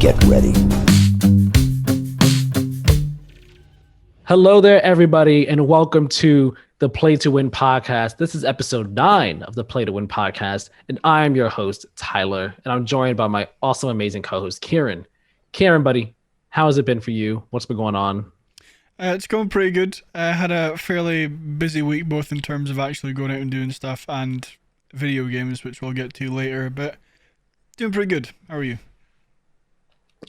Get ready. Hello there, everybody, and welcome to the Play to Win podcast. This is episode 9 of the Play to Win podcast, and I am your host, Tyler, and I'm joined by my awesome, amazing co-host, Keiran. Keiran, buddy, how has it been for you? What's been going on? It's going pretty good. I had a fairly busy week, both in terms of actually going out and doing stuff and video games, which we'll get to later, but doing pretty good. How are you?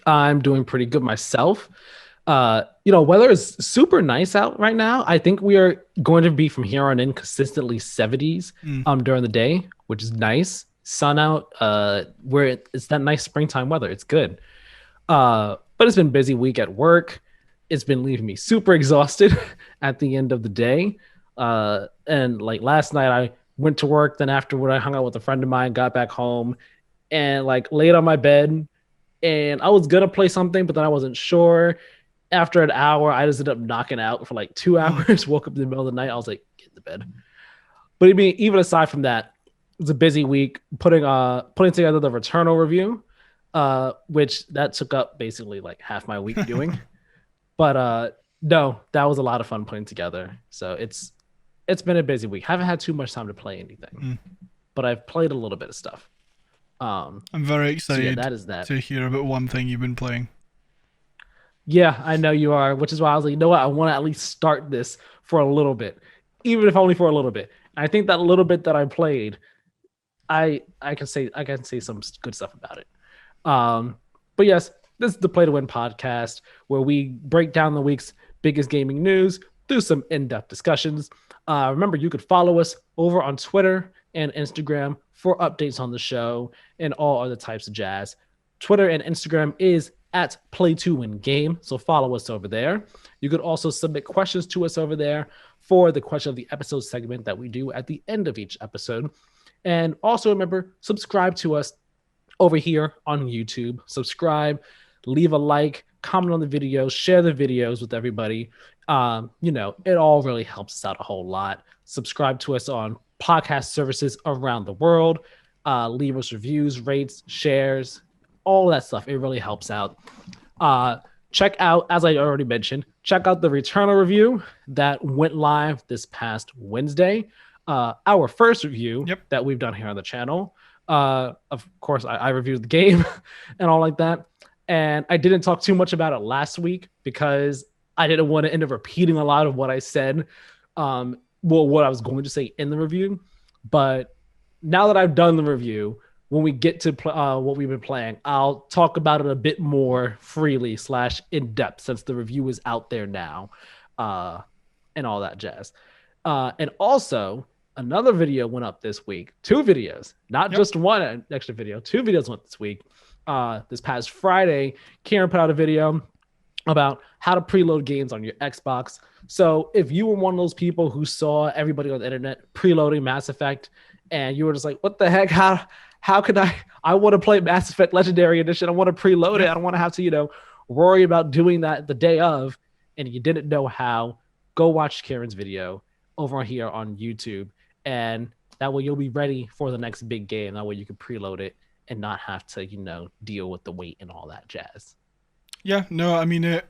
I'm doing pretty good myself. Weather is super nice out right now. I think we are going to be from here on in consistently 70s during the day, which is nice. Sun out, where it's that nice springtime weather. It's good. But it's been a busy week at work. It's been leaving me super exhausted at the end of the day. And like last night I went to work, then afterward I hung out with a friend of mine, got back home and like laid on my bed, and I was gonna play something, but then I wasn't sure. After an hour, I just ended up knocking out for like 2 hours, woke up in the middle of the night. I was like, get in the bed. But I mean, even aside from that, it's a busy week putting together the Returnal review, which that took up basically like half my week doing. But no, that was a lot of fun putting together. So it's been a busy week. Haven't had too much time to play anything, but I've played a little bit of stuff. I'm very excited to hear about one thing you've been playing. Yeah, I know you are, which is why I was like, you know what? I want to at least start this for a little bit, even if only for a little bit. And I think that little bit that I played, I can say some good stuff about it. But yes, this is the Play to Win podcast, where we break down the week's biggest gaming news through some in-depth discussions. Remember, you could follow us over on Twitter and Instagram for updates on the show and all other types of jazz. Twitter and Instagram is at Play to Win Game, so follow us over there. You could also submit questions to us over there for the question of the episode segment that we do at the end of each episode. And also remember, subscribe to us over here on YouTube. Subscribe, leave a like, comment on the videos, share the videos with everybody. It all really helps us out a whole lot. Subscribe to us on podcast services around the world. Leave us reviews, rates, shares, all that stuff. It really helps out. Check out, as I already mentioned, check out the Returnal review that went live this past Wednesday. Our first review that we've done here on the channel. Of course, I reviewed the game and all like that. And I didn't talk too much about it last week because I didn't want to end up repeating a lot of what I said, what I was going to say in the review. But now that I've done the review, when we get to what we've been playing, I'll talk about it a bit more freely / in depth, since the review is out there now, and all that jazz. And also, another video went up this week. 2 videos, not just one extra video. 2 videos went this week. This past Friday, Keiran put out a video about how to preload games on your Xbox. So if you were one of those people who saw everybody on the internet preloading Mass Effect, and you were just like, what the heck? How could I want to play Mass Effect Legendary Edition. I want to preload it. I don't want to have to, worry about doing that the day of. And you didn't know how, go watch Keiran's video over here on YouTube. And that way you'll be ready for the next big game. That way you can preload it and not have to, deal with the wait and all that jazz. Yeah, no, I mean,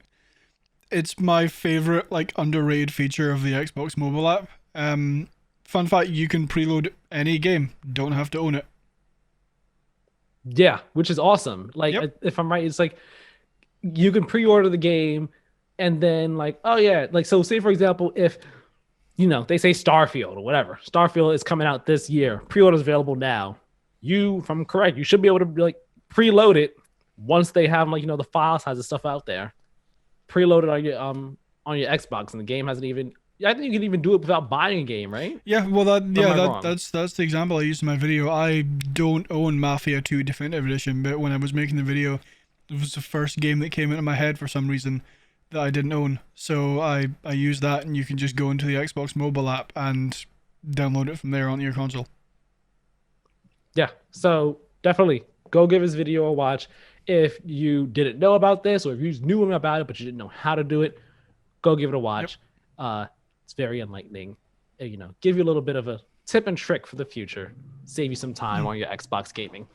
it's my favorite, underrated feature of the Xbox mobile app. Fun fact, you can preload any game. Don't have to own it. Yeah, which is awesome. If I'm right, it's like you can pre-order the game and then so say for example, if they say Starfield or whatever, Starfield is coming out this year, pre-order is available now. If I'm correct, you should be able to preload it once they have the file size of stuff out there. Preload it on your Xbox, and the game hasn't even. I think you can even do it without buying a game, right? Yeah, well, that's the example I used in my video. I don't own Mafia 2 Definitive Edition, but when I was making the video, it was the first game that came into my head for some reason that I didn't own. So I used that, and you can just go into the Xbox mobile app and download it from there onto your console. Yeah, so definitely go give his video a watch. If you didn't know about this, or if you knew about it but you didn't know how to do it, go give it a watch. It's very enlightening. Give you a little bit of a tip and trick for the future. Save you some time on your Xbox gaming.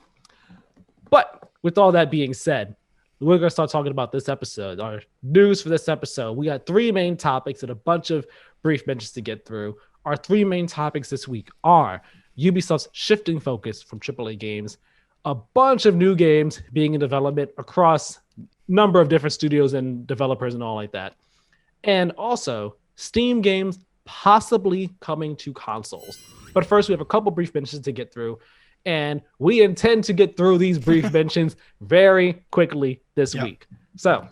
But with all that being said, we're going to start talking about this episode. Our news for this episode. We got three main topics and a bunch of brief mentions to get through. Our three main topics this week are Ubisoft's shifting focus from AAA games, a bunch of new games being in development across a number of different studios and developers and all like that, and also Steam games possibly coming to consoles. But first, we have a couple brief mentions to get through, and we intend to get through these brief mentions very quickly this week. So,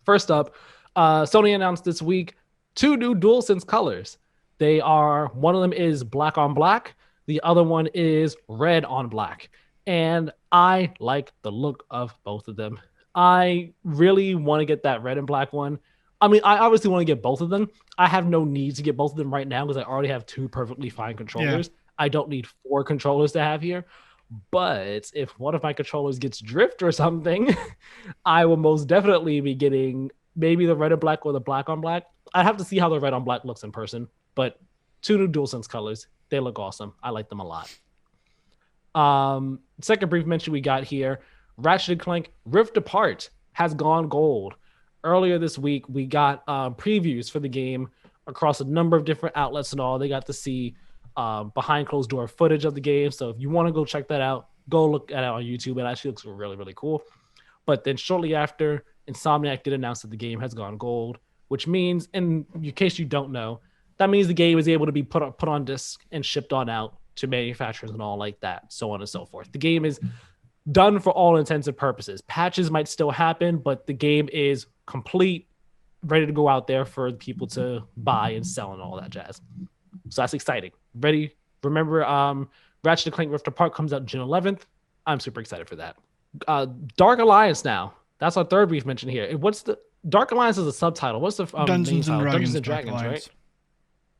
first up, Sony announced this week two new DualSense colors. They are, one of them is black on black, the other one is red on black. And I like the look of both of them. I really want to get that red and black one. I mean, I obviously want to get both of them. I have no need to get both of them right now because I already have two perfectly fine controllers. Yeah. I don't need four controllers to have here. But if one of my controllers gets drift or something, I will most definitely be getting maybe the red and black or the black on black. I have to see how the red on black looks in person. But two new DualSense colors. They look awesome. I like them a lot. Second brief mention we got here, Ratchet & Clank Rift Apart has gone gold. Earlier this week, we got previews for the game across a number of different outlets and all. They got to see behind closed door footage of the game. So if you want to go check that out, go look at it on YouTube. It actually looks really, really cool. But then shortly after, Insomniac did announce that the game has gone gold, which means, in case you don't know, that means the game is able to be put on disc and shipped on out to manufacturers and all like that, so on and so forth. The game is done for all intents and purposes. Patches might still happen, but the game is complete, ready to go out there for people to buy and sell and all that jazz. So that's exciting. Ready? Remember, Ratchet & Clank Rift Apart comes out June 11th. I'm super excited for that. Dark Alliance now. That's our third brief mention here. What's the Dark Alliance is a subtitle. What's the Dungeons and Dragons? Dungeons and Dragons, right?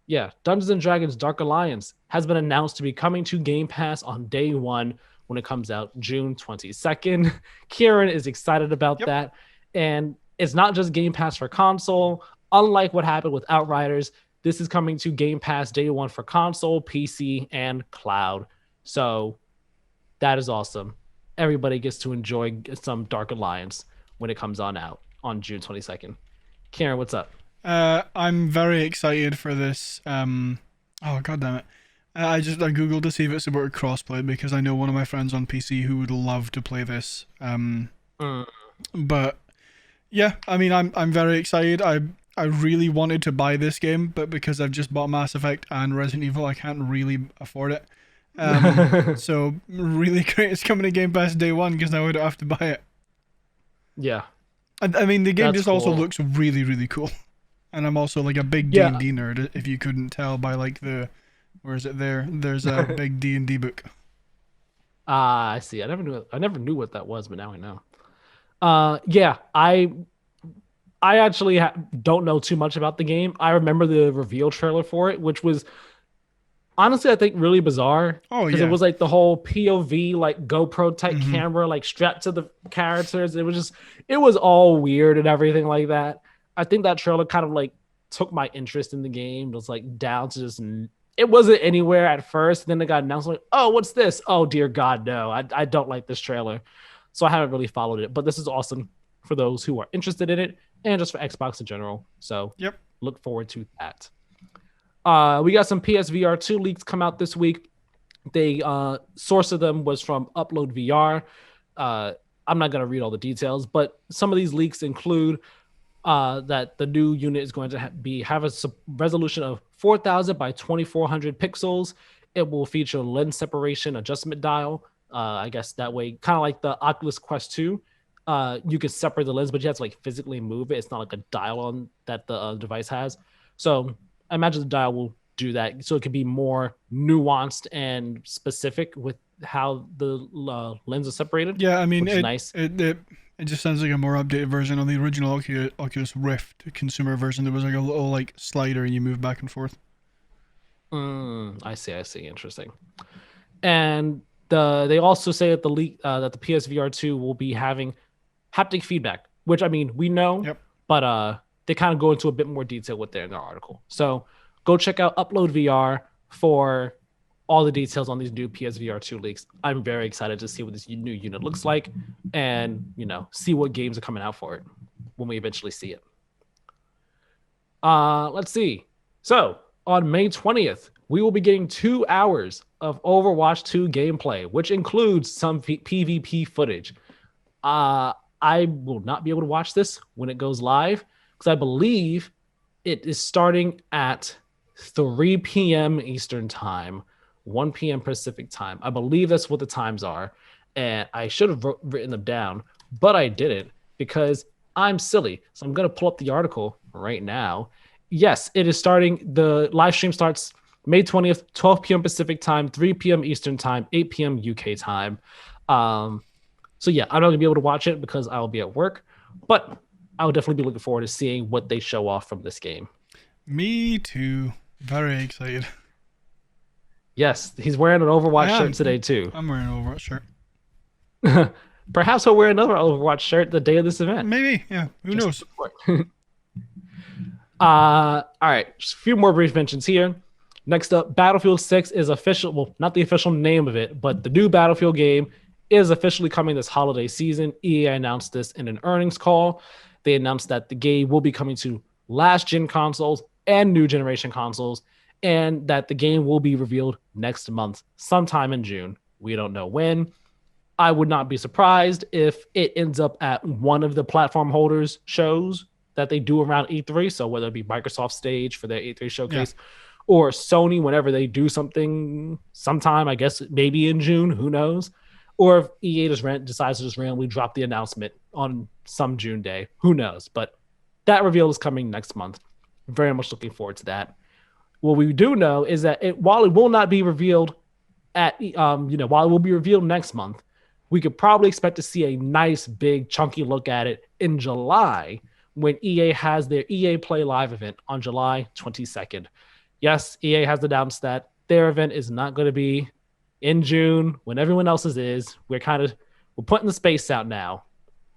Yeah, Dungeons and Dragons Dark Alliance has been announced to be coming to Game Pass on day one when it comes out June 22nd. Keiran is excited about that. And it's not just Game Pass for console. Unlike what happened with Outriders, this is coming to Game Pass day one for console, PC, and cloud. So that is awesome. Everybody gets to enjoy some Dark Alliance when it comes on out on June 22nd. Keiran, what's up? I'm very excited for this. Oh, god damn it. I googled to see if it supported crossplay because I know one of my friends on PC who would love to play this. But yeah, I mean, I'm very excited. I really wanted to buy this game, but because I've just bought Mass Effect and Resident Evil, I can't really afford it. So really great it's coming to Game Pass day one because now I don't have to buy it. Yeah. I mean, the game just cool. Also looks really, really cool. And I'm also like a big D&D nerd, if you couldn't tell by like where is it there? There's a big D&D book. I see. I never knew what that was, but now I know. Yeah, I actually don't know too much about the game. I remember the reveal trailer for it, which was honestly, I think, really bizarre. Oh, yeah. Because it was like the whole POV, like GoPro type camera, like strapped to the characters. It was all weird and everything like that. I think that trailer kind of like took my interest in the game. It was like down to just, it wasn't anywhere at first. Then it got announced like, oh, what's this? Oh, dear God, no, I don't like this trailer. So I haven't really followed it, but this is awesome for those who are interested in it and just for Xbox in general. So look forward to that. We got some PSVR 2 leaks come out this week. Source of them was from Upload VR. I'm not going to read all the details, but some of these leaks include that the new unit is going to have a resolution of 4,000 by 2,400 pixels. It will feature lens separation adjustment dial. I guess that way, kind of like the Oculus Quest 2, you can separate the lens, but you have to like physically move it. It's not like a dial on that the device has. So I imagine the dial will do that, so it could be more nuanced and specific with how the lens is separated. Yeah, I mean, it's nice. It just sounds like a more updated version. On the original Oculus Rift consumer version, there was like a little like slider and you move back and forth. I see. Interesting. And they also say that that the PSVR 2 will be having haptic feedback, which I mean we know, but they kind of go into a bit more detail with their article. So go check out Upload VR for all the details on these new PSVR 2 leaks. I'm very excited to see what this new unit looks like and, see what games are coming out for it when we eventually see it. Let's see. So on May 20th, we will be getting 2 hours of Overwatch 2 gameplay, which includes some PvP footage. I will not be able to watch this when it goes live because I believe it is starting at 3 p.m. Eastern time, 1 p.m. Pacific time. I believe that's what the times are. And I should have written them down, but I didn't because I'm silly. So I'm going to pull up the article right now. Yes, it is starting. The live stream starts May 20th, 12 p.m. Pacific time, 3 p.m. Eastern time, 8 p.m. UK time. So yeah, I'm not going to be able to watch it because I'll be at work, but I'll definitely be looking forward to seeing what they show off from this game. Me too. Very excited. Yes, he's wearing an Overwatch shirt today too. I'm wearing an Overwatch shirt. Perhaps he'll wear another Overwatch shirt the day of this event. Maybe, yeah. Who knows? All right, just a few more brief mentions here. Next up, Battlefield 6 is official. Well, not the official name of it, but the new Battlefield game is officially coming this holiday season. EA announced this in an earnings call. They announced that the game will be coming to last-gen consoles and new generation consoles, and that the game will be revealed next month, sometime in June. We don't know when. I would not be surprised if it ends up at one of the platform holders shows that they do around E3. So whether it be Microsoft stage for their E3 showcase or Sony whenever they do something sometime, I guess maybe in June, who knows? Or if EA decides to just randomly drop the announcement on some June day, who knows? But that reveal is coming next month. Very much looking forward to that. What we do know is that while it will not be revealed while it will be revealed next month, we could probably expect to see a nice, big, chunky look at it in July when EA has their EA Play Live event on July 22nd. Yes, EA has announced that their event is not going to be in June when everyone else's is. We're putting the space out now.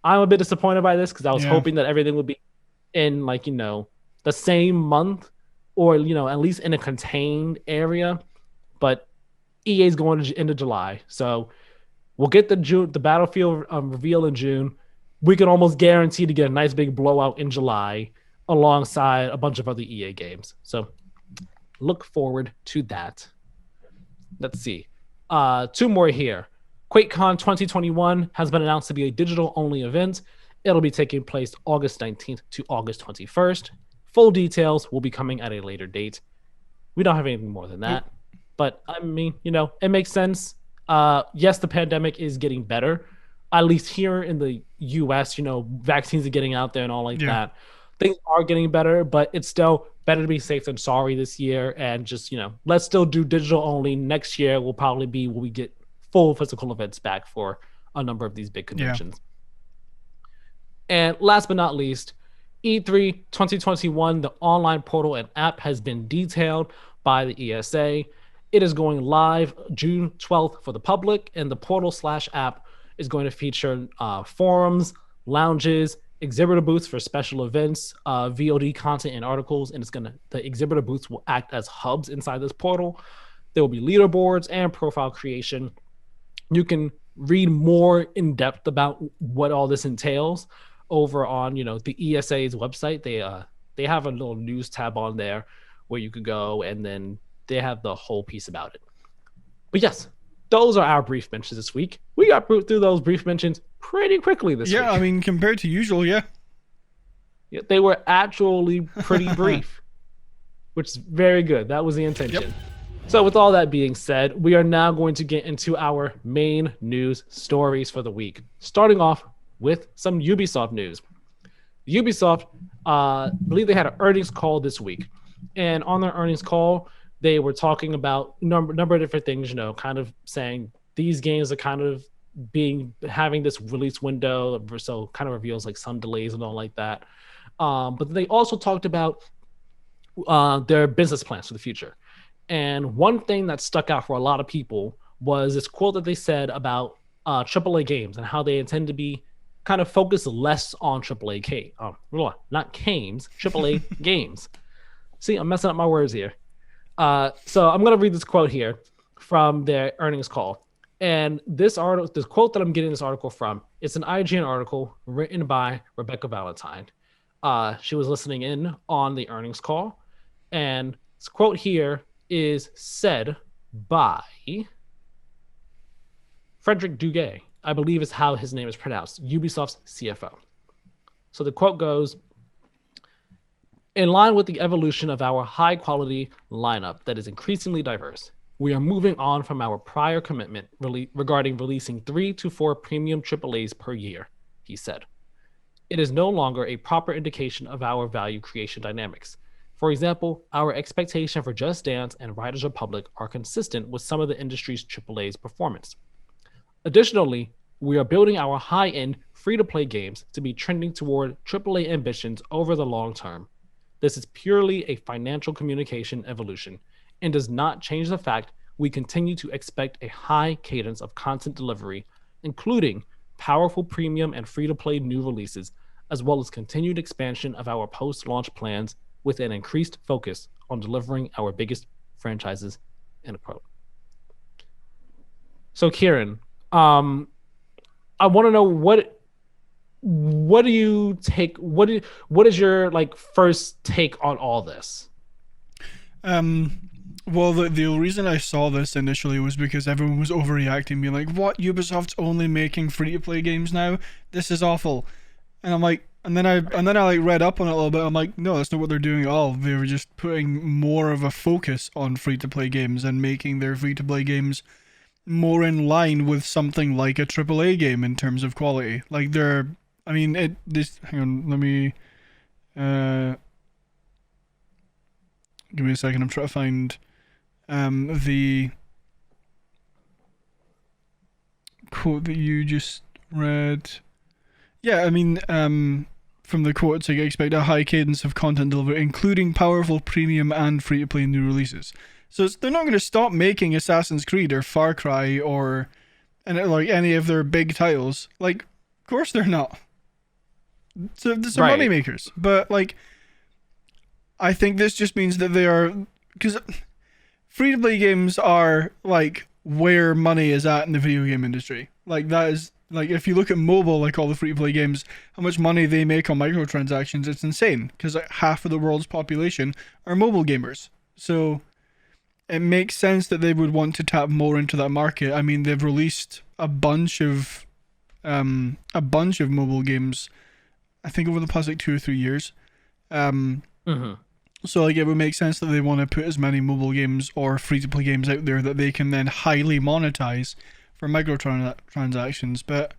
I'm a bit disappointed by this because I was hoping that everything would be in the same month or at least in a contained area, but EA is going into July, so we'll get the Battlefield reveal in June. We can almost guarantee to get a nice big blowout in July alongside a bunch of other EA games. So look forward to that. Let's see. 2 more here. QuakeCon 2021 has been announced to be a digital-only event. It'll be taking place August 19th to August 21st. Full details will be coming at a later date. We don't have anything more than that. But, I mean, it makes sense. Yes, the pandemic is getting better. At least here in the U.S., vaccines are getting out there and all that. Things are getting better, but it's still better to be safe than sorry this year. And just, let's still do digital only. Next year will probably be when we get full physical events back for a number of these big conventions. And last but not least, E3 2021, the online portal and app has been detailed by the ESA. It is going live June 12th for the public, and the portal/app is going to feature forums, lounges, exhibitor booths for special events, VOD content and articles, and the exhibitor booths will act as hubs inside this portal. There will be leaderboards and profile creation. You can read more in depth about what all this entails over on the ESA's website. They have a little news tab on there where you could go, and then they have the whole piece about it. But yes, those are our brief mentions this week. We got through those brief mentions pretty quickly this week. Yeah, I mean, compared to usual, yeah. They were actually pretty brief, which is very good. That was the intention. Yep. So with all that being said, we are now going to get into our main news stories for the week, starting off with some Ubisoft news. Ubisoft, I believe they had an earnings call this week. And on their earnings call, they were talking about a number of different things, kind of saying these games are kind of having this release window, so kind of reveals some delays and all like that. But they also talked about their business plans for the future. And one thing that stuck out for a lot of people was this quote that they said about AAA games and how they intend to be kind of focused less on AAA games, AAA games. See, I'm messing up my words here. So I'm going to read this quote here from their earnings call. And this article, this quote that I'm getting this article from, it's an IGN article written by Rebecca Valentine. She was listening in on the earnings call, and this quote here is said by Frederick Duguay, I believe is how his name is pronounced, Ubisoft's CFO. So the quote goes, in line with the evolution of our high quality lineup that is increasingly diverse, we are moving on from our prior commitment regarding releasing 3 to 4 premium AAAs per year, he said. It is no longer a proper indication of our value creation dynamics. For example, our expectation for Just Dance and Riders Republic are consistent with some of the industry's AAA's performance. Additionally, we are building our high-end free-to-play games to be trending toward AAA ambitions over the long term. This is purely a financial communication evolution and does not change the fact we continue to expect a high cadence of content delivery, including powerful premium and free-to-play new releases, as well as continued expansion of our post-launch plans with an increased focus on delivering our biggest franchises, end quote. So Keiran, I want to know what do you take? What is your like first take on all this? Well, the reason I saw this initially was because everyone was overreacting, being like, "What? Ubisoft's only making free-to-play games now? This is awful." And I'm like, and then I like read up on it a little bit. I'm like, no, that's not what they're doing at all. They were just putting more of a focus on free-to-play games and making their free-to-play games more in line with something like a AAA game in terms of quality. Like they're, I mean, hang on, let me, give me a second. I'm trying to find, the quote that you just read. Yeah, I mean, from the quote, so you expect a high cadence of content delivery, including powerful premium and free-to-play new releases. So they're not going to stop making Assassin's Creed or Far Cry or like any of their big titles. Like, of course they're not. So these are money makers. But like, I think this just means that they are, because free-to-play games are like where money is at in the video game industry. Like that is like, if you look at mobile, like all the free-to-play games, how much money they make on microtransactions, it's insane. Because like half of the world's population are mobile gamers. So it makes sense that they would want to tap more into that market. I mean, they've released a bunch of mobile games, I think over the past like 2 or 3 years. So like it would make sense that they want to put as many mobile games or free-to-play games out there that they can then highly monetize for microtransactions. But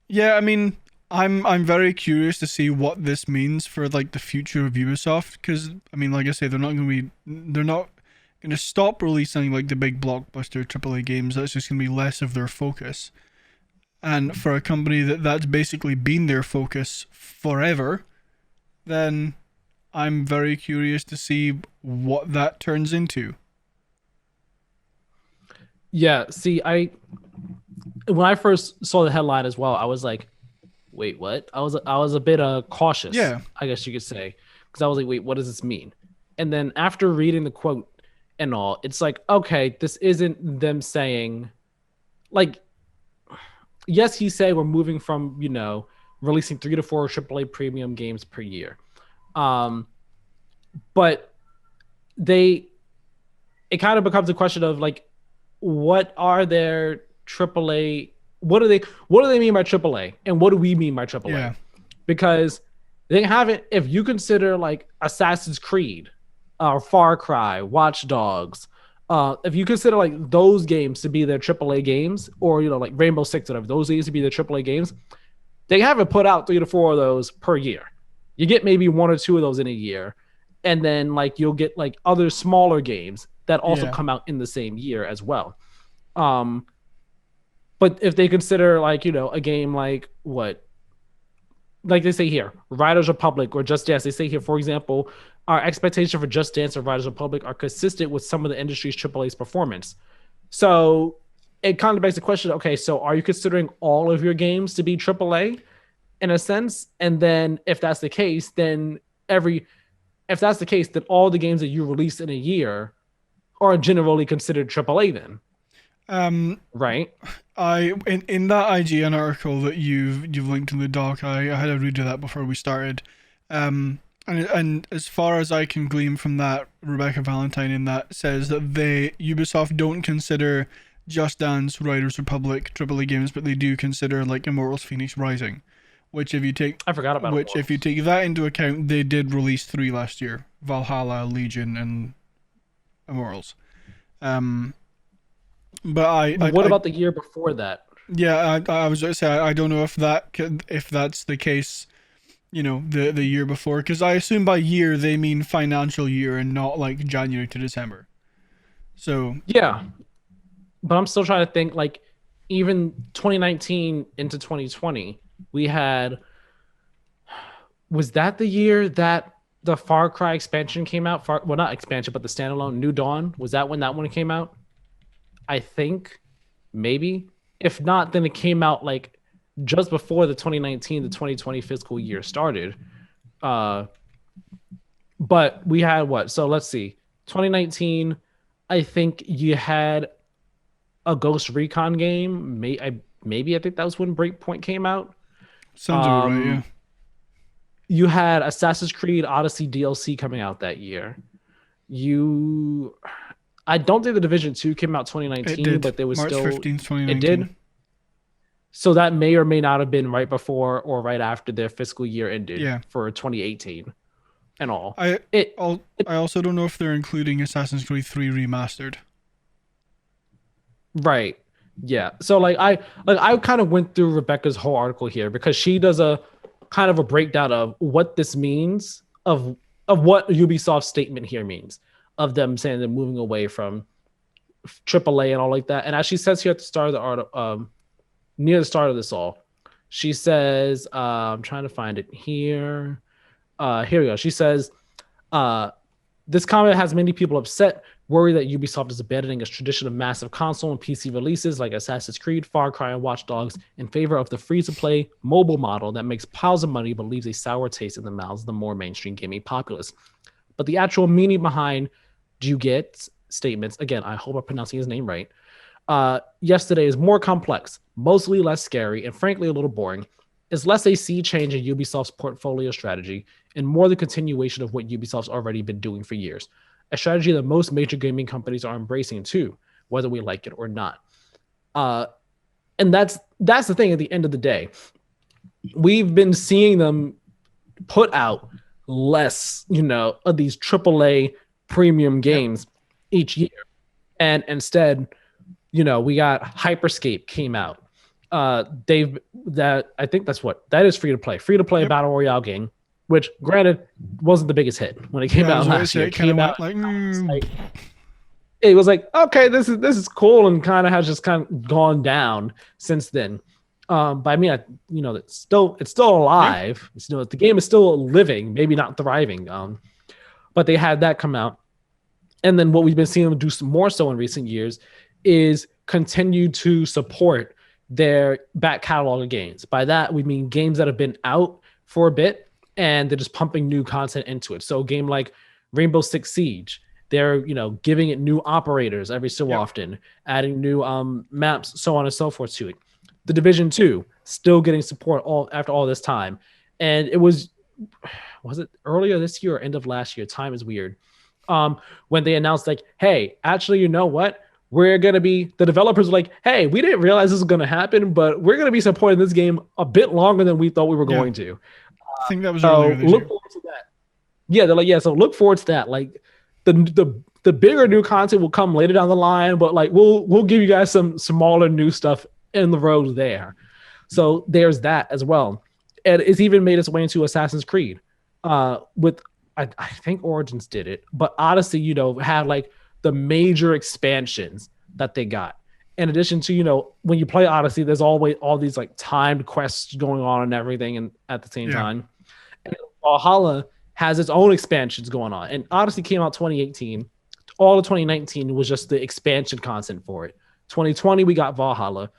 yeah, I mean, I'm very curious to see what this means for like the future of Ubisoft, because I mean, like I say, they're not going to stop releasing like the big blockbuster AAA games. That's just going to be less of their focus. And for a company that's basically been their focus forever, then I'm very curious to see what that turns into. Yeah, see, when I first saw the headline as well, I was like, wait, what? I was a bit cautious, yeah, I guess you could say, because I was like, wait, what does this mean? And then after reading the quote and all, it's like, okay, this isn't them saying, like, yes, he said we're moving from, releasing 3 to 4 AAA premium games per year. But it kind of becomes a question of like, what are their AAA? What do they mean by AAA? And what do we mean by AAA? Yeah. Because they haven't, if you consider like Assassin's Creed or Far Cry, Watch Dogs, if you consider like those games to be their AAA games, or like Rainbow Six, whatever, those games to be their AAA games, they haven't put out 3 to 4 of those per year. You get maybe 1 or 2 of those in a year, and then like you'll get like other smaller games that also come out in the same year as well. But if they consider like a game like what, like they say here, Riders Republic or Just Dance, they say here, for example, our expectation for Just Dance or Riders Republic are consistent with some of the industry's AAA's performance. So it kind of begs the question, okay, so are you considering all of your games to be AAA in a sense? And then if that's the case, then all the games that you release in a year are generally considered AAA then, Um, right? in that IGN article that you've linked in the doc, I had a read of that before we started. And as far as I can glean from that, Rebecca Valentine in that says that Ubisoft don't consider Just Dance, Riders Republic AAA games, but they do consider like Immortals Phoenix Rising, I forgot about which if you Immortals. take that into account, they did release three last year: Valhalla, Legion, and Immortals. Um, but What about the year before that? yeah, I was going to say I don't know if that's the case, the year before, because I assume by year they mean financial year and not like January to December. So Yeah, but I'm still trying to think like even 2019 into 2020, we had was that the year that the Far Cry expansion came out? Well, not expansion, but the standalone New Dawn. Was that when that one came out? I think maybe. If not, then it came out like just before the 2019 to 2020 fiscal year started. Uh, but we had what? So let's see. 2019, I think you had a Ghost Recon game. Maybe I think that was when Breakpoint came out. sounds about right. Yeah, Um, you had Assassin's Creed Odyssey DLC coming out that year. You, I don't think the Division 2 came out it 2019, did. but there was March still 15th, it 2019. did. So that may or may not have been right before or right after their fiscal year ended Yeah, for 2018 and all. I It, it I also don't know if they're including Assassin's Creed 3 remastered. right. Yeah. So I kind of went through Rebecca's whole article here because she does a kind of a breakdown of what this means of what Ubisoft's statement here means of them saying they're moving away from AAA and all like that. And as she says here at the start of the art, near the start of this all, she says, I'm trying to find it here. Here we go. She says, uh, this comment has many people upset, worried that Ubisoft is abandoning its tradition of massive console and PC releases like Assassin's Creed, Far Cry, and Watch Dogs in favor of the free-to-play mobile model that makes piles of money but leaves a sour taste in the mouths of the more mainstream gaming populace. But the actual meaning behind "do you get" statements, again, I hope I'm pronouncing his name right, yesterday is more complex, mostly less scary, and frankly a little boring. It's less a sea change in Ubisoft's portfolio strategy and more the continuation of what Ubisoft's already been doing for years. A strategy that most major gaming companies are embracing too, whether we like it or not. Uh, and that's the thing at the end of the day. We've been seeing them put out less, of these AAA premium Yep. games each year. And instead, we got Hyperscape came out. They've that I think that is free to play Yep. battle royale game, which granted wasn't the biggest hit when it came Yeah, I out was about to last say year. it It kind of came out, went like. it was like, okay, this is cool, and kind of has just kind of gone down since then. But I mean, it's still Yeah. alive. The game is still living, maybe not thriving. But they had that come out, and then what we've been seeing them do more so in recent years is continue to support their back catalog of games. By that we mean games that have been out for a bit and they're just pumping new content into it. So a game like Rainbow Six Siege, they're giving it new operators every so Yep. often, adding new maps, so on and so forth to it. The Division 2 still getting support all after all this time. And it was it earlier this year or end of last year? Time is weird. When they announced like, hey, actually, you know what? We're gonna be the developers were like, hey, we didn't realize this was gonna happen, but we're gonna be supporting this game a bit longer than we thought we were Yeah. going to. I think that was earlier So this look year. forward to that. Yeah, they're like, yeah, so look forward to that. Like the bigger new content will come later down the line, but like we'll give you guys some smaller new stuff in the road there. So there's that as well. And it's even made its way into Assassin's Creed. With I think Origins did it, but Odyssey, had like the major expansions that they got. In addition to, when you play Odyssey, there's always all these like timed quests going on and everything and at the same Yeah. time. And Valhalla has its own expansions going on. And Odyssey came out 2018. All of 2019 was just the expansion content for it. 2020, we got Valhalla.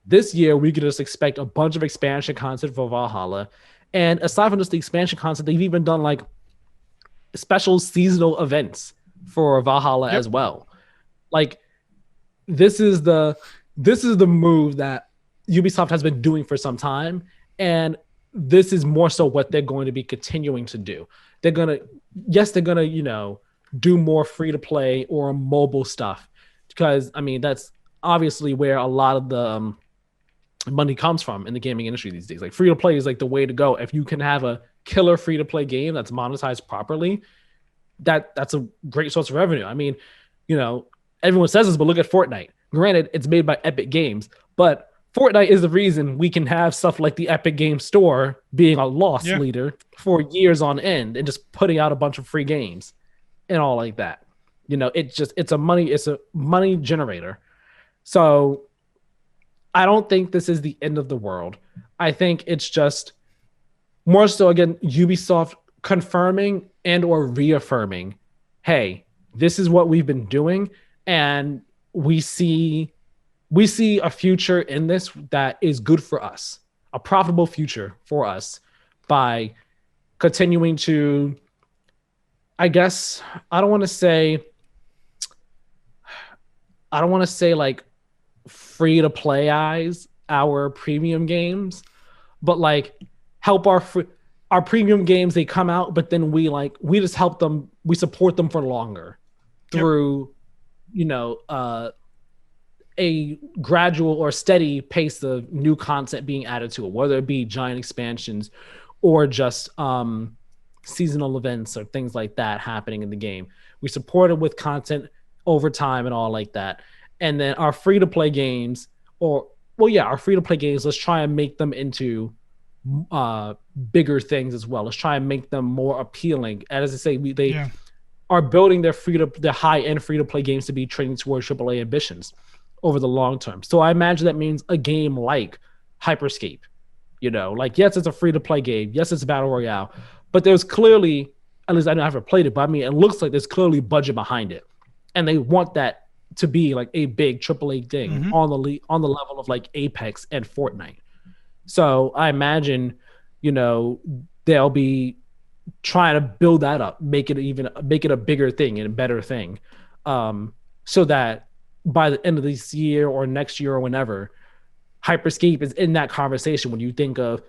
This year, we could just expect a bunch of expansion content for Valhalla. And aside from just the expansion content, they've even done like special seasonal events for Valhalla Yep. as well. Like this is the this is the move that Ubisoft has been doing for some time, and this is more so what they're going to be continuing to do. They're gonna, yes, they're gonna, do more free to play or mobile stuff, because I mean that's obviously where a lot of the money comes from in the gaming industry these days. Like free to play is like the way to go. If you can have a killer free to play game that's monetized properly, that's a great source of revenue. I mean, everyone says this, but look at Fortnite. Granted, it's made by Epic Games, but Fortnite is the reason we can have stuff like the Epic Games Store being a loss leader for years on end and just putting out a bunch of free games and all like that. It's a money generator. So I don't think this is the end of the world. I think it's just more so, again, Ubisoft confirming and or reaffirming, hey, this is what we've been doing, and we see a future in this that is good for us, a profitable future for us, by continuing to, I guess, I don't want to say like free to play our premium games, but like help our premium games. They come out, but then we just help them, we support them for longer through a gradual or steady pace of new content being added to it, whether it be giant expansions or just seasonal events or things like that happening in the game. We support it with content over time and all like that. And then our free to play games, our free to play games, let's try and make them into bigger things as well. Let's try and make them more appealing. And as I say, they are building their high end free to play games to be trending towards AAA ambitions over the long term. So I imagine that means a game like Hyperscape, yes, it's a free to play game. Yes, it's a battle royale, but there's clearly, at least I haven't played it, but I mean, it looks like there's clearly budget behind it, and they want that to be like a big AAA thing on the level of like Apex and Fortnite. So I imagine, they'll be trying to build that up, make it a bigger thing and a better thing, so that by the end of this year or next year or whenever, Hyperscape is in that conversation. When you think of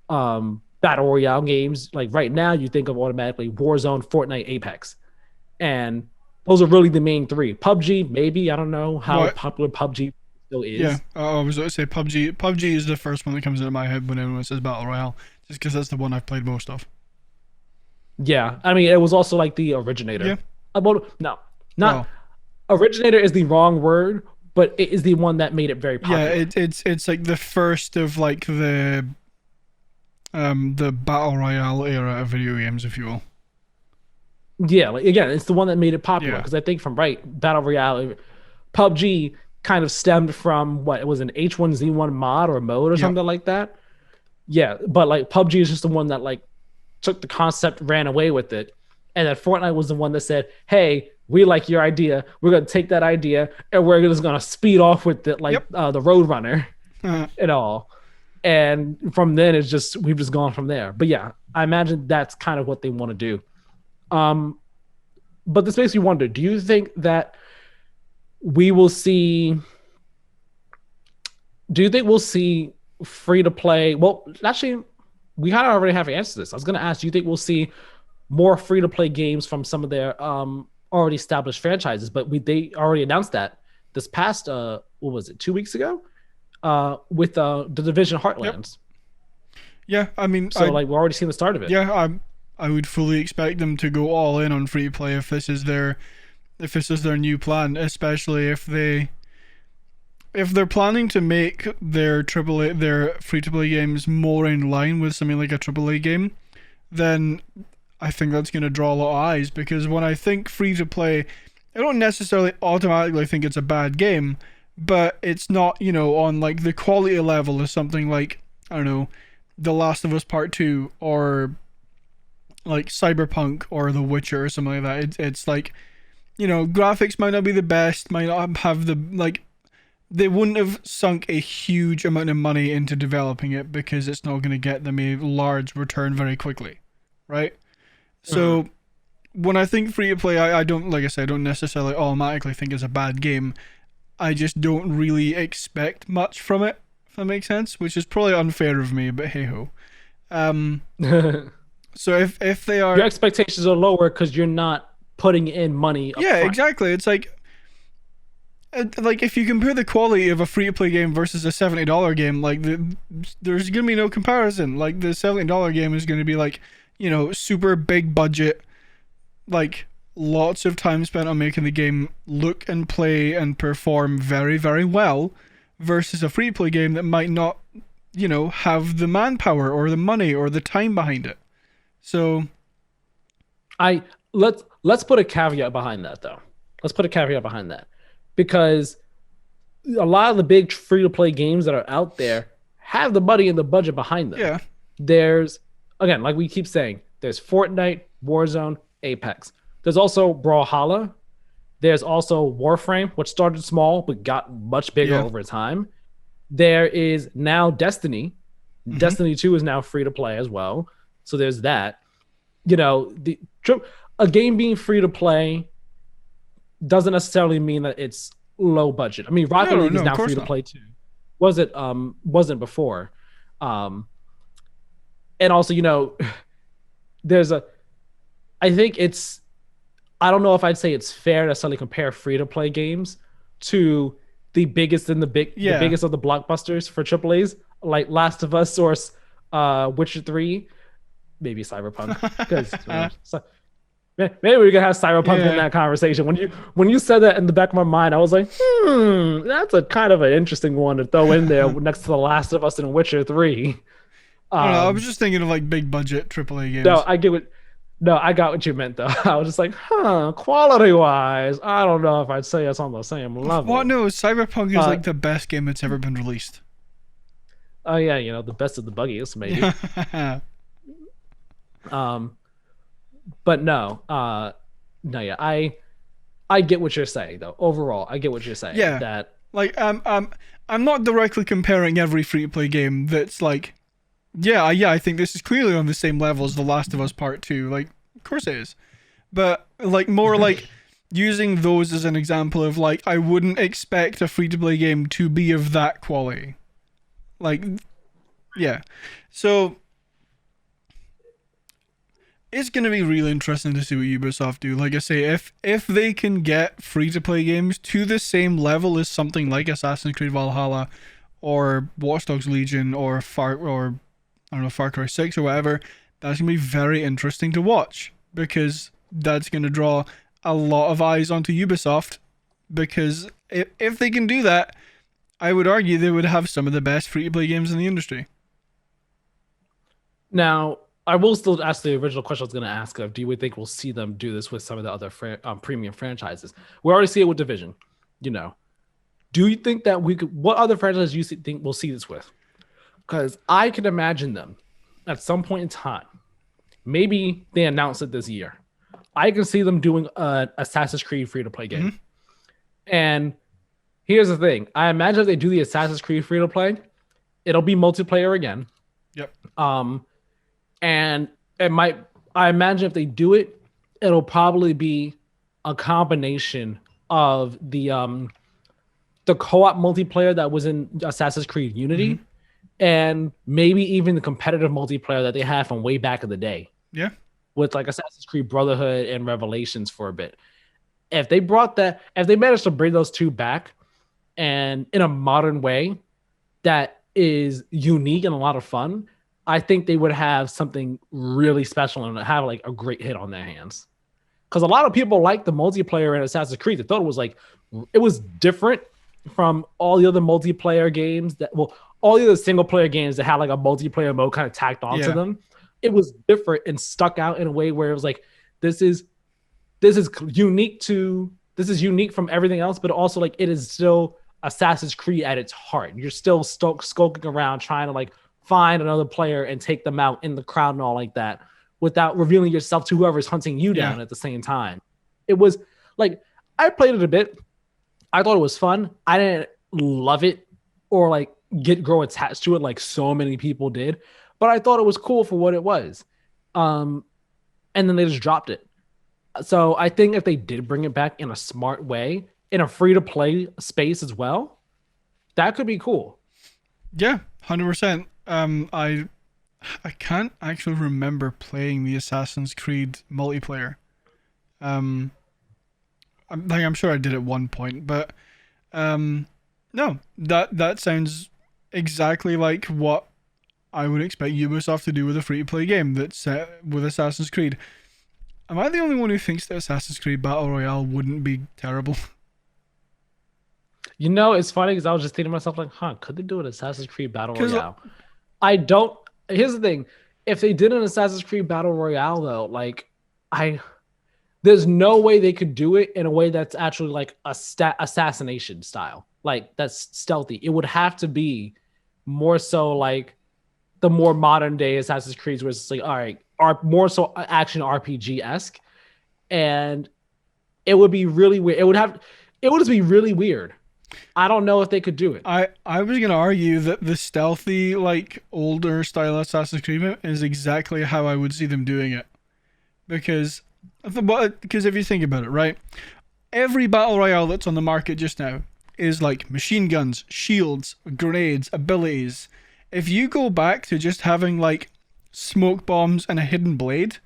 battle royale games, like right now, you think of automatically Warzone, Fortnite, Apex, and those are really the main three. PUBG, maybe, I don't know how popular PUBG still is. Yeah, I was going to say PUBG. PUBG is the first one that comes into my head when everyone says battle royale, just because that's the one I've played most of. Yeah, I mean, it was also like the originator. Yeah. Originator is the wrong word, but it is the one that made it very popular. Yeah, it's like the first of like the battle royale era of video games, if you will. Yeah, like again, it's the one that made it popular, because I think battle royale, PUBG kind of stemmed from what it was, an H1Z1 mod or mode or something like that. Yeah, but like PUBG is just the one that like took the concept, ran away with it, and then Fortnite was the one that said, "Hey, we like your idea. We're gonna take that idea and we're just gonna speed off with it, like the Roadrunner and all." And from then, we've just gone from there. But yeah, I imagine that's kind of what they want to do. But this makes me wonder: do you think that we will see? Do you think we'll see free to play? Well, actually, we kind of already have answered this. I was going to ask: do you think we'll see more free to play games from some of their already established franchises? But they already announced that this past what was it, 2 weeks ago, with the Division Heartlands. Yeah, I mean, so we're already seeing the start of it. Yeah, I would fully expect them to go all in on free to play if this is their new plan, especially if they're planning to make their free to play games more in line with something like a AAA game. Then I think that's going to draw a lot of eyes, because when I think free to play, I don't necessarily automatically think it's a bad game, but it's not, on like the quality level of something like, I don't know, The Last of Us Part 2 or like Cyberpunk or The Witcher or something like that. It's like, graphics might not be the best, might not have they wouldn't have sunk a huge amount of money into developing it, because it's not going to get them a large return very quickly, right? So when I think free to play, I don't, like I said, I don't necessarily automatically think it's a bad game. I just don't really expect much from it, if that makes sense, which is probably unfair of me, but hey ho. Um, so if they are, your expectations are lower because you're not putting in money up yeah, front. exactly. It's like if you compare the quality of a free to play game versus a $70 game, like there's gonna be no comparison. Like the $70 game is gonna be like, you know, super big budget, like lots of time spent on making the game look and play and perform very, very well, versus a free to play game that might not, you know, have the manpower or the money or the time behind it. So I let's put a caveat behind that though. Let's put a caveat behind that because a lot of the big free to play games that are out there have the money and the budget behind them. yeah, There's again, like we keep saying, there's Fortnite, Warzone, Apex. There's also Brawlhalla. There's also Warframe, which started small but got much bigger yeah, over time. There is now Destiny. Destiny 2 is now free to play as well. So there's that. You know, a game being free to play doesn't necessarily mean that it's low budget. I mean, Rocket League is now free to play too. Wasn't before. Um and also, you know, there's a I think it's I don't know if I'd say it's fair to necessarily compare free to play games to the biggest and the biggest of the blockbusters for AAA's, like Last of Us or Witcher 3, maybe Cyberpunk. Because maybe we can have Cyberpunk in that conversation. When you said that in the back of my mind, I was like, that's a kind of an interesting one to throw in there next to The Last of Us and Witcher 3. I don't know, I was just thinking of like big budget AAA games. I got what you meant though. I was just like, quality wise, I don't know if I'd say it's on the same level. What? No, Cyberpunk is like the best game that's ever been released. Oh yeah, you know, the best of the buggiest maybe. But no, yeah, I get what you're saying though. Overall, I get what you're saying. Yeah, that like I'm not directly comparing every free to play game that's like, yeah, I think this is clearly on the same level as The Last of Us Part 2. Like, of course it is. But like more like using those as an example of like I wouldn't expect a free to play game to be of that quality. Like, yeah. So it's gonna be really interesting to see what Ubisoft do. Like I say, if they can get free to play games to the same level as something like Assassin's Creed Valhalla or Watch Dogs Legion or I don't know, Far Cry 6 or whatever, that's going to be very interesting to watch because that's going to draw a lot of eyes onto Ubisoft because if they can do that, I would argue they would have some of the best free-to-play games in the industry. Now, I will still ask the original question I was going to ask of, do we think we'll see them do this with some of the other premium franchises? We already see it with Division, you know. Do you think that what other franchises do you think we'll see this with? Because I can imagine them at some point in time. Maybe they announce it this year. I can see them doing an Assassin's Creed free-to-play game. Mm-hmm. And here's the thing. I imagine if they do the Assassin's Creed free-to-play, it'll be multiplayer again. Yep. And I imagine if they do it, it'll probably be a combination of the co-op multiplayer that was in Assassin's Creed Unity. Mm-hmm. And maybe even the competitive multiplayer that they had from way back in the day. Yeah. With like Assassin's Creed Brotherhood and Revelations for a bit. If they managed to bring those two back and in a modern way that is unique and a lot of fun, I think they would have something really special and have like a great hit on their hands. Because a lot of people like the multiplayer in Assassin's Creed. They thought it was different from all the other multiplayer games all the other single player games that had like a multiplayer mode kind of tacked onto them. It was different and stuck out in a way where it was like, this is unique from everything else, but also like it is still Assassin's Creed at its heart. You're still skulking around trying to like find another player and take them out in the crowd and all like that without revealing yourself to whoever's hunting you down at the same time. It was like, I played it a bit. I thought it was fun. I didn't love it or like grow attached to it like so many people did, but I thought it was cool for what it was. And then they just dropped it. So I think if they did bring it back in a smart way, in a free to play space as well, that could be cool. Yeah, 100%. I can't actually remember playing the Assassin's Creed multiplayer. Um, I'm sure I did at one point, but no, that sounds exactly like what I would expect Ubisoft to do with a free to play game that's set with Assassin's Creed. Am I the only one who thinks that Assassin's Creed Battle Royale wouldn't be terrible? It's funny because I was just thinking to myself, like, could they do an Assassin's Creed Battle Because Royale? I don't. Here's the thing: if they did an Assassin's Creed Battle Royale, though, like, I there's no way they could do it in a way that's actually like a assassination style, like that's stealthy. It would have to be more so like the more modern day Assassin's Creed, where it's like, all right, are more so action RPG esque, and it would be really weird. It would just be really weird. I don't know if they could do it. I was gonna argue that the stealthy, like older style Assassin's Creed is exactly how I would see them doing it. Because if you think about it, right? Every battle royale that's on the market just now is like machine guns, shields, grenades, abilities. If you go back to just having like smoke bombs and a hidden blade,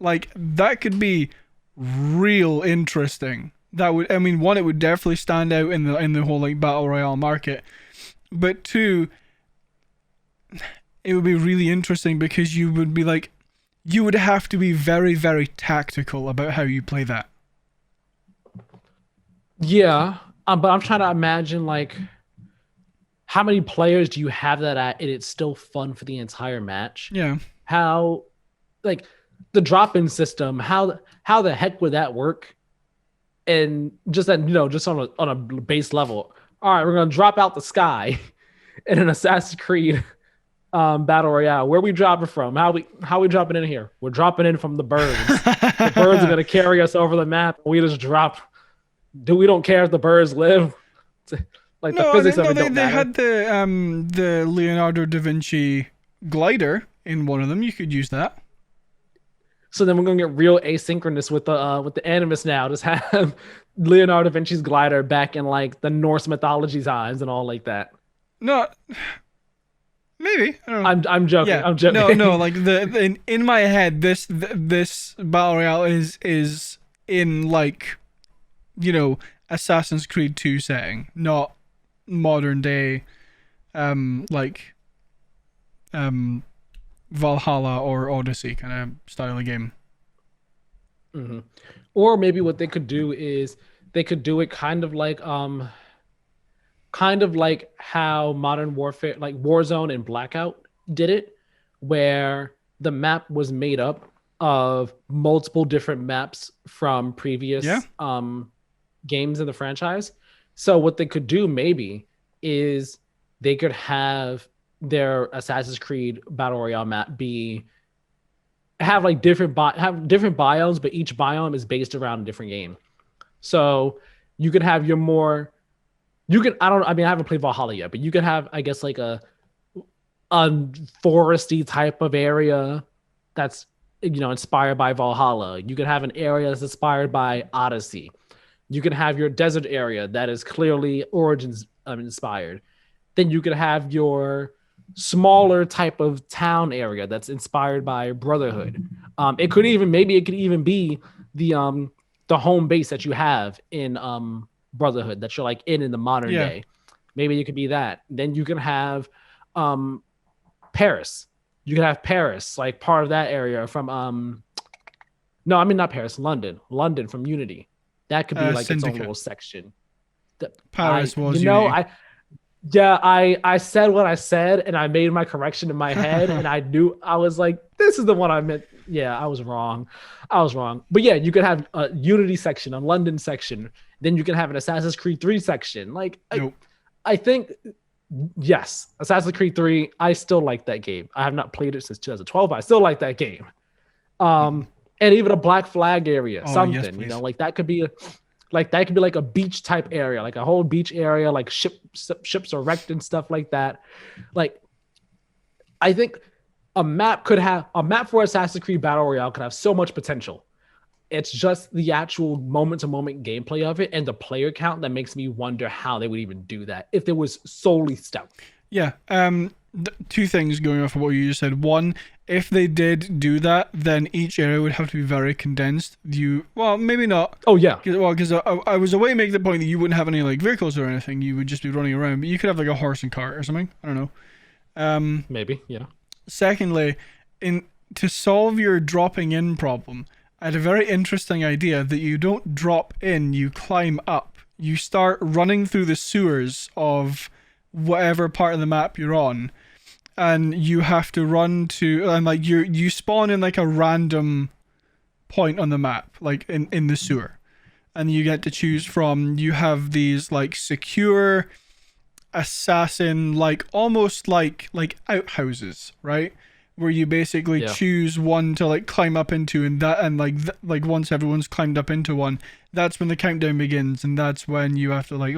like that could be real interesting. That would, I mean, one, it would definitely stand out in the whole like battle royale market, but two, it would be really interesting because you would be like, you would have to be very, very tactical about how you play that. Yeah, but I'm trying to imagine like how many players do you have that at, and it's still fun for the entire match? Yeah. How, like, the drop-in system? How the heck would that work? And just that, just on a base level. All right, we're gonna drop out the sky in an Assassin's Creed battle royale. Where we dropping from? How we dropping in here? We're dropping in from the birds. The birds are gonna carry us over the map. We just drop. We don't care if the birds live. Like the physics of it don't they matter. had the Leonardo da Vinci glider in one of them. You could use that. So then we're gonna get real asynchronous with the Animus now. Just have Leonardo da Vinci's glider back in like the Norse mythology times and all like that. No, maybe. I don't know. I'm joking. Yeah. I'm joking. No. Like in my head, this battle royale is in like, Assassin's Creed 2 setting, not modern day, like, Valhalla or Odyssey kind of style of game. Mm-hmm. Or maybe what they could do is they could do it kind of like how Modern Warfare, like Warzone and Blackout did it, where the map was made up of multiple different maps from previous games in the franchise. So what they could do maybe is they could have their Assassin's Creed Battle Royale map have different biomes, but each biome is based around a different game. So you could have I haven't played Valhalla yet, but you could have, I guess, like a foresty type of area that's inspired by Valhalla. You could have an area that's inspired by Odyssey. You can have your desert area that is clearly Origins inspired. Then you could have your smaller type of town area that's inspired by Brotherhood. It could even be the home base that you have in Brotherhood that you're like in the modern day. Maybe it could be that. Then you can have Paris. You can have Paris, like part of that area from no, I mean not Paris, London from Unity. That could be like Syndicate. Its own little section. Paris was Unity. I said what I said and I made my correction in my head and I was like, this is the one I meant. Yeah, I was wrong. But yeah, you could have a Unity section, a London section. Then you can have an Assassin's Creed 3 section. Like, nope. I think, yes, Assassin's Creed 3, I still like that game. I have not played it since 2012, but I still like that game. And even a Black Flag area, something, yes, like that could be like a beach type area, like a whole beach area, like ships are wrecked and stuff like that. Like, I think a map for Assassin's Creed Battle Royale could have so much potential. It's just the actual moment-to-moment gameplay of it and the player count that makes me wonder how they would even do that if it was solely stealth. Yeah. Two things going off of what you just said. One, if they did do that, then each area would have to be very condensed. Well, maybe not. Oh yeah. Because I was away to make the point that you wouldn't have any like vehicles or anything. You would just be running around, but you could have like a horse and cart or something. I don't know. Maybe, yeah. Secondly, to solve your dropping in problem, I had a very interesting idea that you don't drop in, you climb up. You start running through the sewers of whatever part of the map you're on, and you have to run to, and like you spawn in like a random point on the map, like in the sewer, and you get to choose from, you have these like secure assassin, like almost like outhouses, right? Where you basically choose one to like climb up into, and like once everyone's climbed up into one, that's when the countdown begins, and that's when you have to like,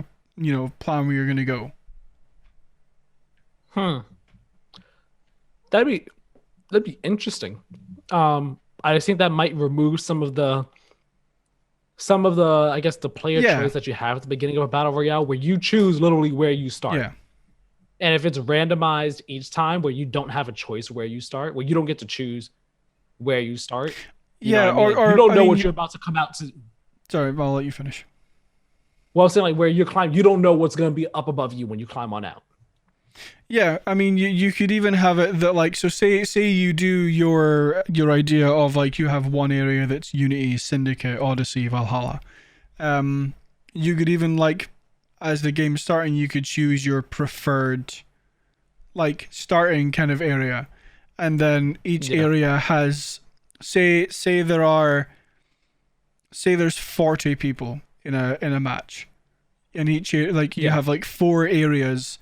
plan where you're gonna go. That'd be interesting. I think that might remove some of the I guess the player choice that you have at the beginning of a battle royale, where you choose literally where you start. Yeah. And if it's randomized each time, where you don't have a choice where you start, where you don't get to choose where you start. Or you don't know what you're about to come out to. Sorry, I'll let you finish. Well, I'm saying like where you climb, you don't know what's going to be up above you when you climb on out. Yeah, I mean, you could even have it that like, so say you do your idea of like, you have one area that's Unity, Syndicate, Odyssey, Valhalla. You could even like, as the game's starting, you could choose your preferred like starting kind of area, and then each area has, say there's 40 people in a match, and each like you have like 4 areas.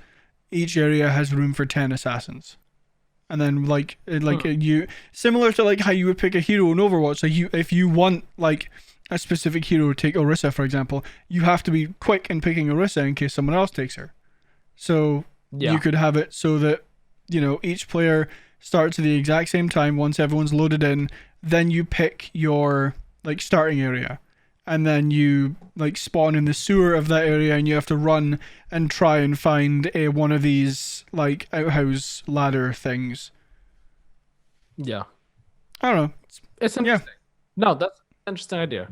Each area has room for 10 assassins, and then you, similar to like how you would pick a hero in Overwatch. Like if you want like a specific hero, take Orisa for example, you have to be quick in picking Orisa in case someone else takes her. So you could have it so that each player starts at the exact same time. Once everyone's loaded in, then you pick your like starting area, and then you like spawn in the sewer of that area, and you have to run and try and find one of these like outhouse ladder things. Yeah, I don't know. It's interesting. Yeah. No, that's an interesting idea.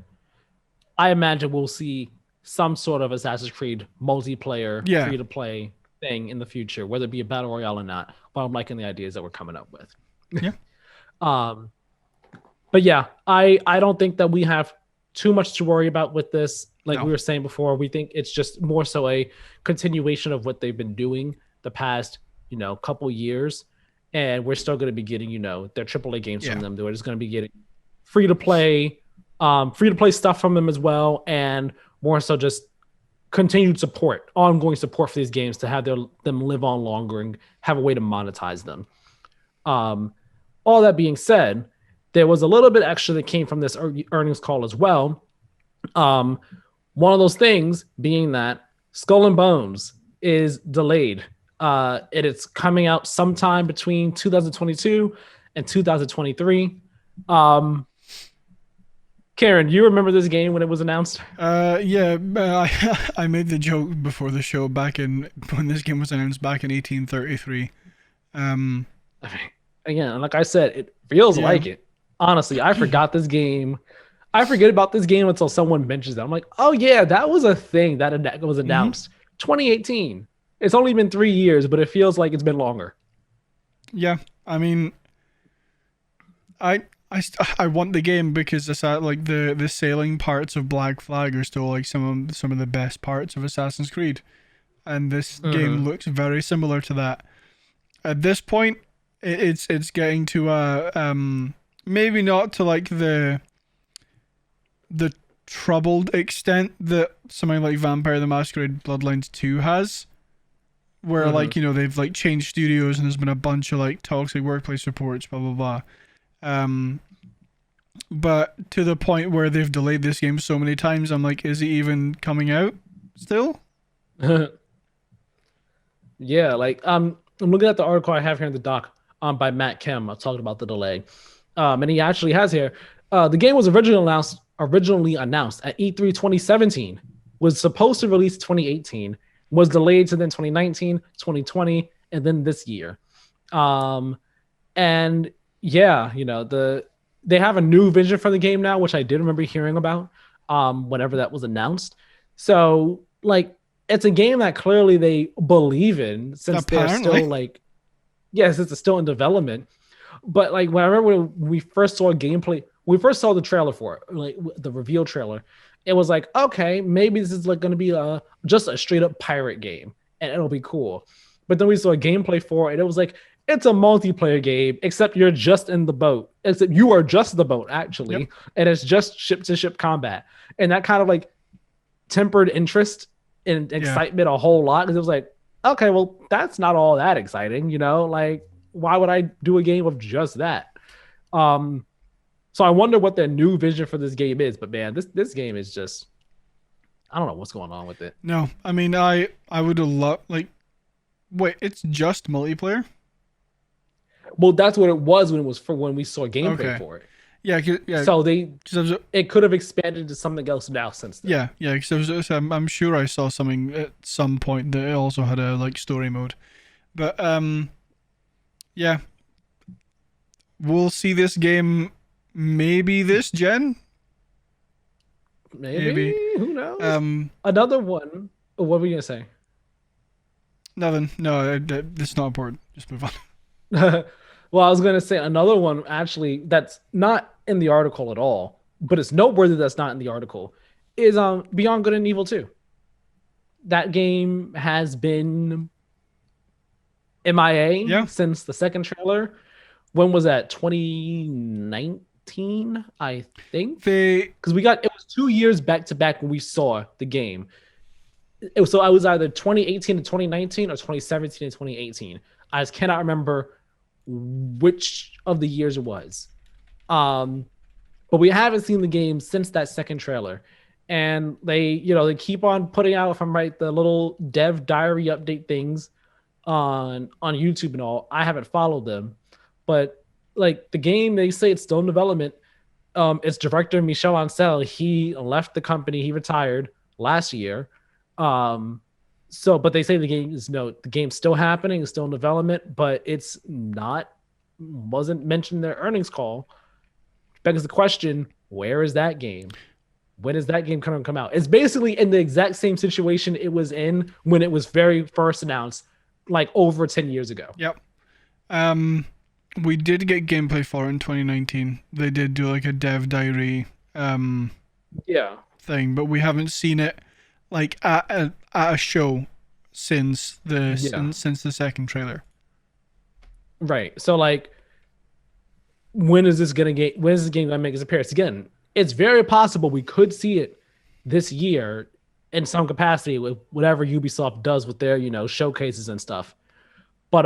I imagine we'll see some sort of Assassin's Creed multiplayer, free-to-play thing in the future, whether it be a battle royale or not. But I'm liking the ideas that we're coming up with. Yeah. But yeah, I don't think that we have too much to worry about with this. Like we were saying before, we think it's just more so a continuation of what they've been doing the past, couple years. And we're still going to be getting, their AAA games from them. They're just going to be getting free to play stuff from them as well. And more so just continued support, ongoing support for these games to have them live on longer and have a way to monetize them. All that being said, there was a little bit extra that came from this earnings call as well. One of those things being that Skull and Bones is delayed. It's coming out sometime between 2022 and 2023. Keiran, you remember this game when it was announced? Yeah, I made the joke before the show when this game was announced back in 1833. Again, like I said, it feels like it. Honestly, I forgot this game. I forget about this game until someone mentions that. I'm like, oh yeah, that was a thing that was announced. 2018. It's only been 3 years, but it feels like it's been longer. Yeah, I mean, I want the game because it's like the sailing parts of Black Flag are still like some of the best parts of Assassin's Creed, and this game looks very similar to that. At this point, it's getting to maybe not to like the troubled extent that something like Vampire the Masquerade Bloodlines 2 has, where like they've like changed studios and there's been a bunch of like toxic workplace reports, blah blah blah. But to the point where they've delayed this game so many times, I'm like, is it even coming out still? Yeah, like I'm looking at the article I have here in the doc by Matt Kim. I talked about the delay. And he actually has here. The game was originally announced originally announced at E3 2017, was supposed to release 2018, was delayed to then 2019, 2020, and then this year. And yeah, they have a new vision for the game now, which I did remember hearing about whenever that was announced. So like it's a game that clearly they believe in since they're Apparently. still like, yes, it's still in development. But like when I remember when we first saw gameplay, we first saw the trailer for it, like the reveal trailer. It was like, okay, maybe this is like going to be just a straight up pirate game, and it'll be cool. But then we saw gameplay for it, and it was like it's a multiplayer game, except you're just in the boat. Except you are just the boat actually, Yep. and it's just ship to ship combat, and that kind of like tempered interest and excitement a whole lot because it was like, okay, well that's not all that exciting, like why would I do a game of just that? Um, so I wonder what their new vision for this game is. But man, this game is just I don't know what's going on with it. No, I mean I would have loved like wait, it's just multiplayer? Well, that's what it was when it was for when we saw gameplay Okay. for it. Yeah, yeah. So Cause it could have expanded to something else now since then. yeah. Because I'm sure I saw something at some point that it also had a like story mode, but yeah, we'll see this game maybe this gen. Maybe, Maybe. who knows? Um, Another one. What were you gonna say? Nothing. No, it's not important. Just move on. Well, I was gonna say another one actually that's not in the article at all, but it's noteworthy that's not in the article is Beyond Good and Evil 2. That game has been MIA Yeah. since the second trailer. When was that? 2019, I think. They Because it was 2 years back to back when we saw the game. So I was either 2018 to 2019 or 2017 to 2018. I just cannot remember which of the years it was. Um, but we haven't seen the game since that second trailer. And they keep on putting out, if I'm right, the little dev diary update things on YouTube and all. I haven't followed them, but like the game, they say it's still in development. Its director Michel Ancel, he left the company, he retired last year. But they say the game's still happening, it's still in development, but wasn't mentioned in their earnings call. Begs the question, where is that game? When is that game going to come out? It's basically in the exact same situation it was in when it was very first announced, like over 10 years ago. Yep. We did get gameplay for it in 2019. They did do like a dev diary Yeah. thing, but we haven't seen it like at a show since since the second trailer. Right. So like when is this game gonna make its appearance again? It's very possible we could see it this year in some capacity with whatever Ubisoft does with their, showcases and stuff. But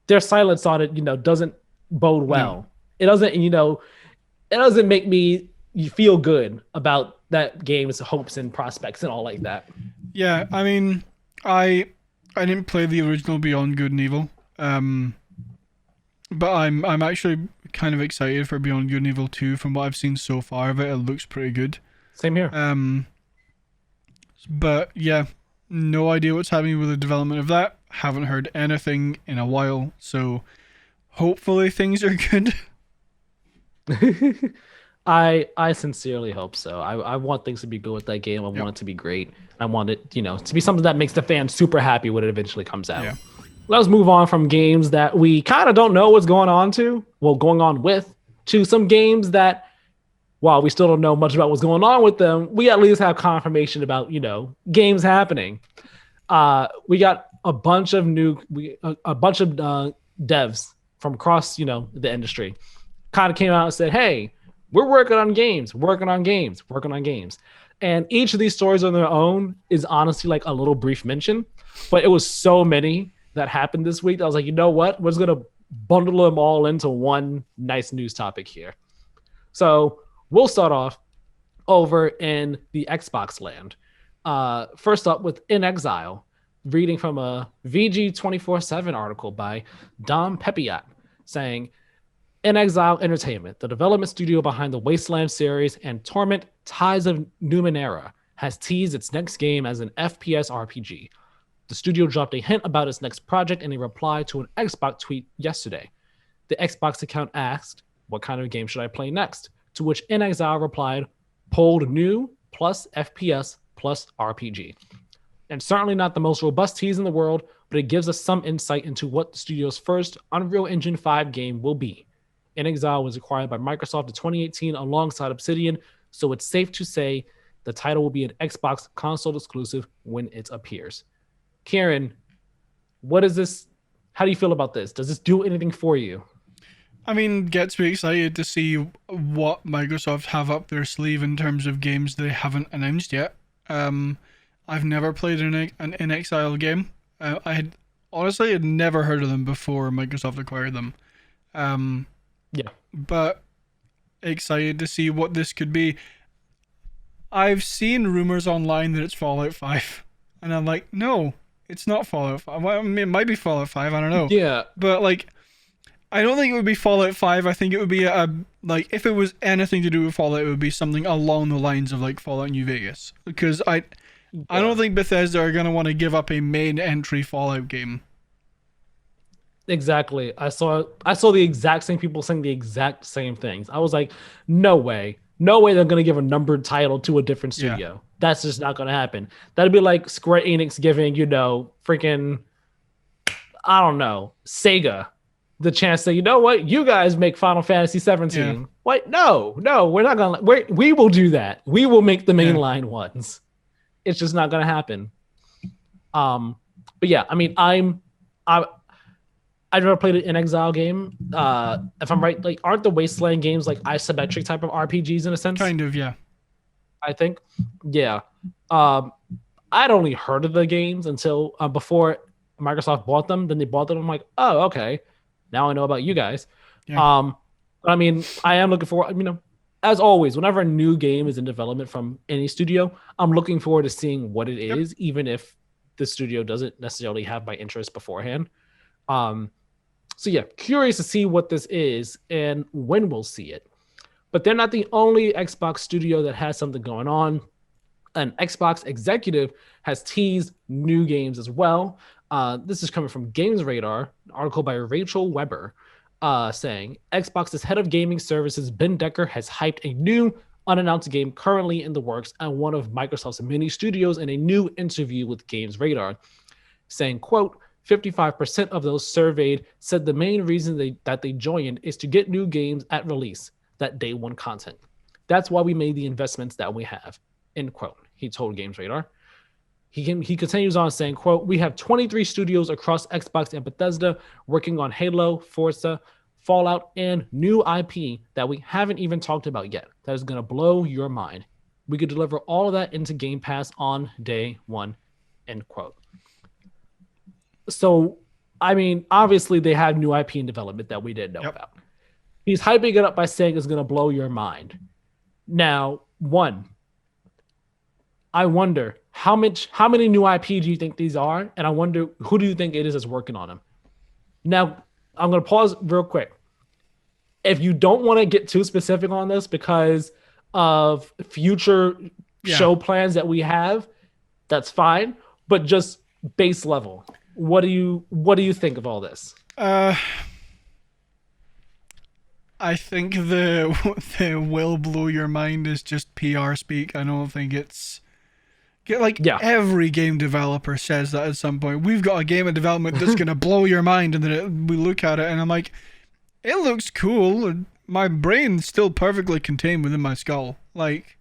their silence on it, doesn't bode well. No. It doesn't make me feel good about that game's hopes and prospects and all like that. Yeah, I mean, I didn't play the original Beyond Good and Evil, but I'm actually kind of excited for Beyond Good and Evil 2. From what I've seen so far of it, it looks pretty good. Same here. But yeah, no idea what's happening with the development of that. Haven't heard anything in a while, so hopefully things are good. I sincerely hope so. I want things to be good with that game. I want it to be great. I want it, to be something that makes the fans super happy when it eventually comes out. Yeah. Let's move on from games that we kind of don't know what's going on with, to some games that, while we still don't know much about what's going on with them, we at least have confirmation about, games happening. We got a bunch of devs from across, the industry kind of came out and said, hey, we're working on games. And each of these stories on their own is honestly like a little brief mention, but it was so many that happened this week. I was like, you know what? We're just going to bundle them all into one nice news topic here. So we'll start off over in the Xbox land. First up with In Exile, reading from a VG247 article by Dom Pepiat, saying, In Exile Entertainment, the development studio behind the Wasteland series and Torment Ties of Numenera, has teased its next game as an FPS RPG. The studio dropped a hint about its next project in a reply to an Xbox tweet yesterday. The Xbox account asked, "What kind of game should I play next?" To which In Exile replied, "Pulled new plus FPS plus RPG." And certainly not the most robust tease in the world, but it gives us some insight into what the studio's first Unreal Engine 5 game will be. In Exile was acquired by Microsoft in 2018 alongside Obsidian, so it's safe to say the title will be an Xbox console exclusive when it appears. Keiran, what is this? How do you feel about this? Does this do anything for you? I mean, gets me excited to see what Microsoft have up their sleeve in terms of games they haven't announced yet. I've never played an In Exile game. I had honestly had never heard of them before Microsoft acquired them. Yeah. But excited to see what this could be. I've seen rumors online that it's Fallout 5, and I'm like, no, it's not Fallout 5. Well, I mean, it might be Fallout 5, I don't know. Yeah. But like, I don't think it would be Fallout 5. I think it would be like, if it was anything to do with Fallout, it would be something along the lines of like Fallout New Vegas. Because I don't think Bethesda are gonna want to give up a main entry Fallout game. Exactly. I saw the exact same people saying the exact same things. I was like, no way. No way they're gonna give a numbered title to a different studio. Yeah. That's just not gonna happen. That'd be like Square Enix giving, freaking, I don't know, Sega the chance to, you know what, you guys make Final Fantasy 17. Yeah. What? No, we're not gonna. We will do that. We will make the mainline ones. It's just not gonna happen. But yeah, I mean, I've never played an Exile game. If I'm right, like, aren't the Wasteland games like isometric type of RPGs in a sense? Kind of, yeah. I think, yeah. I'd only heard of the games until before Microsoft bought them. Then they bought them. I'm like, oh, okay. Now I know about you guys. Yeah. But I mean, I am looking forward. As always, whenever a new game is in development from any studio, I'm looking forward to seeing what it is, even if the studio doesn't necessarily have my interest beforehand. So yeah, curious to see what this is and when we'll see it. But they're not the only Xbox studio that has something going on. An Xbox executive has teased new games as well. This is coming from Games Radar, an article by Rachel Weber, saying Xbox's head of gaming services, Ben Decker, has hyped a new unannounced game currently in the works at one of Microsoft's many studios in a new interview with Games Radar, saying, quote, 55% of those surveyed said the main reason that they joined is to get new games at release, that day one content. That's why we made the investments that we have, end quote, he told Games Radar. He continues on saying, quote, we have 23 studios across Xbox and Bethesda working on Halo, Forza, Fallout, and new IP that we haven't even talked about yet. That is going to blow your mind. We could deliver all of that into Game Pass on day one, end quote. So, I mean, obviously they have new IP in development that we didn't know about. He's hyping it up by saying it's going to blow your mind. Now, I wonder how many new IP do you think these are? And I wonder, who do you think it is that's working on them? Now, I'm going to pause real quick. If you don't want to get too specific on this because of future show plans that we have, that's fine. But just base level, what do you think of all this? I think the will blow your mind is just PR speak. I don't think it's every game developer says that at some point. We've got a game in development that's gonna blow your mind, and then we look at it and I'm like, it looks cool. My brain's still perfectly contained within my skull. Like,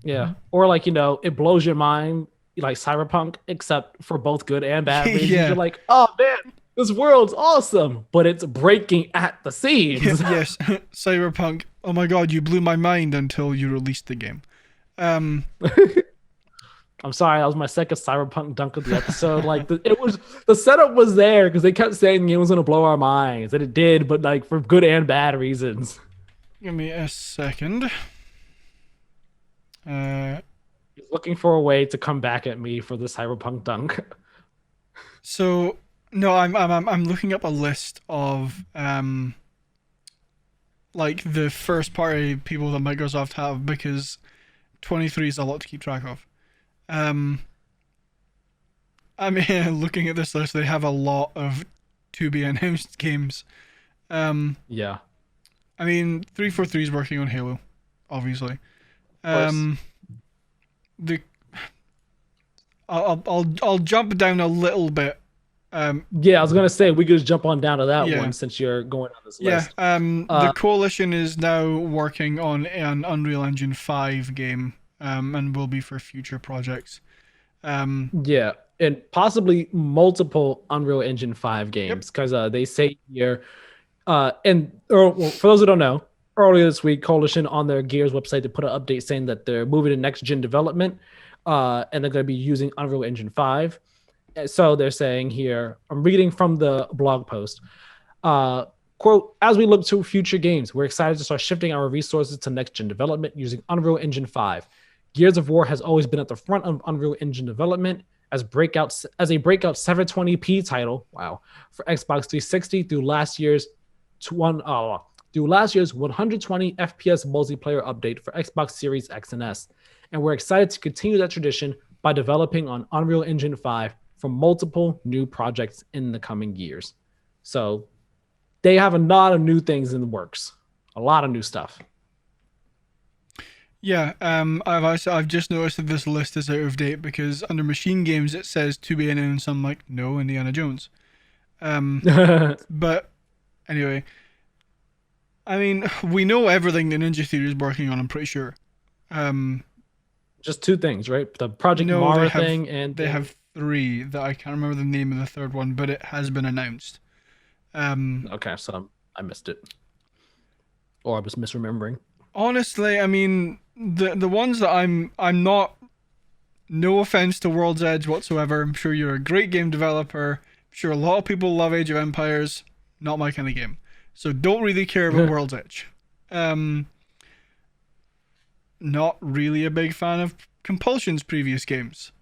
yeah, or like, it blows your mind, like Cyberpunk, except for both good and bad reasons. You're like, oh man, this world's awesome, but it's breaking at the seams. Yes, Cyberpunk. Oh my god, you blew my mind until you released the game. I'm sorry, that was my second Cyberpunk dunk of the episode. Like, the setup was there because they kept saying the game was gonna blow our minds, and it did, but like for good and bad reasons. Give me a second. He's looking for a way to come back at me for the Cyberpunk dunk. So no, I'm looking up a list of like the first party people that Microsoft have, because 23 is a lot to keep track of. Um, I mean, looking at this list, they have a lot of to be announced games. Um, Yeah, I mean, 343 is working on Halo, obviously. of course. Um, the I'll jump down a little bit. Yeah, I was gonna say we could just jump on down to that Yeah, one since you're going on this yeah. list. The Uh, Coalition is now working on an Unreal Engine 5 game, and will be for future projects. Um, yeah, and possibly multiple Unreal Engine 5 yep. games because they say here, well, for those who don't know, earlier this week, Coalition on their Gears website they put an update saying that they're moving to next gen development, and they're going to be using Unreal Engine 5. So they're saying here, I'm reading from the blog post. Uh, quote, as we look to future games, we're excited to start shifting our resources to next gen development using Unreal Engine 5. Gears of War has always been at the front of Unreal Engine development as a breakout 720p title. Wow, for Xbox 360 through last year's 120 FPS multiplayer update for Xbox Series X and S. And we're excited to continue that tradition by developing on Unreal Engine 5 for multiple new projects in the coming years. So they have a lot of new things in the works, a lot of new stuff. Yeah, I've just noticed that this list is out of date because under Machine Games it says to be announced. I'm like, no, Indiana Jones. But anyway, I mean, we know everything that Ninja Theory is working on. I'm pretty sure. Um, Just two things, right? The Project no, Mara thing and they have three that I can't remember the name of the third one, but it has been announced. okay, so I missed it, or I was misremembering. Honestly, I mean, the ones that I'm not. No offense to World's Edge whatsoever. I'm sure you're a great game developer. I'm sure a lot of people love Age of Empires. Not my kind of game. So don't really care about World's Edge. Um, Not really a big fan of Compulsion's previous games.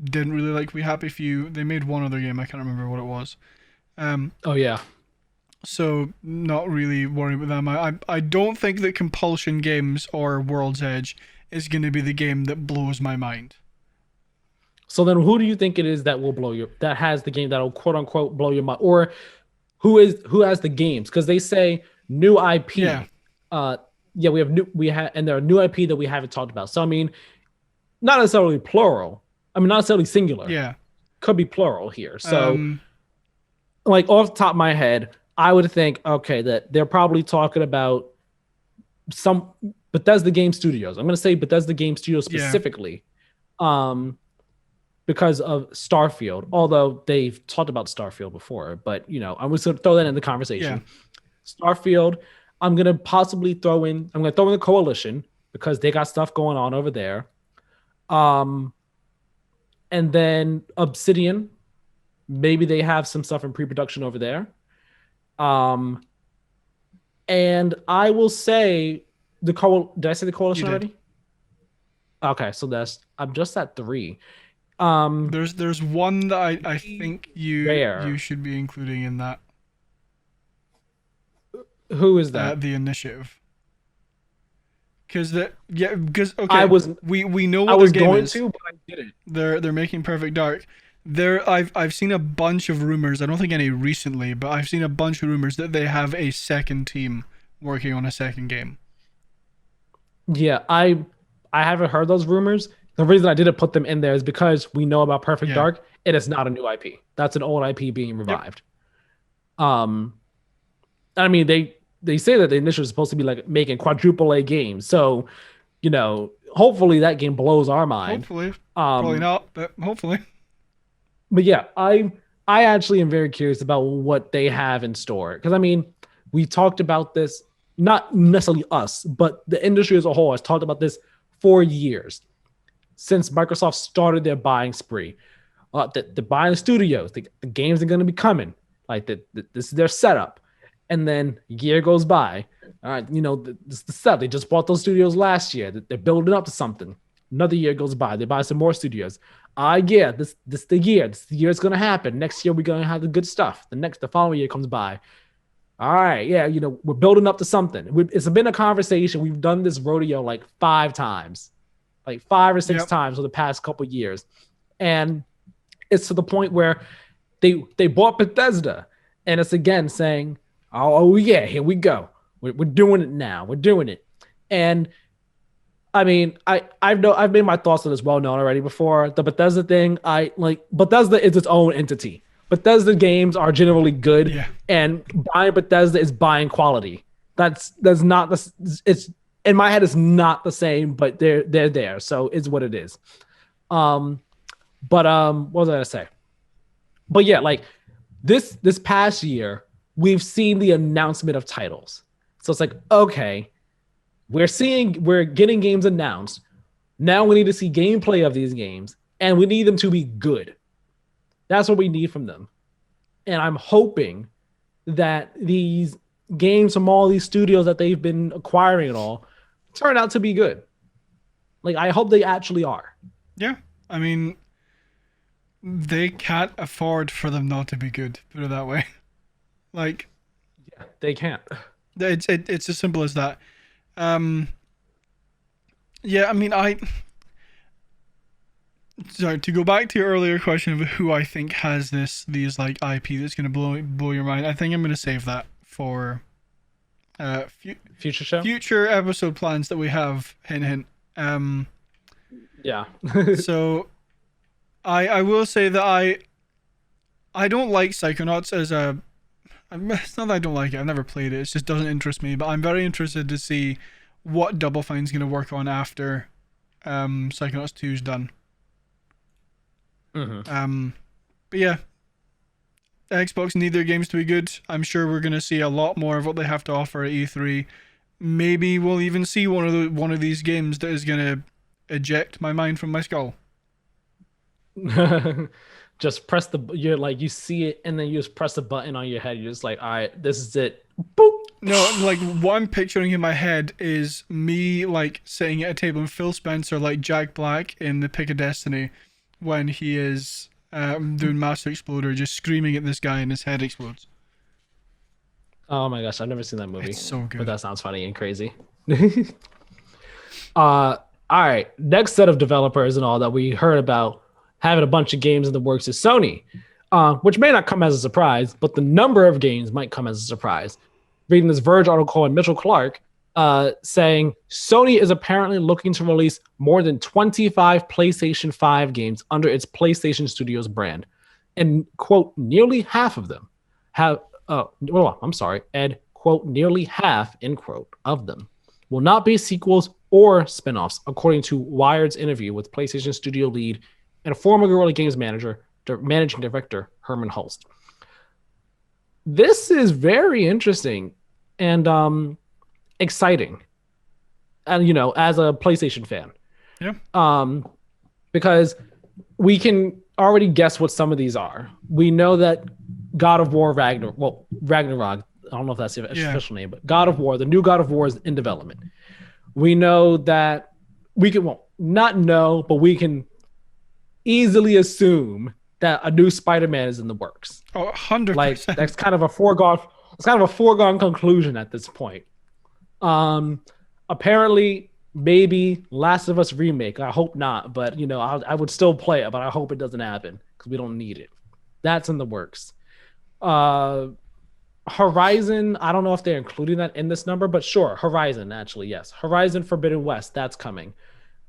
Didn't really like We Happy Few. They made one other game. I can't remember what it was. Oh yeah, So not really worried about them. I don't think that Compulsion Games or World's Edge is going to be the game that blows my mind. so then who do you think it is that will that has the game that'll quote unquote blow your mind, or who has the games? Because they say new IP. Yeah. Yeah, we have and there are new IP that we haven't talked about. So I mean, not necessarily plural. I mean, not necessarily singular. Yeah. Could be plural here. So Um, like off the top of my head, I would think okay that they're probably talking about some Bethesda Game Studios. I'm going to say Bethesda Game Studios yeah. specifically. Because of Starfield, although they've talked about Starfield before, but you know, I'm just gonna throw that in the conversation. Yeah. Starfield, I'm gonna throw in the Coalition because they got stuff going on over there. And then Obsidian, maybe they have some stuff in pre-production over there. And I will say did I say the Coalition already? Okay, so I'm just at 3. There's one that I think you should be including in that. Who is that? The Initiative. Because okay, we know what I was their game going is. to, but I didn't. They're making Perfect Dark. I've seen a bunch of rumors. I don't think any recently, but I've seen a bunch of rumors that they have a second team working on a second game. Yeah, I haven't heard those rumors. The reason I didn't put them in there is because we know about Perfect Dark. It is not a new IP. That's an old IP being revived. Yep. I mean, they say that the Initiative is supposed to be like making quadruple A games. So, you know, hopefully that game blows our mind. Hopefully. Probably not, but hopefully. But yeah, I actually am very curious about what they have in store. Because I mean, we talked about this, not necessarily us, but the industry as a whole has talked about this for years. Since Microsoft started their buying spree, the buying studios, the games are going to be coming. Like this is their setup, and then a year goes by. All right, you know this is the setup. They just bought those studios last year. They're building up to something. Another year goes by. They buy some more studios. Yeah, this the year. This the year it's going to happen. Next year we're going to have the good stuff. The following year comes by. all right, yeah, we're building up to something. It's been a conversation. We've done this rodeo like 5 times, like 5 or 6 Yep. times for the past couple years. And it's to the point where they bought Bethesda, and it's again saying, "Oh yeah, here we go. We're doing it now. We're doing it." And I mean, I've made my thoughts on this well known already before. The Bethesda thing, I like Bethesda is its own entity. Bethesda games are generally good, Yeah. and buying Bethesda is buying quality. That's not the it's in my head it's not the same, but they're there. So it's what it is. Um, but what was I gonna say? But yeah, like this past year, we've seen the announcement of titles. So it's like, okay, we're getting games announced. Now we need to see gameplay of these games, and we need them to be good. That's what we need from them. And I'm hoping that these games from all these studios that they've been acquiring and all turn out to be good. Like I hope they actually are. Yeah. I mean, they can't afford for them not to be good. Put it that way. Like, Yeah, they can't. it's as simple as that. Um, yeah. I mean, sorry, to go back to your earlier question of who I think has these like IP that's gonna blow your mind. I think I'm gonna save that for Future show. future episode plans that we have. Hint, hint. Yeah. So I will say that I don't like Psychonauts as a. It's not that I don't like it. I've never played it. It just doesn't interest me. But I'm very interested to see what Double Fine's gonna work on after Psychonauts 2's done. Mm-hmm. But yeah, Xbox need their games to be good. I'm sure we're gonna see a lot more of what they have to offer at E3. Maybe we'll even see one of these games that is gonna eject my mind from my skull. Just press you're like you see it and then you just press the button on your head. You're just like, all right, this is it. Boop. No, like what I'm picturing in my head is me like sitting at a table and Phil Spencer like Jack Black in The Pick of Destiny when he is doing Master Exploder, just screaming at this guy and his head explodes. Oh my gosh, I've never seen that movie. It's so good. But that sounds funny and crazy. All right. Next set of developers and all that we heard about having a bunch of games in the works is Sony, which may not come as a surprise, but the number of games might come as a surprise. Reading this Verge article on Mitchell Clark saying Sony is apparently looking to release more than 25 PlayStation 5 games under its PlayStation Studios brand. And, quote, nearly half of them have, and, quote, nearly half, end quote, of them will not be sequels or spinoffs, according to Wired's interview with PlayStation Studio lead and former Guerrilla Games managing director Herman Hulst. This is very interesting and exciting, and as a PlayStation fan, Yeah. because we can already guess what some of these are. We know that God of War Ragnarok. I don't know if that's the official name, but God of War, the new God of War is in development. We know that we can not know, but we can easily assume that a new Spider-Man is in the works. Oh, 100%. Like that's kind of a foregone. It's kind of a foregone conclusion at this point. Apparently, maybe Last of Us remake. I hope not, but I would still play it, but I hope it doesn't happen because we don't need it. That's in the works. Horizon. I don't know if they're including that in this number, but sure, Horizon. Actually, yes, Horizon Forbidden West. That's coming.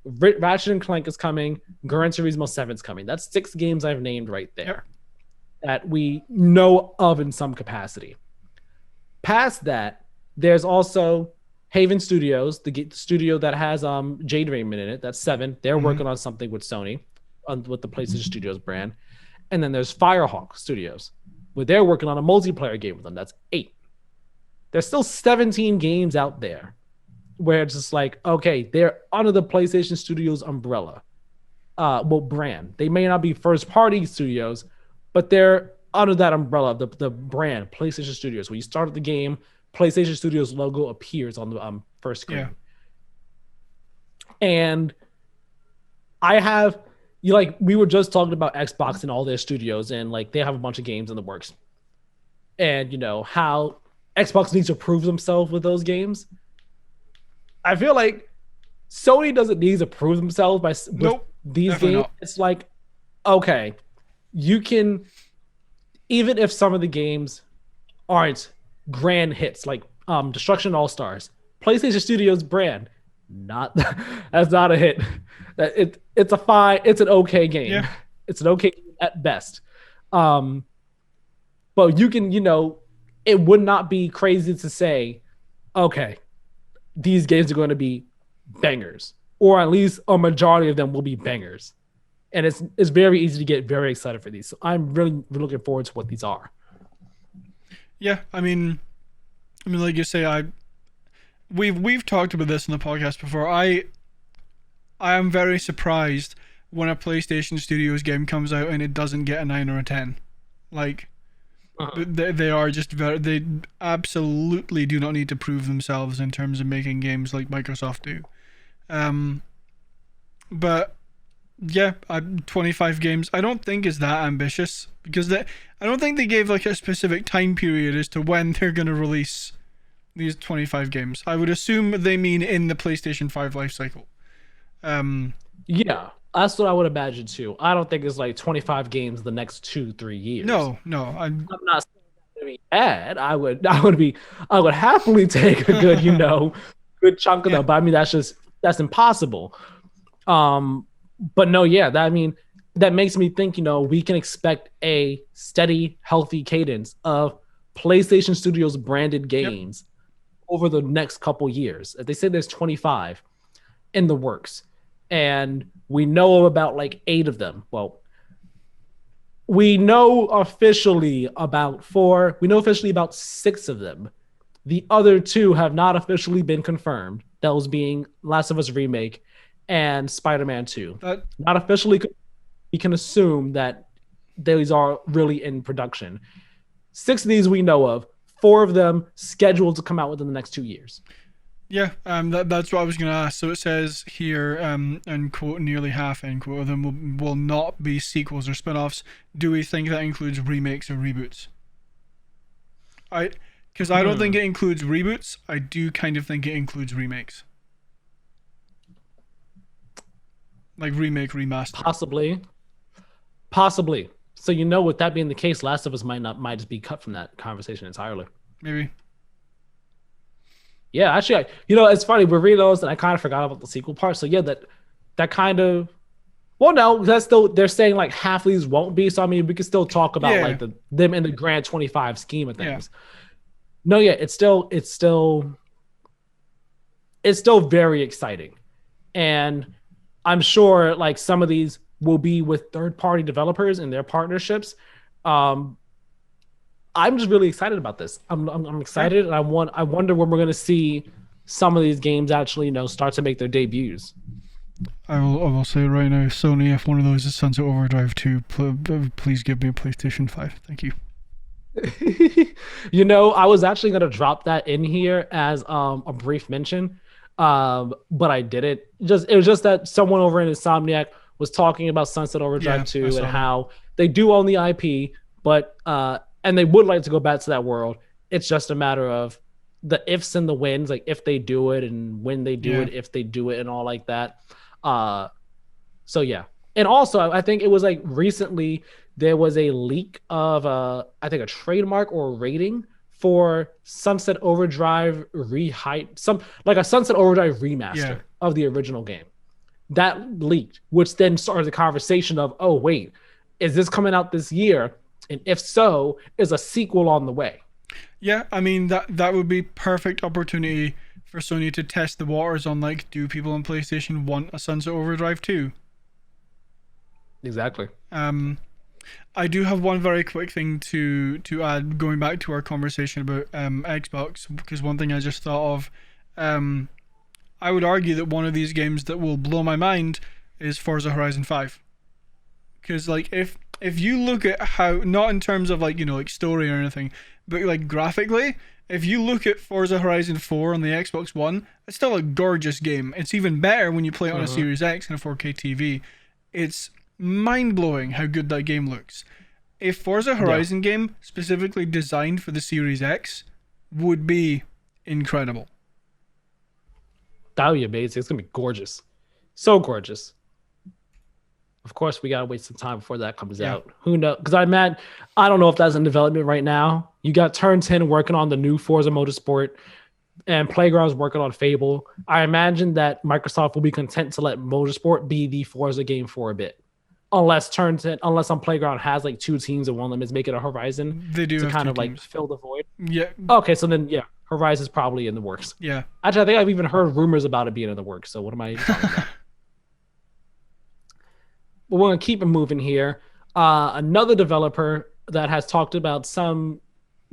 Ratchet and Clank is coming. Gran Turismo 7 is coming. That's 6 games I've named right there that we know of in some capacity. Past that, there's also Haven Studios, the studio that has Jade Raymond in it. That's 7. They're working on something with Sony, with the PlayStation Studios brand. And then there's Firehawk Studios, where they're working on a multiplayer game with them. That's 8. There's still 17 games out there where it's just like, okay, they're under the PlayStation Studios umbrella, brand. They may not be first-party studios, but they're under that umbrella, the brand, PlayStation Studios. When you start the game, PlayStation Studios logo appears on the first screen. Yeah. And we were just talking about Xbox and all their studios, and like they have a bunch of games in the works. And how Xbox needs to prove themselves with those games. I feel like Sony doesn't need to prove themselves with Nope, these definitely games. not. It's like, okay, you can, even if some of the games aren't grand hits like Destruction All Stars, PlayStation Studios brand, not that's not a hit. It's a fine, it's an okay game. Yeah, It's an okay game at best. Um, but you can, it would not be crazy to say, okay, these games are going to be bangers, or at least a majority of them will be bangers. And it's very easy to get very excited for these. So I'm really looking forward to what these are. yeah. Like you say, we've talked about this in the podcast before. I am very surprised when a PlayStation Studios game comes out and it doesn't get a 9 or a 10. Like, they are just they absolutely do not need to prove themselves in terms of making games like Microsoft do. But yeah, 25 games I don't think is that ambitious, because I don't think they gave like a specific time period as to when they're going to release these 25 games. I would assume they mean in the PlayStation 5 life cycle. Yeah, that's what I would imagine too. I don't think it's like 25 games the next 2-3 years. No, I'm not saying that to be bad. I would happily take a good, good chunk of Yeah. them. But I mean, that's impossible. But no, yeah, that makes me think, we can expect a steady, healthy cadence of PlayStation Studios branded games over the next couple years. If they say there's 25 in the works, and we know about like 8 of them. Well, we know officially about 4. We know officially about 6 of them. The other 2 have not officially been confirmed. Those being Last of Us Remake and Spider-Man 2. Not officially. We can assume that these are really in production. 6 of these we know of. 4 of them scheduled to come out within the next 2 years. Yeah, that's what I was going to ask. So it says here, and quote, nearly half, end quote, of them will not be sequels or spin-offs. Do we think that includes remakes or reboots? Because I don't think it includes reboots. I do kind of think it includes remakes. Like remake, remaster. Possibly. So with that being the case, Last of Us might just be cut from that conversation entirely. Maybe. Yeah, actually, it's funny. We're reading those, and I kind of forgot about the sequel part. So yeah, that kind of. Well, no, that's still, they're saying like half of these won't be. So I mean, we can still talk about like them in the grand 25 scheme of things. No, yeah, it's still very exciting, and I'm sure like some of these will be with third-party developers and their partnerships. I'm just really excited about this. I'm excited, and I wonder when we're going to see some of these games actually, start to make their debuts. I will say right now, Sony, if one of those is Sunset Overdrive 2, please give me a PlayStation 5. Thank you. I was actually going to drop that in here as a brief mention, but I didn't. It was just that someone over in Insomniac was talking about Sunset Overdrive 2 and how they do own the IP, but and they would like to go back to that world. It's just a matter of the ifs and the whens, like if they do it and when they do it, if they do it and all like that. So yeah. And also, I think it was like recently there was a leak of I think a trademark or a rating for Sunset Overdrive like a Sunset Overdrive remaster of the original game. That leaked, which then started the conversation of, oh wait, is this coming out this year? And if so, is a sequel on the way? Yeah, I mean that would be perfect opportunity for Sony to test the waters on like, do people on PlayStation want a Sunset Overdrive 2? Exactly. I do have one very quick thing to add, going back to our conversation about Xbox, because one thing I just thought of, I would argue that one of these games that will blow my mind is Forza Horizon 5. Because like if you look at how, not in terms of like, like story or anything, but like graphically, if you look at Forza Horizon 4 on the Xbox One, it's still a gorgeous game. It's even better when you play it on a Series X and a 4K TV. It's mind-blowing how good that game looks. A Forza Horizon game specifically designed for the Series X would be incredible. That would be amazing. It's gonna be gorgeous, so gorgeous. Of course, we gotta wait some time before that comes Yeah. out. Who knows? Because I don't know if that's in development right now. You got Turn 10 working on the new Forza Motorsport, and Playground's working on Fable. I imagine that Microsoft will be content to let Motorsport be the Forza game for a bit, unless some Playground has like two teams and one of them is making a Horizon They do to have kind two of like teams. fill the void. Yeah. Okay, so then yeah, Horizon's probably in the works. Yeah. Actually, I think I've even heard rumors about it being in the works. So what am I even talking about? But we're gonna keep it moving here. Another developer that has talked about some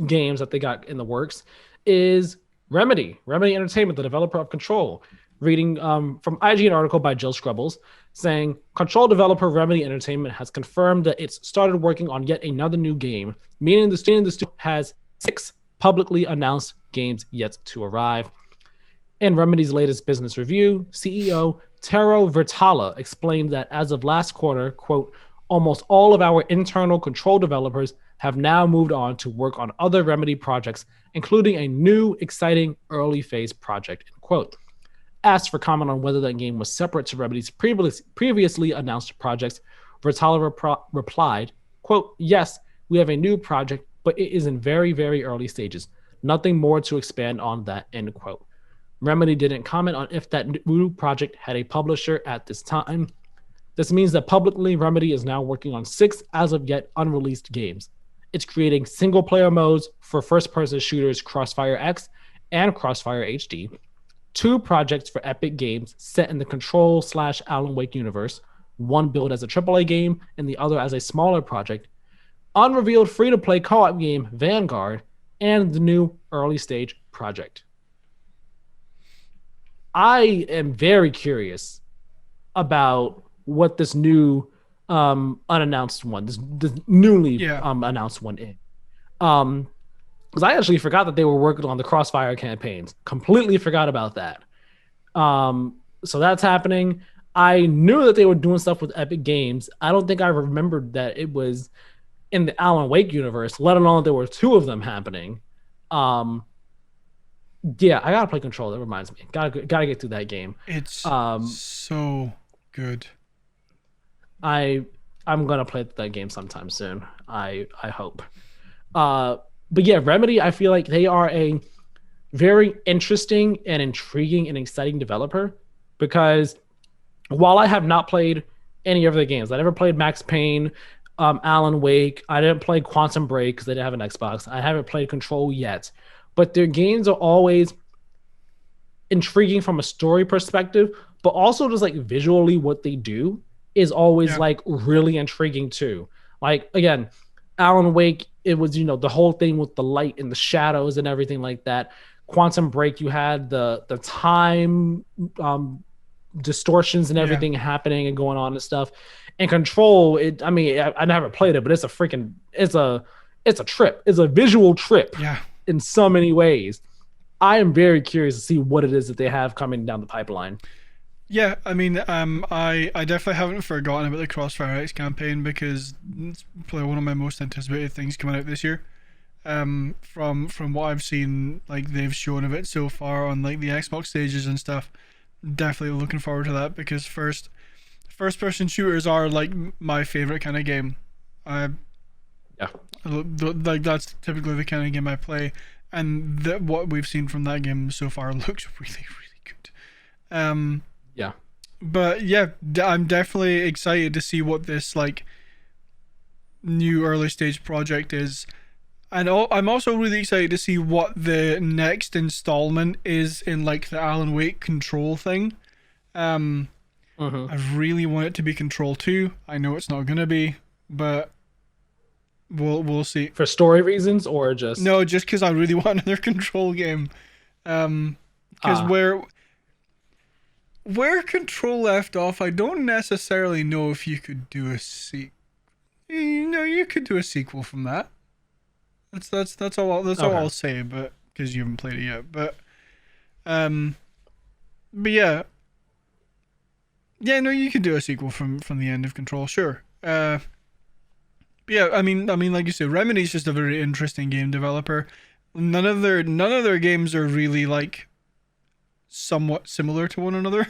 games that they got in the works is Remedy. Remedy Entertainment, the developer of Control. Reading from IGN article by Jill Scrubbles saying Control developer Remedy Entertainment has confirmed that it's started working on yet another new game, meaning the studio has 6 publicly announced games yet to arrive. In Remedy's latest business review, CEO Tero Virtala explained that as of last quarter, quote, almost all of our internal Control developers have now moved on to work on other Remedy projects, including a new, exciting early phase project, end quote. Asked for comment on whether that game was separate to Remedy's previously announced projects, Virtala replied, quote, yes, we have a new project, but it is in very, very early stages. Nothing more to expand on that, end quote. Remedy didn't comment on if that new project had a publisher at this time. This means that publicly, Remedy is now working on 6 as of yet unreleased games. It's creating single-player modes for first-person shooters Crossfire X and Crossfire HD, 2 projects for Epic Games set in the Control/Alan Wake universe, one billed as a AAA game and the other as a smaller project, unrevealed free-to-play co-op game Vanguard, and the new early-stage project. I am very curious about what this new unannounced one, this newly announced one is. Because I actually forgot that they were working on the Crossfire campaigns. Completely forgot about that. So that's happening. I knew that they were doing stuff with Epic Games. I don't think I remembered that it was in the Alan Wake universe, let alone that there were 2 of them happening. Yeah, I gotta play Control. That reminds me. Gotta get through that game. It's so good. I'm gonna play that game sometime soon. I hope. But yeah, Remedy, I feel like they are a very interesting and intriguing and exciting developer because while I have not played any of their games, I never played Max Payne, Alan Wake. I didn't play Quantum Break because they didn't have an Xbox. I haven't played Control yet. But their games are always intriguing from a story perspective, but also just like visually what they do is always like really intriguing too. Like again, Alan Wake, it was, the whole thing with the light and the shadows and everything like that. Quantum Break, you had the time distortions and everything happening and going on and stuff. And Control, I never played it, but it's a trip. It's a visual trip. Yeah. In so many ways. I am very curious to see what it is that they have coming down the pipeline. Yeah, I definitely haven't forgotten about the Crossfire X campaign because it's probably one of my most anticipated things coming out this year. From what I've seen, like they've shown of it so far on like the Xbox stages and stuff. Definitely looking forward to that because first person shooters are like my favorite kind of game. Like that's typically the kind of game I play, and what we've seen from that game so far looks really, really good. Yeah. But yeah, I'm definitely excited to see what this like new early stage project is, and I'm also really excited to see what the next installment is in like the Alan Wake Control thing. I really want it to be Control 2. I know it's not gonna be, but we'll see. For story reasons or just because I really want another Control game. Because where Control left off, I don't necessarily know if you could do a sequel. You could do a sequel from that. That's all I'll say. But because you haven't played it yet, but yeah, no, you could do a sequel from the end of Control, sure. Yeah, I mean, like you said, Remedy's just a very interesting game developer. None of their games are really like somewhat similar to one another.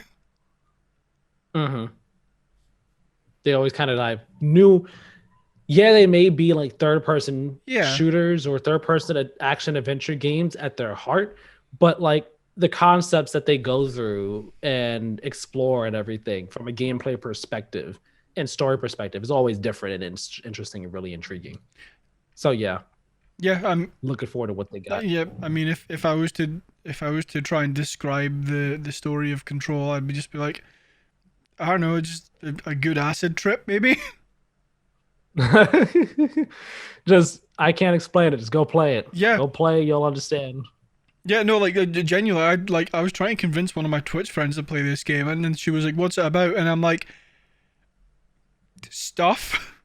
Mm-hmm. They always kind of like new. Yeah, they may be like third person Yeah. shooters or third person action adventure games at their heart, but like the concepts that they go through and explore and everything from a gameplay perspective and story perspective is always different and interesting and really intriguing. So yeah, Yeah, I'm looking forward to what they got. yeah, I mean if I was to try and describe the story of Control, I'd just be like, I don't know, just a good acid trip maybe. Just I can't explain it. Just go play it. Yeah. Go play, you'll understand. Yeah, no, like genuinely, I was trying to convince one of my Twitch friends to play this game, and then she was like, "What's it about?" And I'm like, "Stuff."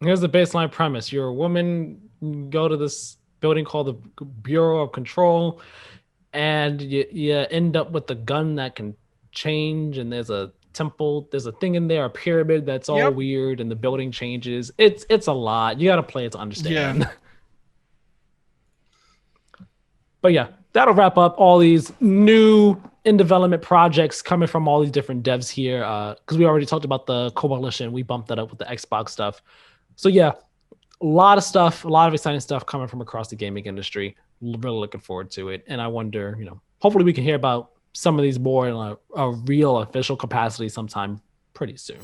Here's the baseline premise. You're a woman, you go to this building called the Bureau of Control, and you end up with a gun that can change, and there's a temple, there's a thing in there, a pyramid that's all Yep. weird, and the building changes. It's a lot. You gotta play it to Yeah. understand. But yeah, that'll wrap up all these new in development projects coming from all these different devs here. Because we already talked about the coalition, we bumped that up with the Xbox stuff. So yeah, a lot of stuff, a lot of exciting stuff coming from across the gaming industry. Really looking forward to it, and I wonder, hopefully we can hear about some of these more in a real official capacity sometime pretty soon.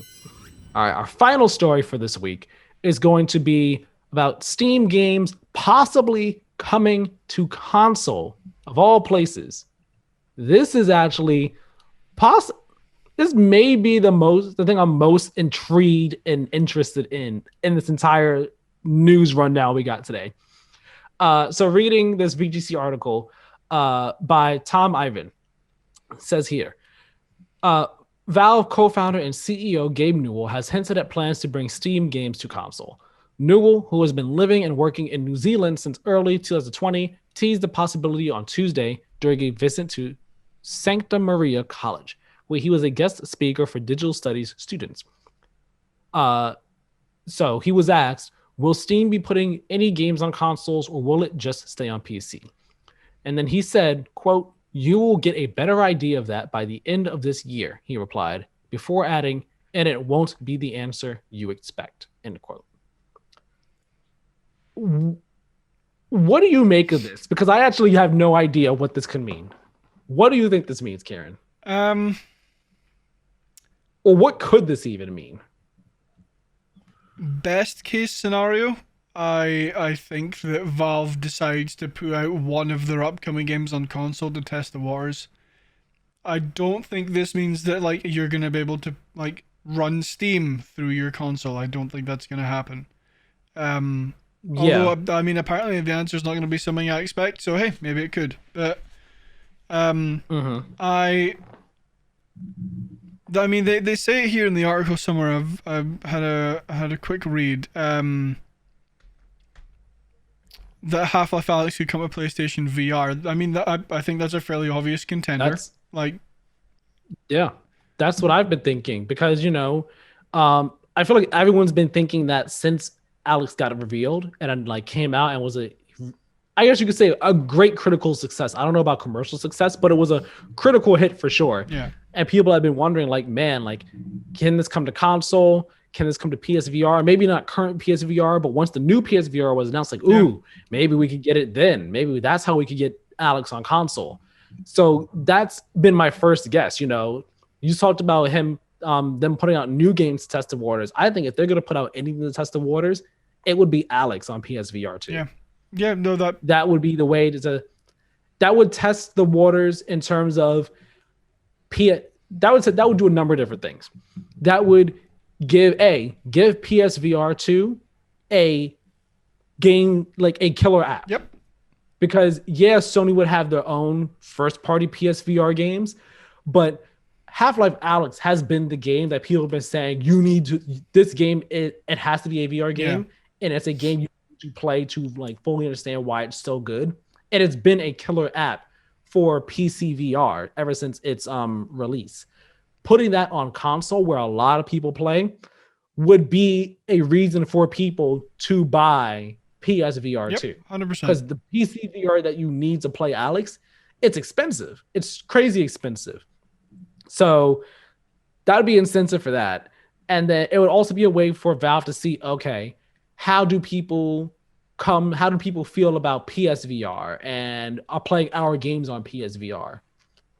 All right, our final story for this week is going to be about Steam games possibly coming to console of all places. This is actually this may be the thing I'm most intrigued and interested in this entire news rundown we got today. So reading this VGC article by Tom Ivan, says here, Valve co-founder and CEO Gabe Newell has hinted at plans to bring Steam games to console. Newell, who has been living and working in New Zealand since early 2020, teased the possibility on Tuesday during a visit to Santa Maria College, where he was a guest speaker for digital studies students. So he was asked, will Steam be putting any games on consoles or will it just stay on PC? And then he said, quote, you will get a better idea of that by the end of this year, he replied, before adding, and it won't be the answer you expect, end quote. What do you make of this? Because I actually have no idea what this could mean. What do you think this means, Keiran? Or what could this even mean? Best case scenario, I think that Valve decides to put out one of their upcoming games on console to test the waters. I don't think this means that like you're gonna be able to like run Steam through your console. I don't think that's gonna happen. Although I mean, apparently the answer is not gonna be something I expect. So hey, maybe it could. But I mean, they say it here in the article somewhere. I've had a quick read. That Half-Life Alyx could come to PlayStation VR. I mean, I think that's a fairly obvious contender. That's what I've been thinking because I feel like everyone's been thinking that since Alyx got revealed and like came out and was I guess you could say a great critical success. I don't know about commercial success, but it was a critical hit for sure. Yeah. And people have been wondering, like, man, like, can this come to console? Can this come to PSVR? Maybe not current PSVR, but once the new PSVR was announced, like, ooh, maybe we could get it then. Maybe that's how we could get Alyx on console. So that's been my first guess. You talked about them putting out new games to test the waters. I think if they're going to put out anything to test the waters, it would be Alyx on PSVR too. Yeah, no, that would be the way that would test the waters in terms of that would do a number of different things. That would give PSVR 2 a game, like a killer app. Yep. Because Sony would have their own first party PSVR games, but Half-Life Alyx has been the game that people have been saying this game, it has to be a VR game, and it's a game you need to play to like fully understand why it's so good. And it's been a killer app for PC VR ever since its release. Putting that on console where a lot of people play would be a reason for people to buy PSVR Yep, too. 100%. Because the PC VR that you need to play Alex, it's expensive. It's crazy expensive. So that would be incentive for that. And then it would also be a way for Valve to see, okay, how do people how do people feel about PSVR and are playing our games on PSVR?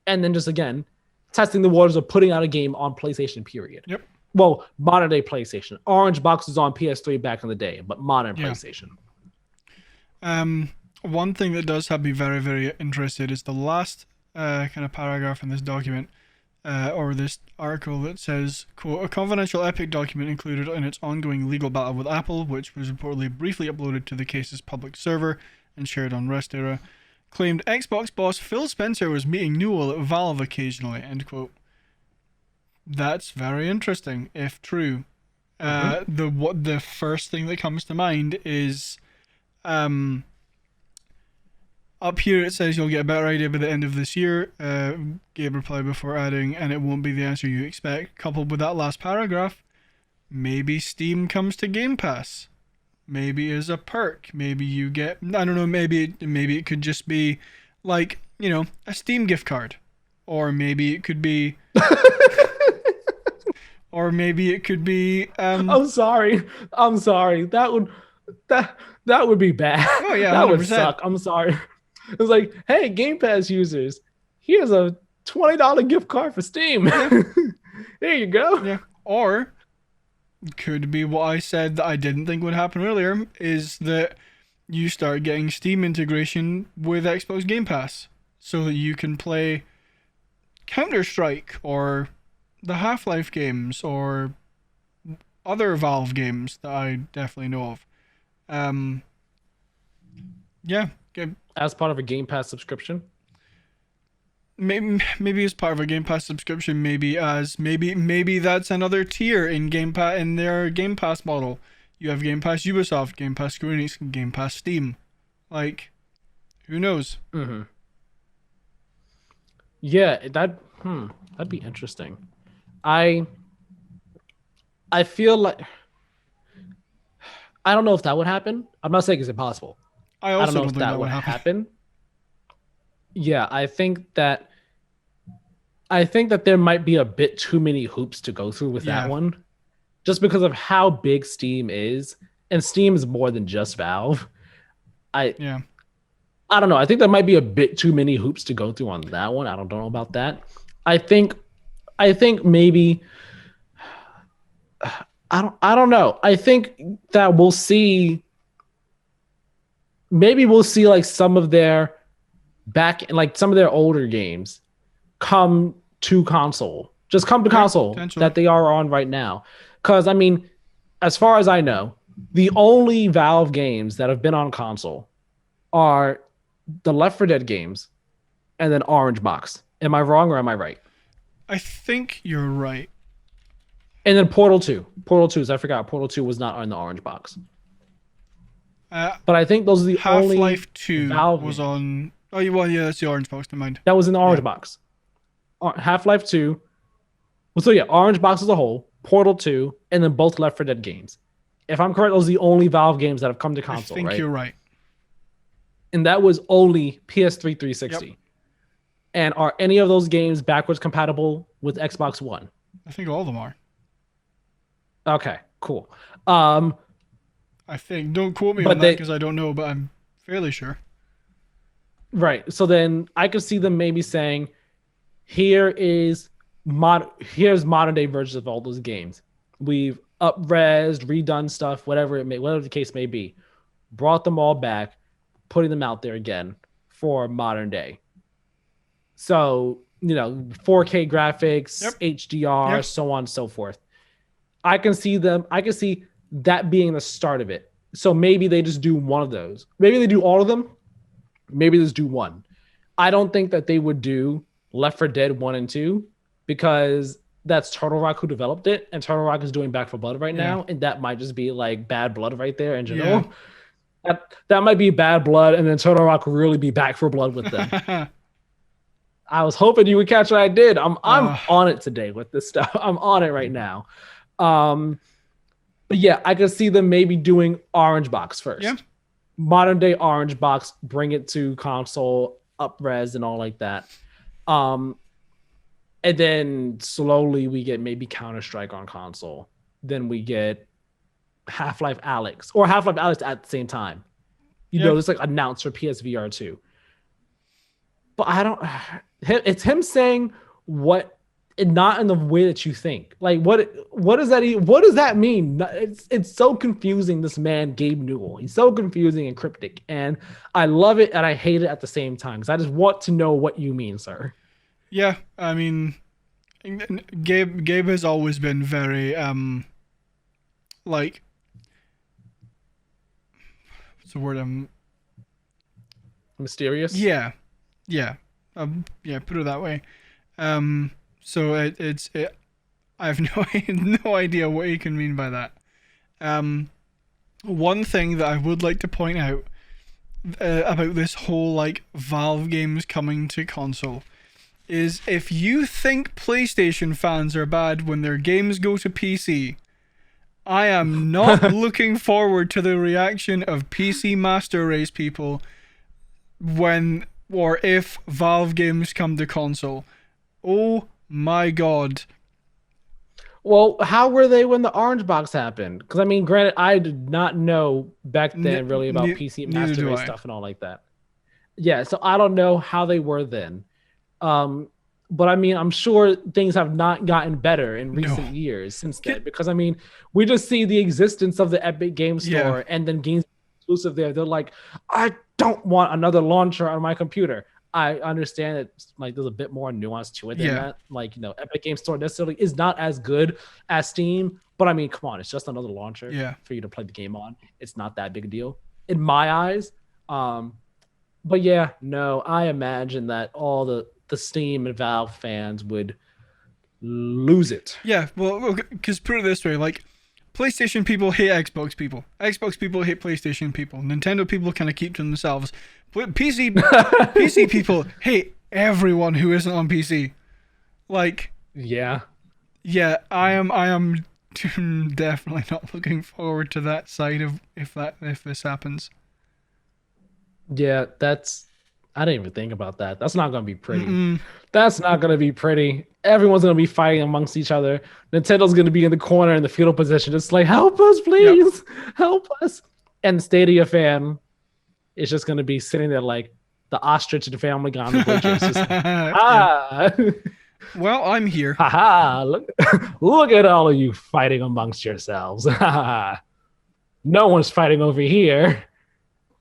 And then just again, testing the waters of putting out a game on PlayStation, period. Yep. Well, modern day PlayStation. Orange Box was on PS3 back in the day, but modern PlayStation. One thing that does have me very, very interested is the last kind of paragraph in this document, or this article that says, quote, a confidential Epic document included in its ongoing legal battle with Apple, which was reportedly briefly uploaded to the case's public server and shared on Restera, claimed Xbox boss Phil Spencer was meeting Newell at Valve occasionally, end quote. That's very interesting, if true. The first thing that comes to mind is up here it says you'll get a better idea by the end of this year. Gabe replied before adding, and it won't be the answer you expect. Coupled with that last paragraph, maybe Steam comes to Game Pass. Maybe as a perk. Maybe you get, I don't know, maybe it could just be like, you know, a Steam gift card. Or maybe it could be or maybe it could be I'm sorry. That would be bad. Oh yeah, 100%. That would suck. I'm sorry. It's like, hey, Game Pass users, here's a $20 gift card for Steam. There you go. Yeah. Or could be what I said that I didn't think would happen earlier, is that you start getting Steam integration with Xbox Game Pass so that you can play Counter-Strike or the Half-Life games or other Valve games that I definitely know of. Yeah. As part of a Game Pass subscription? Maybe as part of a Game Pass subscription, maybe that's another tier in Game Pass, in their Game Pass model. You have Game Pass Ubisoft, Game Pass Square Enix, Game Pass Steam. Like, who knows? Mm-hmm. Yeah, that'd be interesting. I feel like I don't know if that would happen. I'm not saying it's impossible. I also don't know don't if think that would happen. Yeah, I think that there might be a bit too many hoops to go through with that one, just because of how big Steam is, and Steam is more than just Valve. I don't know. I think there might be a bit too many hoops to go through on that one. I don't know about that. I think maybe I don't know. I think that we'll see. Maybe we'll see like some of their some of their older games come to console. Just come to console that they are on right now. Because I mean, as far as I know, the only Valve games that have been on console are the Left 4 Dead games and then Orange Box. Am I wrong or am I right? I think you're right. And then Portal 2. Portal 2, I forgot. Portal 2 was not on the Orange Box. But I think those are the only Half-Life 2 Valve was on. Oh, well, yeah, that's the Orange Box. Never mind. That was in the Orange Box. Half-Life 2. Well, so yeah, Orange Box as a whole, Portal 2, and then both Left 4 Dead games. If I'm correct, those are the only Valve games that have come to console, right? I think you're right. And that was only PS3 360. Yep. And are any of those games backwards compatible with Xbox One? I think all of them are. Okay, cool. I think. Don't quote me on that because I don't know, but I'm fairly sure. Right. So then I could see them maybe saying, here's modern day versions of all those games. We've up-resed, redone stuff, whatever the case may be. Brought them all back, putting them out there again for modern day. So, 4K graphics, HDR, so on and so forth. I can see that being the start of it. So maybe they just do one of those. Maybe they do all of them. Maybe they just do one. I don't think that they would do Left 4 Dead 1 and 2 because that's Turtle Rock who developed it, and Turtle Rock is doing Back 4 Blood right now, and that might just be like bad blood right there in general. Yeah. That might be bad blood, and then Turtle Rock will really be Back 4 Blood with them. I was hoping you would catch what I did. I'm on it today with this stuff. I'm on it right now. But yeah, I could see them maybe doing Orange Box first. Yeah. modern day Orange Box, bring it to console, up res and all like that. And then slowly we get maybe Counter-Strike on console. Then we get Half-Life Alyx or Half-Life Alyx at the same time. It's like announced for PSVR 2. But I don't. It's him saying what, not in the way that you think. Like what does that even, what does that mean? It's so confusing. This man Gabe Newell. He's so confusing and cryptic, and I love it and I hate it at the same time because I just want to know what you mean, sir. Yeah, I mean, Gabe has always been very like, what's the word? Mysterious. Yeah. Put it that way. So I have no idea what you can mean by that. One thing that I would like to point out about this whole like Valve games coming to console is if you think PlayStation fans are bad when their games go to PC, I am not looking forward to the reaction of PC Master Race people when or if Valve games come to console. Oh my god. Well, how were they when the Orange Box happened? Because I mean, granted, I did not know back then really about PC Master Race stuff and all like that. Yeah, so I don't know how they were then. But I mean, I'm sure things have not gotten better in recent years since then. Because I mean, we just see the existence of the Epic Game Store and then games exclusive there. They're like, I don't want another launcher on my computer. I understand that like there's a bit more nuance to it than that. Like, Epic Game Store necessarily is not as good as Steam, but I mean, come on, it's just another launcher for you to play the game on. It's not that big a deal in my eyes. But yeah, no, I imagine that all the Steam and Valve fans would lose it. Yeah, well, because put it this way, like, PlayStation people hate Xbox people. Xbox people hate PlayStation people. Nintendo people kind of keep to themselves. PC people hate everyone who isn't on PC. Like, yeah, I am definitely not looking forward to that side of if this happens. Yeah, I didn't even think about that. That's not going to be pretty. That's not going to be pretty. Everyone's going to be fighting amongst each other. Nintendo's going to be in the corner in the fetal position. Just like, help us, please. Help us. And the Stadia fan is just going to be sitting there like the ostrich in the Family Guy on the bridges. Just like, well, I'm here. Look at all of you fighting amongst yourselves. No one's fighting over here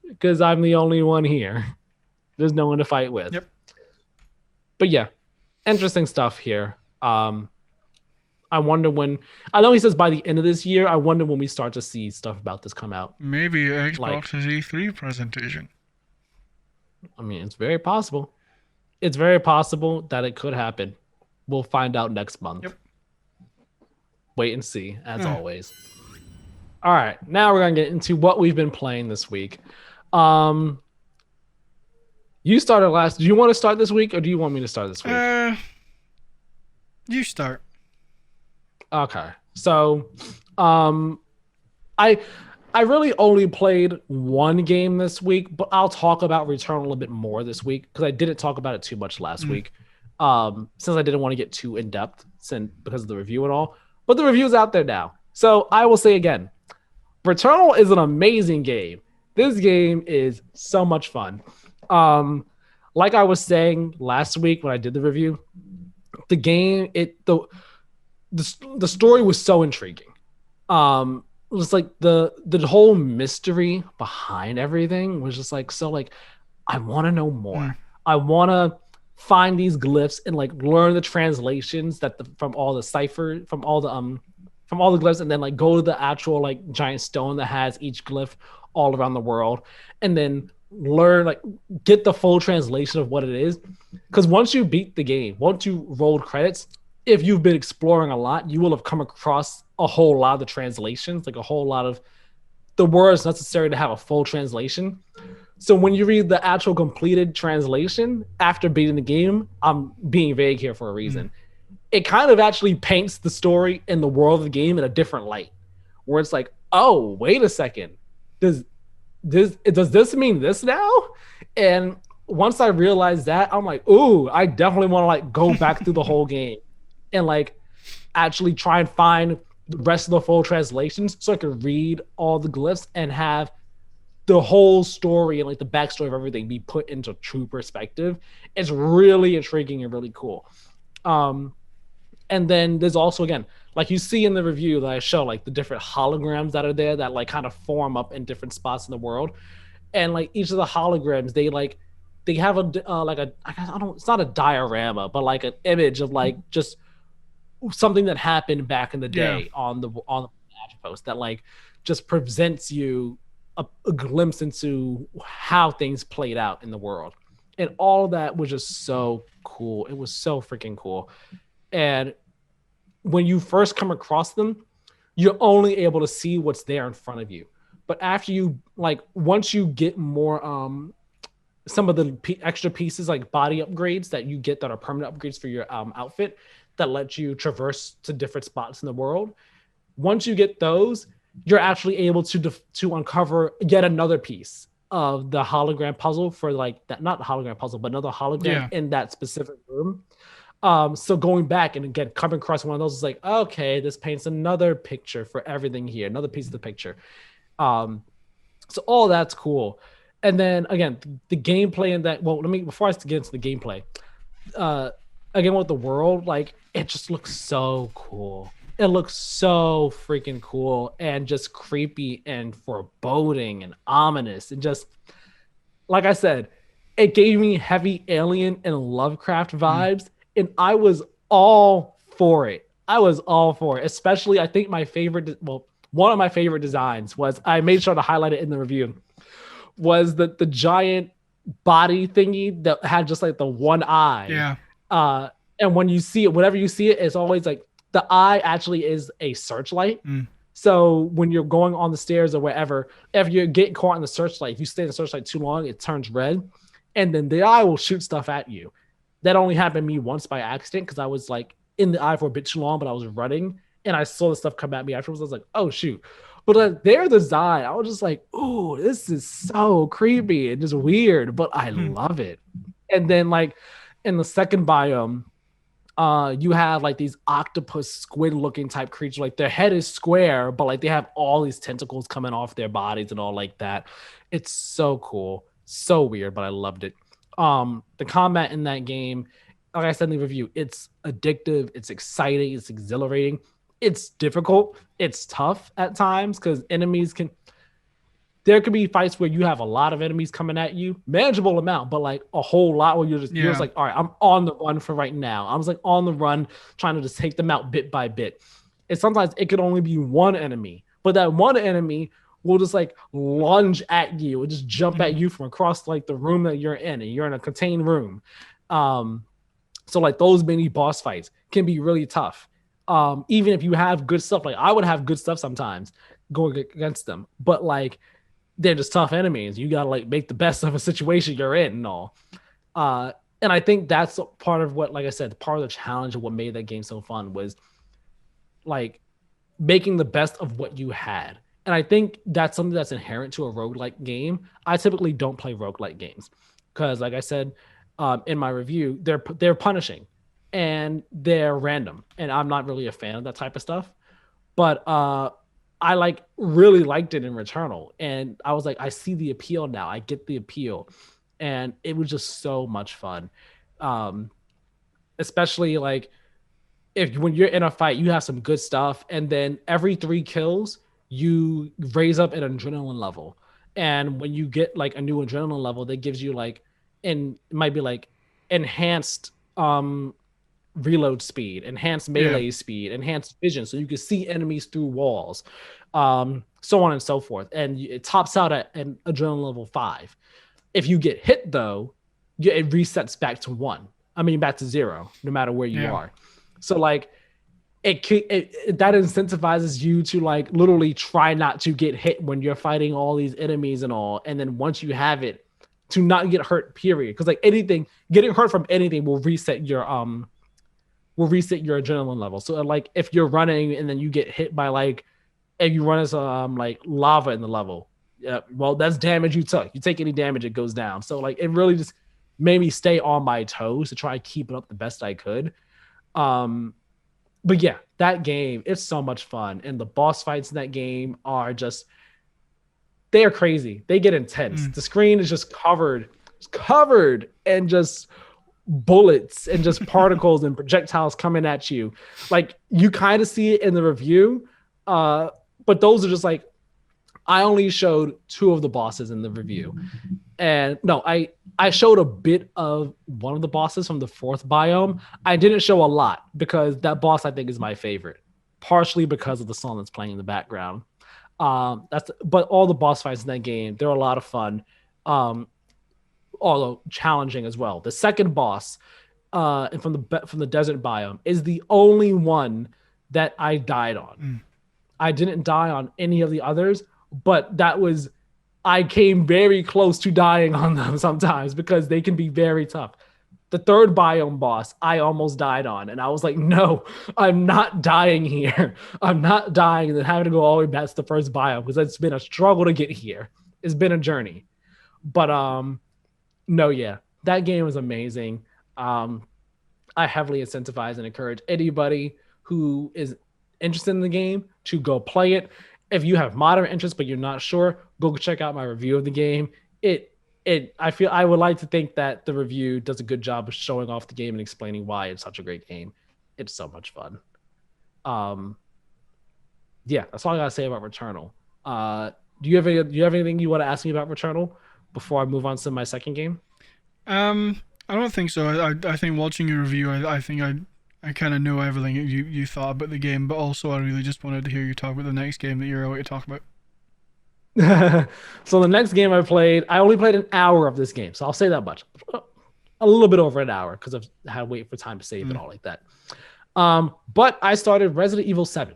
because I'm the only one here. There's no one to fight with. Yep. But yeah, interesting stuff here. I wonder when. I know he says by the end of this year. I wonder when we start to see stuff about this come out. Maybe Xbox's E3 presentation. I mean, it's very possible. It's very possible that it could happen. We'll find out next month. Yep. Wait and see, as always. All right, now we're gonna get into what we've been playing this week. You started last. Do you want to start this week, or do you want me to start this week? You start. Okay. So, I really only played one game this week, but I'll talk about Returnal a bit more this week because I didn't talk about it too much last week. Since I didn't want to get too in depth, because of the review and all. But the review is out there now, so I will say again, Returnal is an amazing game. This game is so much fun. Like I was saying last week when I did the review, the game, the story was so intriguing. It was like the whole mystery behind everything was just like, so like, I want to know more. I want to find these glyphs and like learn the translations from all the glyphs, and then like go to the actual like giant stone that has each glyph all around the world, and then learn, like, get the full translation of what it is. Because once you beat the game, once you rolled credits, if you've been exploring a lot, you will have come across a whole lot of the translations, like a whole lot of the words necessary to have a full translation. So when you read the actual completed translation after beating the game, I'm being vague here for a reason. It kind of actually paints the story and the world of the game in a different light, where it's like, oh, wait a second. this does this mean this now? And once I realized that, I'm like, ooh, I definitely want to like go back through the whole game and like actually try and find the rest of the full translations so I could read all the glyphs and have the whole story and like the backstory of everything be put into true perspective. It's really intriguing and really cool. Um, and then there's also again, like you see in the review that I show, like the different holograms that are there that like kind of form up in different spots in the world, and like each of the holograms, they have a like a I don't, it's not a diorama, but like an image of like just something that happened back in the Yeah. day on the post that like just presents you a glimpse into how things played out in the world, and all of that was just so cool. It was so freaking cool. And when you first come across them, you're only able to see what's there in front of you. But after you like once you get more some of the extra pieces like body upgrades that you get that are permanent upgrades for your outfit that let you traverse to different spots in the world. Once you get those, you're actually able to uncover yet another piece of the hologram puzzle for like that, not the hologram puzzle, but another hologram Yeah. in that specific room. So going back and again coming across one of those is like, okay, this paints another picture for everything here, another piece of the picture. Um, so all that's cool. And then again, the gameplay in that. Well, let me before I get into the gameplay. Uh, Again with the world, like it just looks so cool. It looks so freaking cool and just creepy and foreboding and ominous and just like I said, it gave me heavy Alien and Lovecraft Mm. vibes, and I was all for it. I was all for it. Especially, I think my favorite, well, one of my favorite designs was I made sure to highlight it in the review was the giant body thingy that had just like the one eye. Yeah. Uh, and when you see it, whenever you see it, it's always like the eye actually is a searchlight. Mm. So when you're going on the stairs or wherever, if you get caught in the searchlight, if you stay in the searchlight too long, it turns red, and then the eye will shoot stuff at you. That only happened to me once by accident because I was like in the eye for a bit too long, but I was running and I saw the stuff come at me afterwards. I was like, oh shoot. But their design, I was just like, oh, this is so creepy and just weird, but I Mm. love it. And then like in the second biome, you have like these octopus squid looking type creatures. Like their head is square, but like they have all these tentacles coming off their bodies and all like that. It's so cool, so weird, but I loved it. The combat in that game, like I said in the review, it's addictive, it's exciting, it's exhilarating, it's difficult, it's tough at times because enemies can there could be fights where you have a lot of enemies coming at you, manageable amount, but like a whole lot where you're just Yeah. like, all right, I'm on the run for right now. I was like on the run, trying to just take them out bit by bit. And sometimes it could only be one enemy, but that one enemy will just like lunge at you and just jump at Mm. you from across like the room that you're in, and you're in a contained room. Um, so like those mini boss fights can be really tough. Even if you have good stuff, like I would have good stuff sometimes going against them, but like they're just tough enemies. You gotta like make the best of a situation you're in and all. Uh, and I think that's part of what, like I said, part of the challenge of what made that game so fun was like making the best of what you had. And I think that's something that's inherent to a roguelike game. I typically don't play roguelike games because, like I said in my review, they're punishing and they're random, and I'm not really a fan of that type of stuff. But I like really liked it in Returnal, and I was like, I see the appeal now. I get the appeal, and it was just so much fun. Um, Especially like if when you're in a fight, you have some good stuff, and then every 3 kills, you raise up an adrenaline level. And when you get like a new adrenaline level, that gives you like, and it might be like enhanced reload speed, enhanced Yeah. melee speed, enhanced vision, so you can see enemies through walls, so on and so forth. And it tops out at an adrenaline level 5. If you get hit though, it resets back to 1. I mean, back to 0, no matter where you Yeah. are. So like that incentivizes you to like literally try not to get hit when you're fighting all these enemies and all. And then once you have it, to not get hurt, period. Because like anything, getting hurt from anything will reset your adrenaline level. So like if you're running and then you get hit by like if you run as like lava in the level, Yeah, well, that's damage you took. You take any damage, it goes down. So like it really just made me stay on my toes to try and keep it up the best I could. Um, but yeah, that game, it's so much fun. And the boss fights in that game are just they are crazy. They get intense. The screen is just covered and just bullets and just particles and projectiles coming at you. Like you kind of see it in the review. But those are just like I only showed 2 of the bosses in the review. And no, I showed a bit of one of the bosses from the 4th biome. I didn't show a lot because that boss I think is my favorite, partially because of the song that's playing in the background. But all the boss fights in that game, they're a lot of fun, although challenging as well. The second boss, and from the desert biome, is the only one that I died on. I didn't die on any of the others, but I came very close to dying on them sometimes because they can be very tough. The 3rd biome boss, I almost died on, and I was like, no, I'm not dying here. I'm not dying and then having to go all the way back to the 1st biome because it's been a struggle to get here. It's been a journey. But no, yeah, that game is amazing. I heavily incentivize and encourage anybody who is interested in the game to go play it. If you have moderate interest but you're not sure, go check out my review of the game. I would like to think that the review does a good job of showing off the game and explaining why it's such a great game. It's so much fun. Yeah, that's all I gotta say about Returnal. Do you have anything you want to ask me about Returnal before I move on to my second game? I don't think so. I think watching your review, I think I kind of know everything you thought about the game, but also I really just wanted to hear you talk about the next game that you're about to talk about. So the next game I only played an hour of this game, so I'll say that much. A little bit over an hour because I've had to wait for time to save and all like that. But I started Resident Evil 7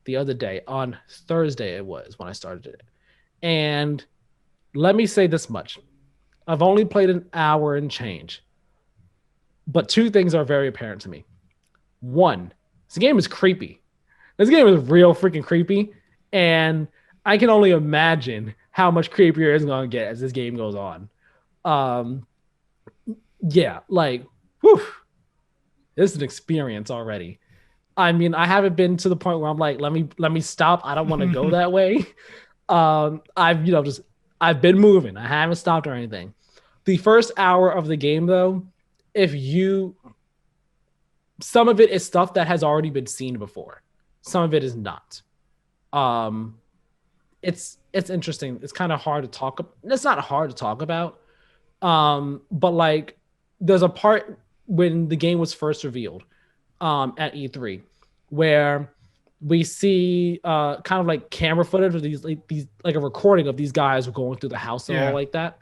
the other day. On Thursday it was when I started it. And let me say this much. I've only played an hour and change. But 2 things are very apparent to me. 1, this game is creepy. This game is real freaking creepy. And I can only imagine how much creepier it's going to get as this game goes on. Yeah, like, whew, this is an experience already. I mean, I haven't been to the point where I'm like, let me stop. I don't want to go that way. I've been moving. I haven't stopped or anything. The first hour of the game, though, some of it is stuff that has already been seen before. Some of it is not. It's interesting. It's kind of hard to talk. It's not hard to talk about. But like, there's a part when the game was first revealed, at E3, where we see kind of like camera footage of these like a recording of these guys going through the house and all like that.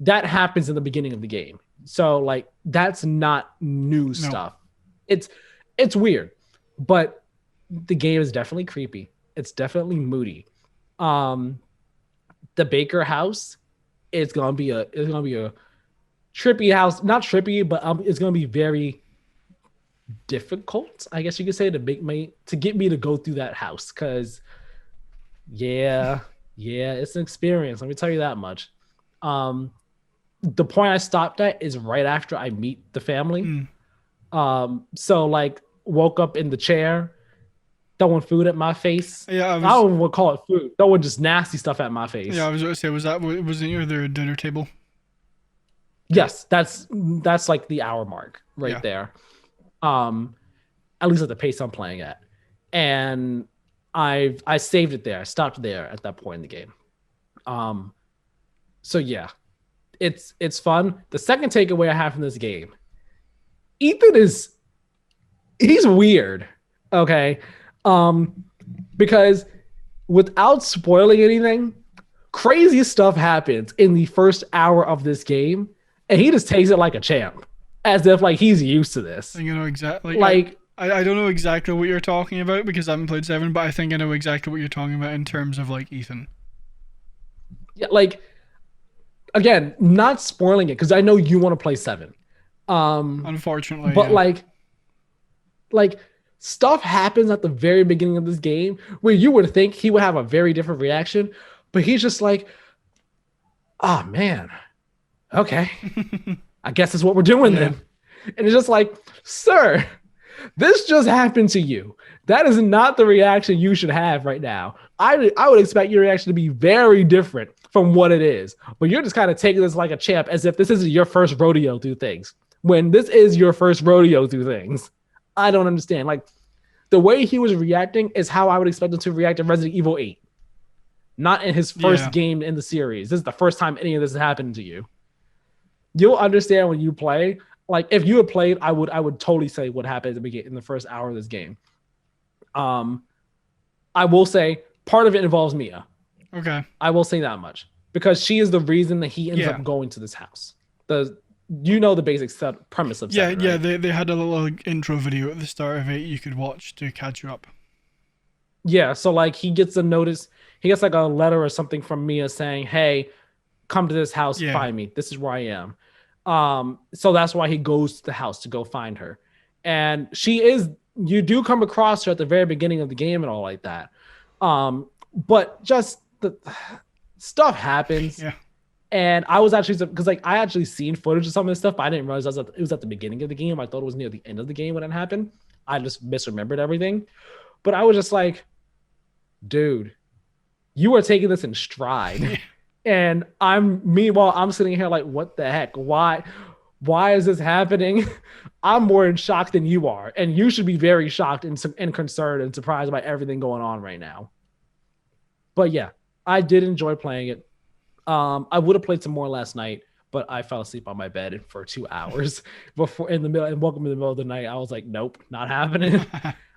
That happens in the beginning of the game. So like that's not new stuff. It's weird, but the game is definitely creepy. It's definitely moody. The Baker house, it's gonna be a trippy house. Not trippy, but it's gonna be very difficult, I guess you could say, to get me to go through that house. Cause yeah, it's an experience. Let me tell you that much. The point I stopped at is right after I meet the family. So like woke up in the chair, throwing food at my face. Yeah, I don't even want to call it food. Throwing just nasty stuff at my face. Yeah, I was going to say, wasn't you their dinner table? Yes, that's like the hour mark there. At least at the pace I'm playing at. And I saved it there. I stopped there at that point in the game. So yeah, it's fun. The second takeaway I have from this game, Ethan he's weird. Okay. Because without spoiling anything, crazy stuff happens in the first hour of this game, and he just takes it like a champ, as if like he's used to this. You know exactly. Like I don't know exactly what you're talking about because I haven't played 7, but I think I know exactly what you're talking about in terms of like Ethan. Yeah, like again, not spoiling it because I know you want to play 7. Unfortunately, but like stuff happens at the very beginning of this game where you would think he would have a very different reaction, But he's just like, oh man, okay, I guess that's what we're doing then. And it's just like, sir, this just happened to you. That is not the reaction you should have right now. I would expect your reaction to be very different from what it is. But you're just kind of taking this like a champ, as if this isn't your first rodeo through things. When this is your first rodeo through things. I don't understand. Like, the way he was reacting is how I would expect him to react in Resident Evil 8. Not in his first game in the series. This is the first time any of this has happened to you. You'll understand when you play. Like, if you had played, I would totally say what happened in the first hour of this game. I will say part of it involves Mia. Okay. I will say that much. Because she is the reason that he ends up going to this house. You know the basic premise of Seven, yeah. Right? They had a little intro video at the start of it you could watch to catch you up. Yeah, so like he gets a notice, he gets like a letter or something from Mia saying, "Hey, come to this house, find me. This is where I am." So that's why he goes to the house to go find her, and you do come across her at the very beginning of the game and all like that. But just the stuff happens. Yeah. And I was actually, because like I actually seen footage of some of this stuff, but I didn't realize it was at the beginning of the game. I thought it was near the end of the game when it happened. I just misremembered everything. But I was just like, dude, you are taking this in stride. And meanwhile, I'm sitting here like, what the heck? Why is this happening? I'm more in shock than you are. And you should be very shocked and concerned and surprised by everything going on right now. But yeah, I did enjoy playing it. I would have played some more last night, but I fell asleep on my bed for 2 hours welcome in the middle of the night. I was like, nope, not happening.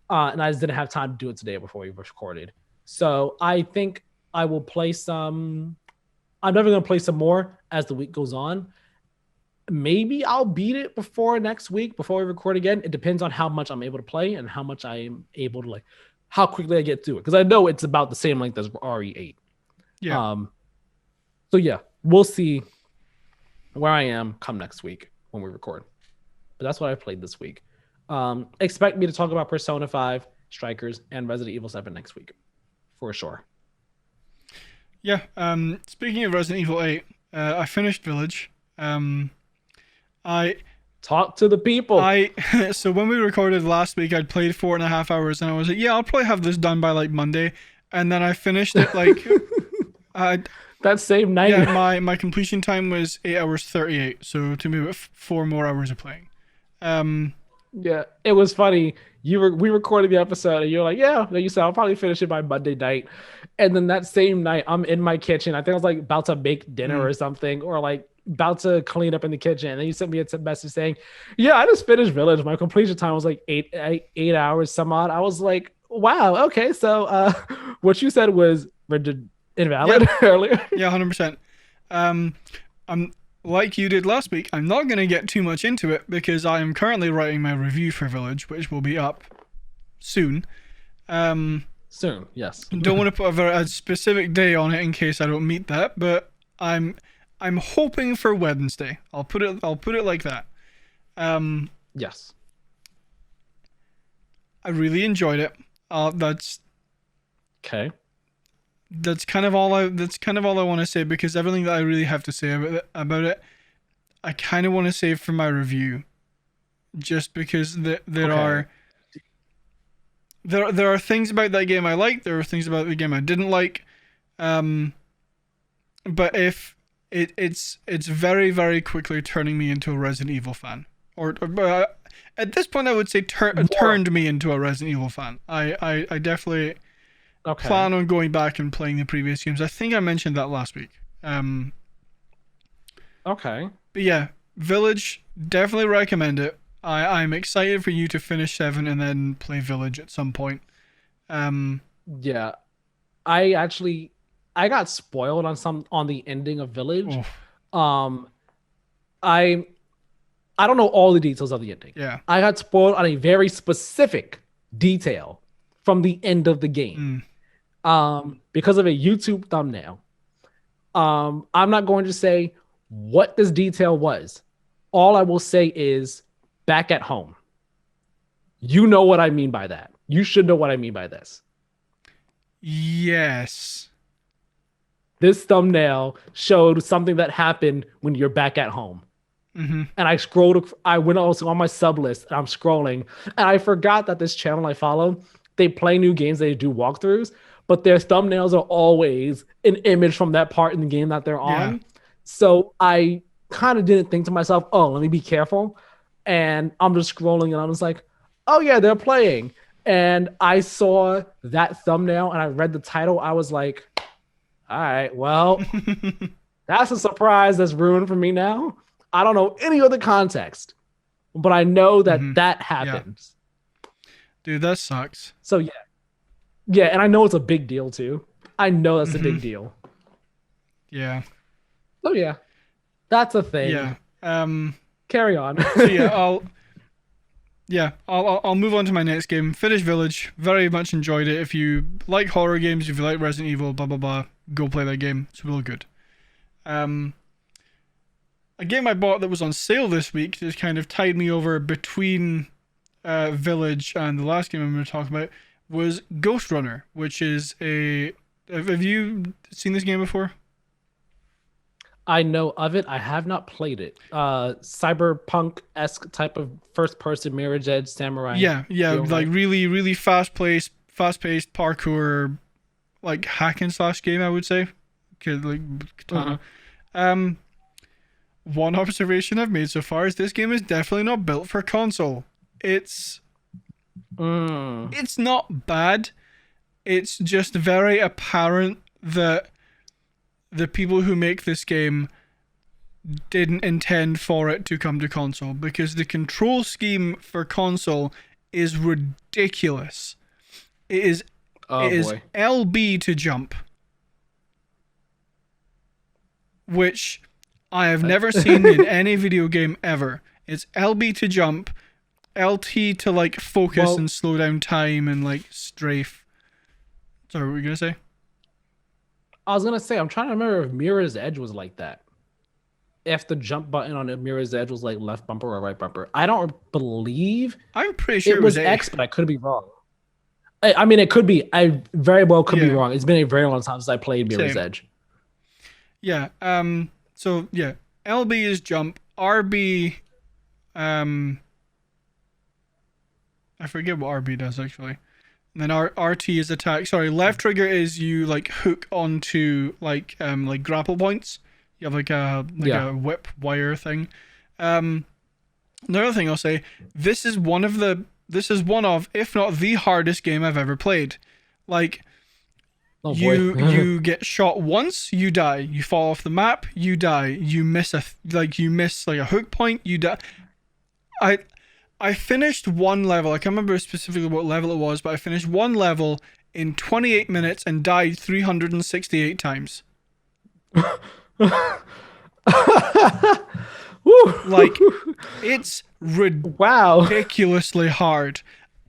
And I just didn't have time to do it today before we recorded. So I think I will play some. I'm never going to play some more as the week goes on. Maybe I'll beat it before next week, before we record again. It depends on how much I'm able to play and how much I am able to how quickly I get through it. Because I know it's about the same length as RE8. Yeah. So yeah, we'll see where I am come next week when we record. But that's what I played this week. Expect me to talk about Persona 5, Strikers, and Resident Evil 7 next week, for sure. Yeah. Speaking of Resident Evil 8, I finished Village. I talk to the people. So when we recorded last week, I'd played 4.5 hours, and I was like, yeah, I'll probably have this done by like Monday, and then I finished it like. That same night. Yeah, my completion time was 8 hours 38, so to me, 4 more hours of playing. Yeah, it was funny. We recorded the episode, and you're like, "Yeah," you said I'll probably finish it by Monday night. And then that same night, I'm in my kitchen. I think I was like about to make dinner or something, or like about to clean up in the kitchen. And then you sent me a message saying, "Yeah, I just finished Village. My completion time was like eight hours some odd." I was like, "Wow, okay." So, what you said was invalid earlier. Yeah, 100%. I'm like you did last week. I'm not going to get too much into it because I am currently writing my review for Village, which will be up soon. Soon, yes. Don't want to put a specific day on it in case I don't meet that, but I'm hoping for Wednesday. I'll put it like that. Yes. I really enjoyed it. That's okay. That's kind of all I want to say, because everything that I really have to say about it I kind of want to save for my review, just because there are things about that game I liked, there are things about the game I didn't like, but if it's very, very quickly turning me into a Resident Evil fan, or at this point I would say turned me into a Resident Evil fan. I definitely plan on going back and playing the previous games. I think I mentioned that last week. Okay. But yeah, Village, definitely recommend it. I'm excited for you to finish 7 and then play Village at some point. Yeah. I got spoiled on the ending of Village. Oh. I don't know all the details of the ending. Yeah. I got spoiled on a very specific detail from the end of the game. Because of a YouTube thumbnail. I'm not going to say what this detail was. All I will say is back at home. You know what I mean by that. You should know what I mean by this. Yes. this thumbnail showed something that happened when you're back at home. Mm-hmm. And I went also on my sub list and I'm scrolling. And I forgot that this channel I follow, they play new games, they do walkthroughs, but their thumbnails are always an image from that part in the game that they're on. Yeah. So I kind of didn't think to myself, oh, let me be careful. And I'm just scrolling and I was like, oh yeah, they're playing. And I saw that thumbnail and I read the title. I was like, all right, well, that's a surprise that's ruined for me now. I don't know any other context, but I know that that happens. Yeah. Dude, that sucks. So yeah. Yeah, and I know it's a big deal too. I know that's a big deal. Yeah. So yeah. That's a thing. Yeah. Carry on. So yeah, I'll move on to my next game. Finish Village. Very much enjoyed it. If you like horror games, if you like Resident Evil, blah blah blah, go play that game. It's real good. A game I bought that was on sale this week just kind of tied me over between Village and the last game I'm going to talk about was Ghost Runner, which is a... Have you seen this game before? I know of it. I have not played it. Cyberpunk-esque type of first-person Mirror's Edge samurai. Yeah, like really, really fast-paced parkour, like hack and slash game, I would say. Like katana. One observation I've made so far is this game is definitely not built for console. It's not bad. It's just very apparent that the people who make this game didn't intend for it to come to console, because the control scheme for console is ridiculous. It is LB to jump, which I have never seen in any video game ever. It's LB to jump, LT to like focus and slow down time and like strafe. Sorry, what were you gonna say? I was gonna say, I'm trying to remember if Mirror's Edge was like that. If the jump button on Mirror's Edge was like left bumper or right bumper. I don't believe. I'm pretty sure it was X, but I could be wrong. I mean, it could be. I very well could be wrong. It's been a very long time since I played Mirror's Edge. Yeah. So yeah, LB is jump. RB. I forget what RB does actually. And then RT is attack. Sorry, left trigger is you like hook onto like grapple points. You have like a whip wire thing. Another thing I'll say, this is one of, if not the hardest game I've ever played. Like, you get shot once, you die. You fall off the map, you die. You miss a hook point, you die. I finished one level. I can't remember specifically what level it was, but I finished one level in 28 minutes and died 368 times. Like, it's ridiculously hard.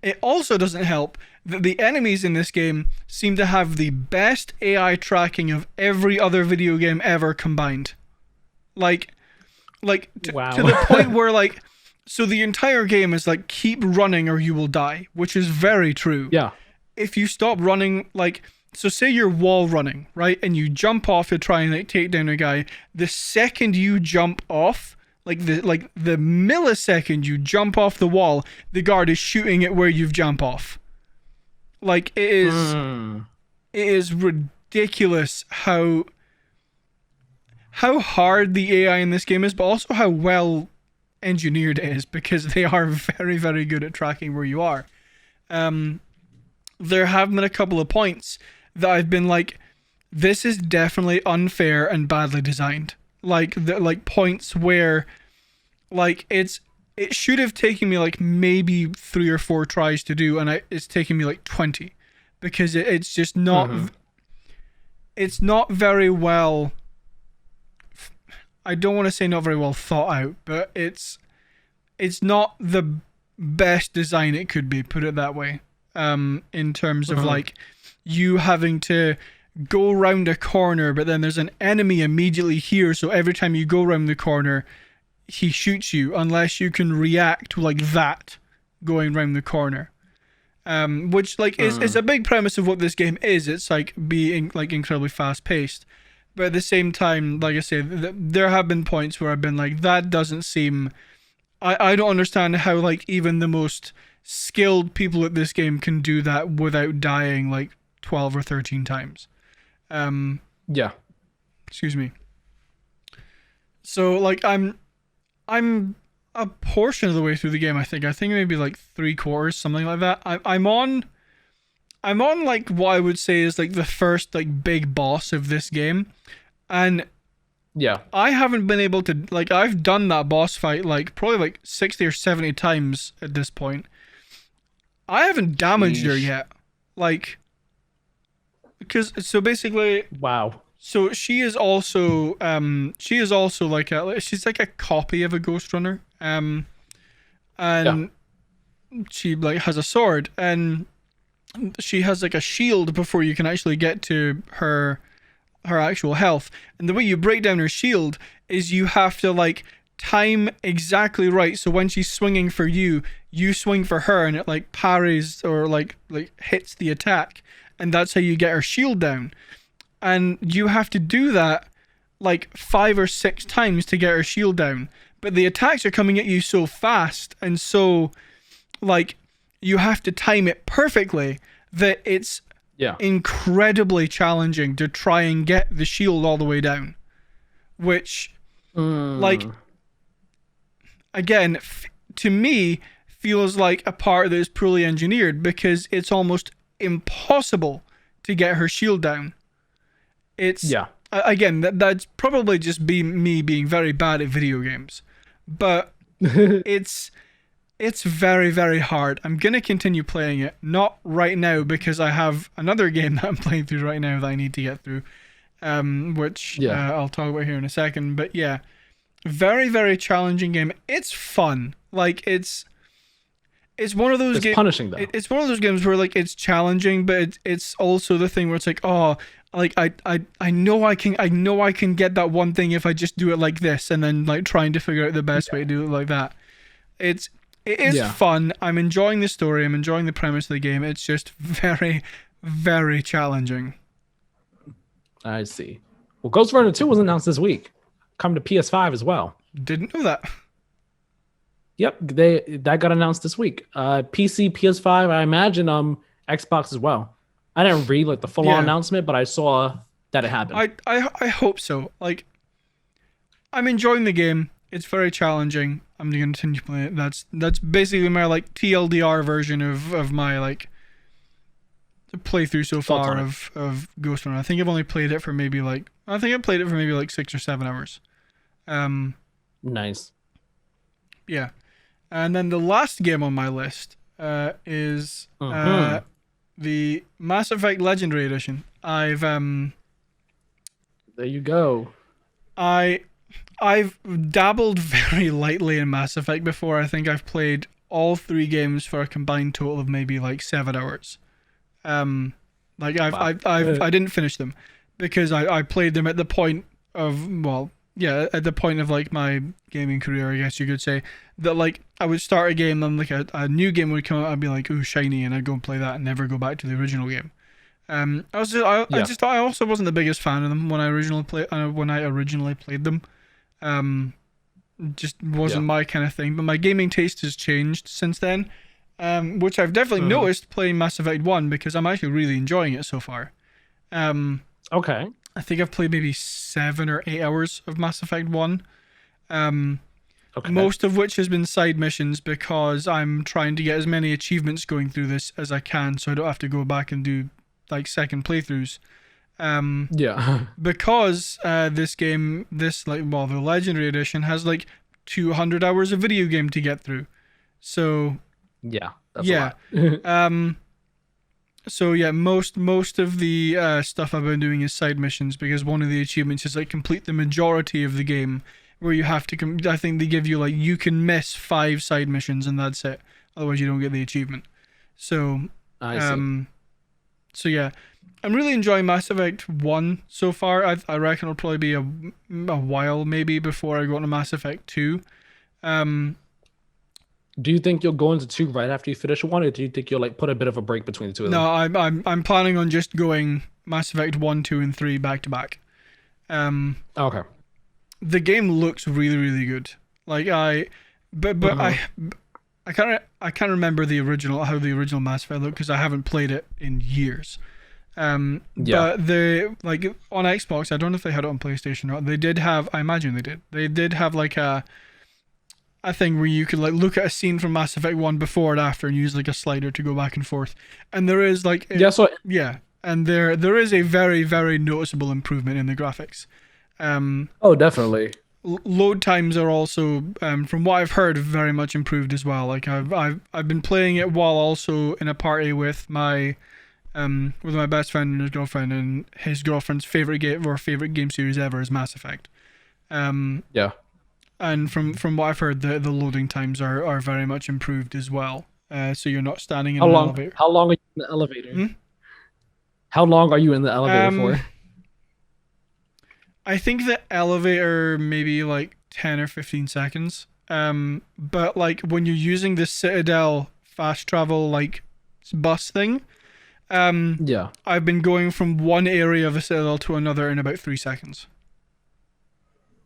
It also doesn't help that the enemies in this game seem to have the best AI tracking of every other video game ever combined. To the point where like, so the entire game is like, keep running or you will die, which is very true. Yeah. If you stop running, like, so say you're wall running, right? And you jump off to try and like take down a guy. The second you jump off, the millisecond you jump off the wall, the guard is shooting at where you've jumped off. Like, it is ridiculous how hard the AI in this game is, but also how well engineered it is, because they are very, very good at tracking where you are. There have been a couple of points that I've been like, this is definitely unfair and badly designed. Like points where like it should have taken me like maybe 3 or 4 tries to do, and it's taking me like 20, because it's just not it's not very well, I don't want to say not very well thought out, but it's not the best design it could be, put it that way. In terms of like you having to go around a corner, but then there's an enemy immediately here, so every time you go around the corner he shoots you unless you can react like that going around the corner. Which like is a big premise of what this game is. It's like being like incredibly fast paced, But at the same time, like I say, there have been points where I've been like, that doesn't seem. I don't understand how like even the most skilled people at this game can do that without dying like 12 or 13 times. Yeah. Excuse me. So like I'm a portion of the way through the game. I think maybe like 3/4, something like that. I'm on like what I would say is like the first like big boss of this game, and yeah, I haven't been able to like I've done that boss fight like probably like 60 or 70 times at this point. I haven't damaged her yet, like because so basically wow. So she is also like she's like a copy of a Ghost Runner, and she like has a sword, and she has like a shield before you can actually get to her actual health. And the way you break down her shield is you have to like time exactly right, so when she's swinging for you, you swing for her, and it like parries or like hits the attack, and that's how you get her shield down. And you have to do that like 5 or 6 times to get her shield down. But the attacks are coming at you so fast, and so like you have to time it perfectly that it's incredibly challenging to try and get the shield all the way down. Which like again to me feels like a part that is poorly engineered, because it's almost impossible to get her shield down. It's again that's probably just me being very bad at video games, but it's very, very hard. I'm gonna continue playing it, not right now because I have another game that I'm playing through right now that I need to get through, which I'll talk about here in a second. But yeah, very, very challenging game. It's fun. Like it's one of those games. Punishing though. It's one of those games where like it's challenging, but it's also the thing where it's like, oh, like I know I can get that one thing if I just do it like this, and then like trying to figure out the best way to do it like that. It is fun. I'm enjoying the story. I'm enjoying the premise of the game. It's just very, very challenging. I see. Well, Ghost Runner 2 was announced this week, coming to PS5 as well. Didn't know that. Yep, that got announced this week. PC, PS5, I imagine Xbox as well. I didn't read like the full on announcement, but I saw that it happened. I hope so. Like, I'm enjoying the game. It's very challenging. I'm gonna continue playing it. That's basically my like TLDR version of my like playthrough so far of Ghost Runner. I think I've only played it for maybe like 6 or 7 hours. Nice. Yeah. And then the last game on my list is the Mass Effect Legendary Edition. There you go. I've dabbled very lightly in Mass Effect before. I think I've played all 3 games for a combined total of maybe like 7 hours. Like I didn't finish them because I played them at the point of at the point of like my gaming career, I guess you could say, that like I would start a game and like a new game would come out, I'd be like, ooh, shiny, and I'd go and play that and never go back to the original game. I also wasn't the biggest fan of them when I originally played them. Just wasn't my kind of thing. But my gaming taste has changed since then, which I've definitely noticed playing Mass Effect 1, because I'm actually really enjoying it so far. Okay. I think I've played maybe 7 or 8 hours of Mass Effect 1. Most of which has been side missions, because I'm trying to get as many achievements going through this as I can, so I don't have to go back and do like second playthroughs. Because this game, the Legendary Edition has like 200 hours of video game to get through. So that's a lot. So yeah, most of the stuff I've been doing is side missions, because one of the achievements is like complete the majority of the game, where you have to I think they give you like, you can miss 5 side missions and that's it, otherwise you don't get the achievement. So I see. So yeah, I'm really enjoying Mass Effect 1 so far. I reckon it'll probably be a while maybe before I go into Mass Effect 2. Do you think you'll go into 2 right after you finish 1, or do you think you'll like put a bit of a break between the two of them? No, I'm planning on just going Mass Effect 1, 2, and 3 back to back. Okay. The game looks really, really good. Like but Mhm. I can't remember the original how the original Mass Effect looked because I haven't played it in years. Yeah. But they like on Xbox. I don't know if they had it on PlayStation or not. They did have. I imagine they did. They did have like a thing where you could like look at a scene from Mass Effect 1 before and after and use like a slider to go back and forth. And there is like Yeah. So yeah, and there is a very very noticeable improvement in the graphics. Um oh, definitely. Load times are also from what I've heard very much improved as well. Like I've been playing it while also in a party with my best friend and his girlfriend, and his girlfriend's favorite game series ever is Mass Effect. Um, Yeah. and from what I've heard, the loading times are very much improved as well. So you're not standing in How an long? elevator. How long are you in the elevator? Hmm? How long are you in the elevator Um, for? I think the elevator maybe like 10 or 15 seconds. But like when you're using the Citadel fast travel like bus thing, um, Yeah. I've been going from one area of the Citadel to another in about 3 seconds,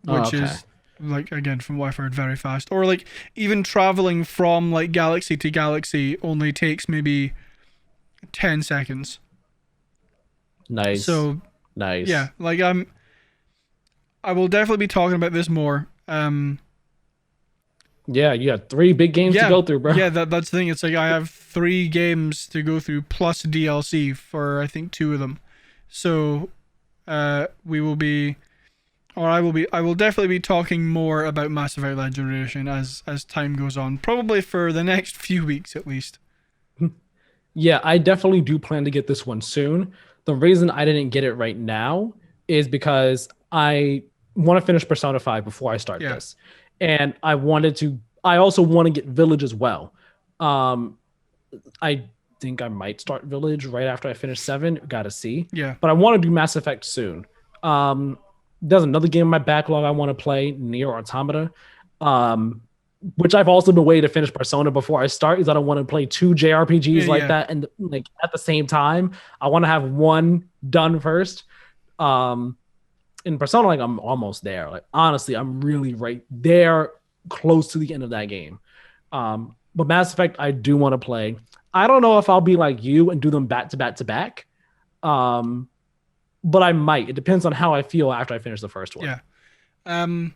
Oh, which okay. is like again from what I've heard very fast. Or like even traveling from like galaxy to galaxy only takes maybe 10 seconds. Nice. So yeah, Nice. like I will definitely be talking about this more. Yeah, you have three big games to Yeah, go through, bro. yeah, that's the thing. It's like I have 3 games to go through plus DLC for I think 2 of them. So we will be or I will definitely be talking more about Mass Effect Legendary as time goes on. Probably for the next few weeks at least. Yeah, I definitely do plan to get this one soon. The reason I didn't get it right now is because I want to finish Persona 5 before I start Yeah. this. And I also want to get Village as well. Um, I think I might start Village right after I finish 7. Gotta see. Yeah. But I want to do Mass Effect soon. There's another game in my backlog I want to play, Near Automata. Um, which I've also been waiting to finish Persona before I start, is I don't want to play two JRPGs like Yeah. that and like at the same time. I want to have one done first. Um, in Persona, like I'm almost there. Like honestly, I'm really right there, close to the end of that game. But Mass Effect, I do want to play. I don't know if I'll be like you and do them back to back to back. Um, but I might. It depends on how I feel after I finish the first one. Yeah. Um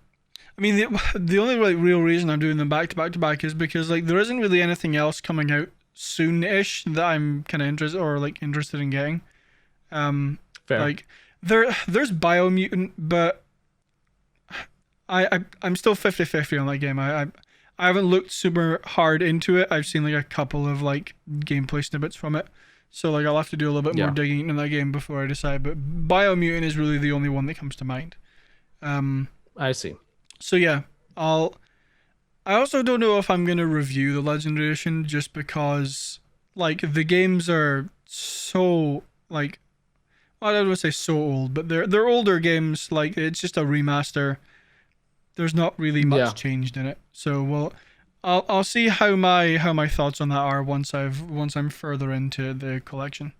I mean the only like real reason I'm doing them back to back to back is because like there isn't really anything else coming out soon-ish that I'm kind of interested in getting. Um Fair. like there's Biomutant, but I'm still 50-50 on that game. I haven't looked super hard into it. I've seen like a couple of like gameplay snippets from it. So like I'll have to do a little bit more Yeah, digging into that game before I decide. But Biomutant is really the only one that comes to mind. Um, I see. so yeah, I'll. I also don't know if I'm gonna review the Legendary Edition just because like the games are so like I don't want to say so old, but they're older games. Like it's just a remaster. There's not really Yeah, much changed in it. So well, I'll see how my thoughts on that are once I'm further into the collection.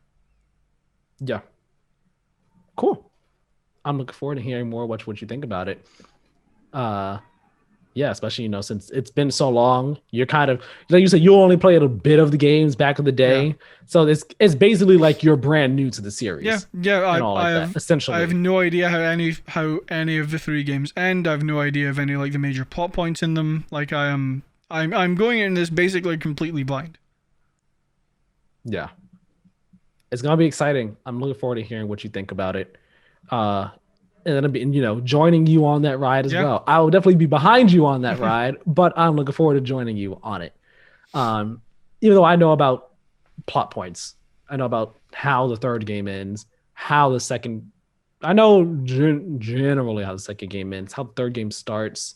yeah. Cool. I'm looking forward to hearing more what you think about it. Uh yeah, especially since it's been so long, you're kind of like you said, you only played a bit of the games back in the Yeah. day. So it's basically like you're brand new to the Yeah, series yeah. and all like that, I have essentially. no idea how any of the 3 games end. I have no idea of any like the major plot points in them. Like I'm going in this basically completely blind. Yeah. It's gonna be exciting. I'm looking forward to hearing what you think about it. Uh and then joining you on that ride as Yeah. well. I will definitely be behind you on that ride, but I'm looking forward to joining you on it. Um, even though I know about plot points, I know about how the third game ends, how the second. I know generally how the second game ends, how the third game starts,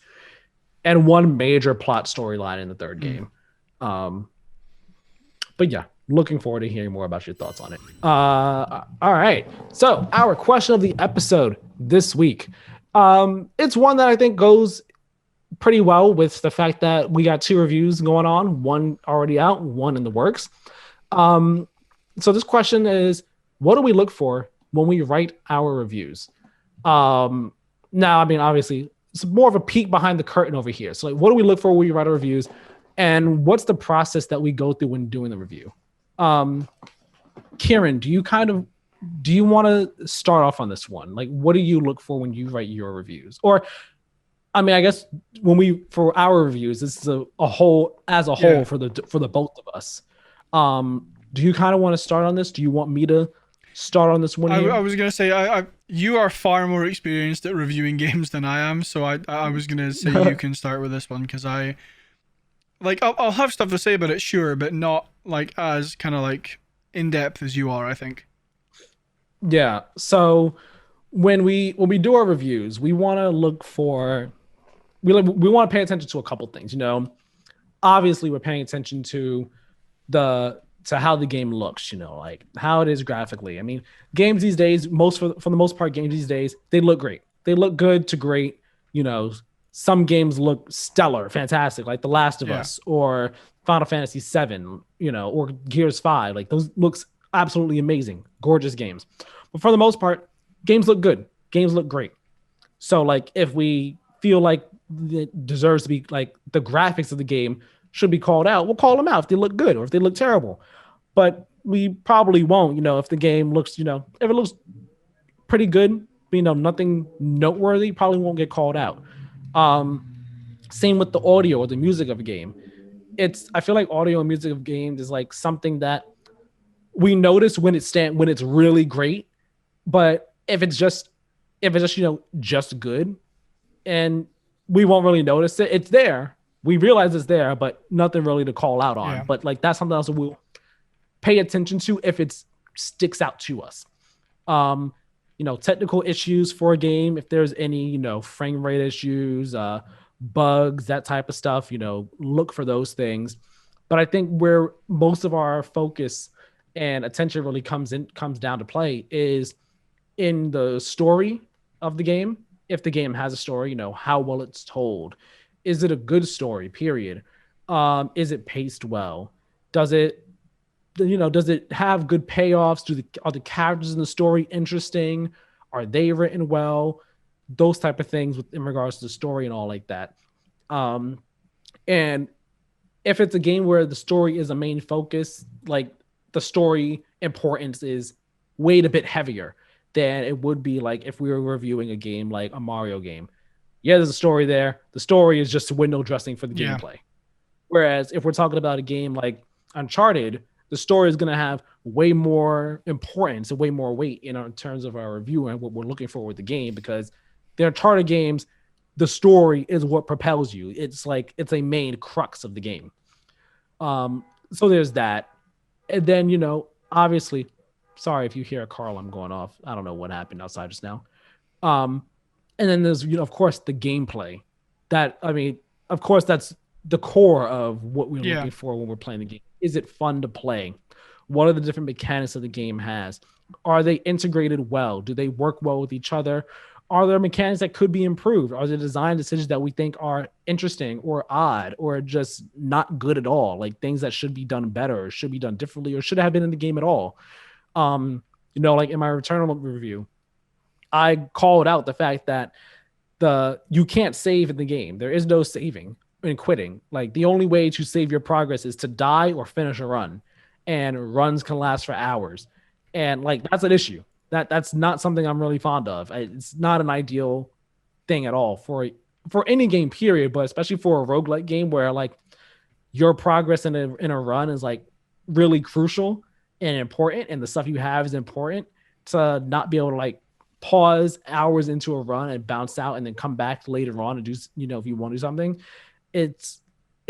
and one major plot storyline in the third Mm. game. Um, but yeah, looking forward to hearing more about your thoughts on it. All right. So our question of the episode this week, it's one that I think goes pretty well with the fact that we got 2 reviews going on, one already out, one in the works. So this question is, what do we look for when we write our reviews? Um, Now, I mean, obviously, it's more of a peek behind the curtain over here. So, like, what do we look for when we write our reviews, and what's the process that we go through when doing the review? Um, Keiran, do you want to start off on this one? Like, what do you look for when you write your reviews? Or, I mean, I guess for our reviews, this is a whole as a whole for the both of us. Do you kind of want to start on this? Do you want me to start on this one here? I was gonna say you are far more experienced at reviewing games than I am, so I was gonna say you can start with this one because I'll have stuff to say about it, sure, but not like as kind of like in depth as you are, I think. Yeah. So when we do our reviews, we want to look for we want to pay attention to a couple things. Obviously we're paying attention to how the game looks. Like how it is graphically. I mean, games these days, for the most part, games these days they look great. They look good to great. Some games look stellar, fantastic, like The Last of Us or Final Fantasy VII. Or Gears 5. Like those looks absolutely amazing, gorgeous games. But for the most part, games look good. Games look great. So like if we feel like it deserves to be like the graphics of the game should be called out, we'll call them out if they look good or if they look terrible. But we probably won't, if the game looks, if it looks pretty good, nothing noteworthy, probably won't get called out. Same with the audio or the music of a game. I feel like audio and music of games is like something that we notice when it's really great, but if it's just just good, and we won't really notice it. It's there. We realize it's there, but nothing really to call out on. Yeah. But like that's something else we'll pay attention to if it sticks out to us. Technical issues for a game, if there's any, frame rate issues, bugs, that type of stuff, look for those things. But I think where most of our focus and attention really comes down to play is in the story of the game. If the game has a story, how well it's told. Is it a good story, period? Is it paced well? Does it have good payoffs? Are the characters in the story interesting? Are they written well? Those type of things in regards to the story and all like that. And if it's a game where the story is a main focus, like the story importance is weighed a bit heavier than it would be like if we were reviewing a game like a Mario game. Yeah, there's a story there. The story is just window dressing for the gameplay. Whereas if we're talking about a game like Uncharted, the story is going to have way more importance and way more weight in terms of our review and what we're looking for with the game, because the Uncharted games, the story is what propels you. It's like it's a main crux of the game. So there's that. And then, obviously, sorry if you hear a car alarm going off. I don't know what happened outside just now. And then there's, of course, the gameplay. Of course, that's the core of what we're looking for when we're playing the game. Is it fun to play? What are the different mechanics that the game has? Are they integrated well? Do they work well with each other? Are there mechanics that could be improved? Are there design decisions that we think are interesting or odd or just not good at all? Like things that should be done better or should be done differently or should have been in the game at all? Like in my Returnal review, I called out the fact that you can't save in the game. There is no saving and quitting. Like the only way to save your progress is to die or finish a run, and runs can last for hours. And like, that's an issue. That's not something I'm really fond of. It's not an ideal thing at all for any game, period, but especially for a roguelike game where like your progress in a run is like really crucial and important, and the stuff you have is important. To not be able to like pause hours into a run and bounce out and then come back later on and do, if you want to do something, it's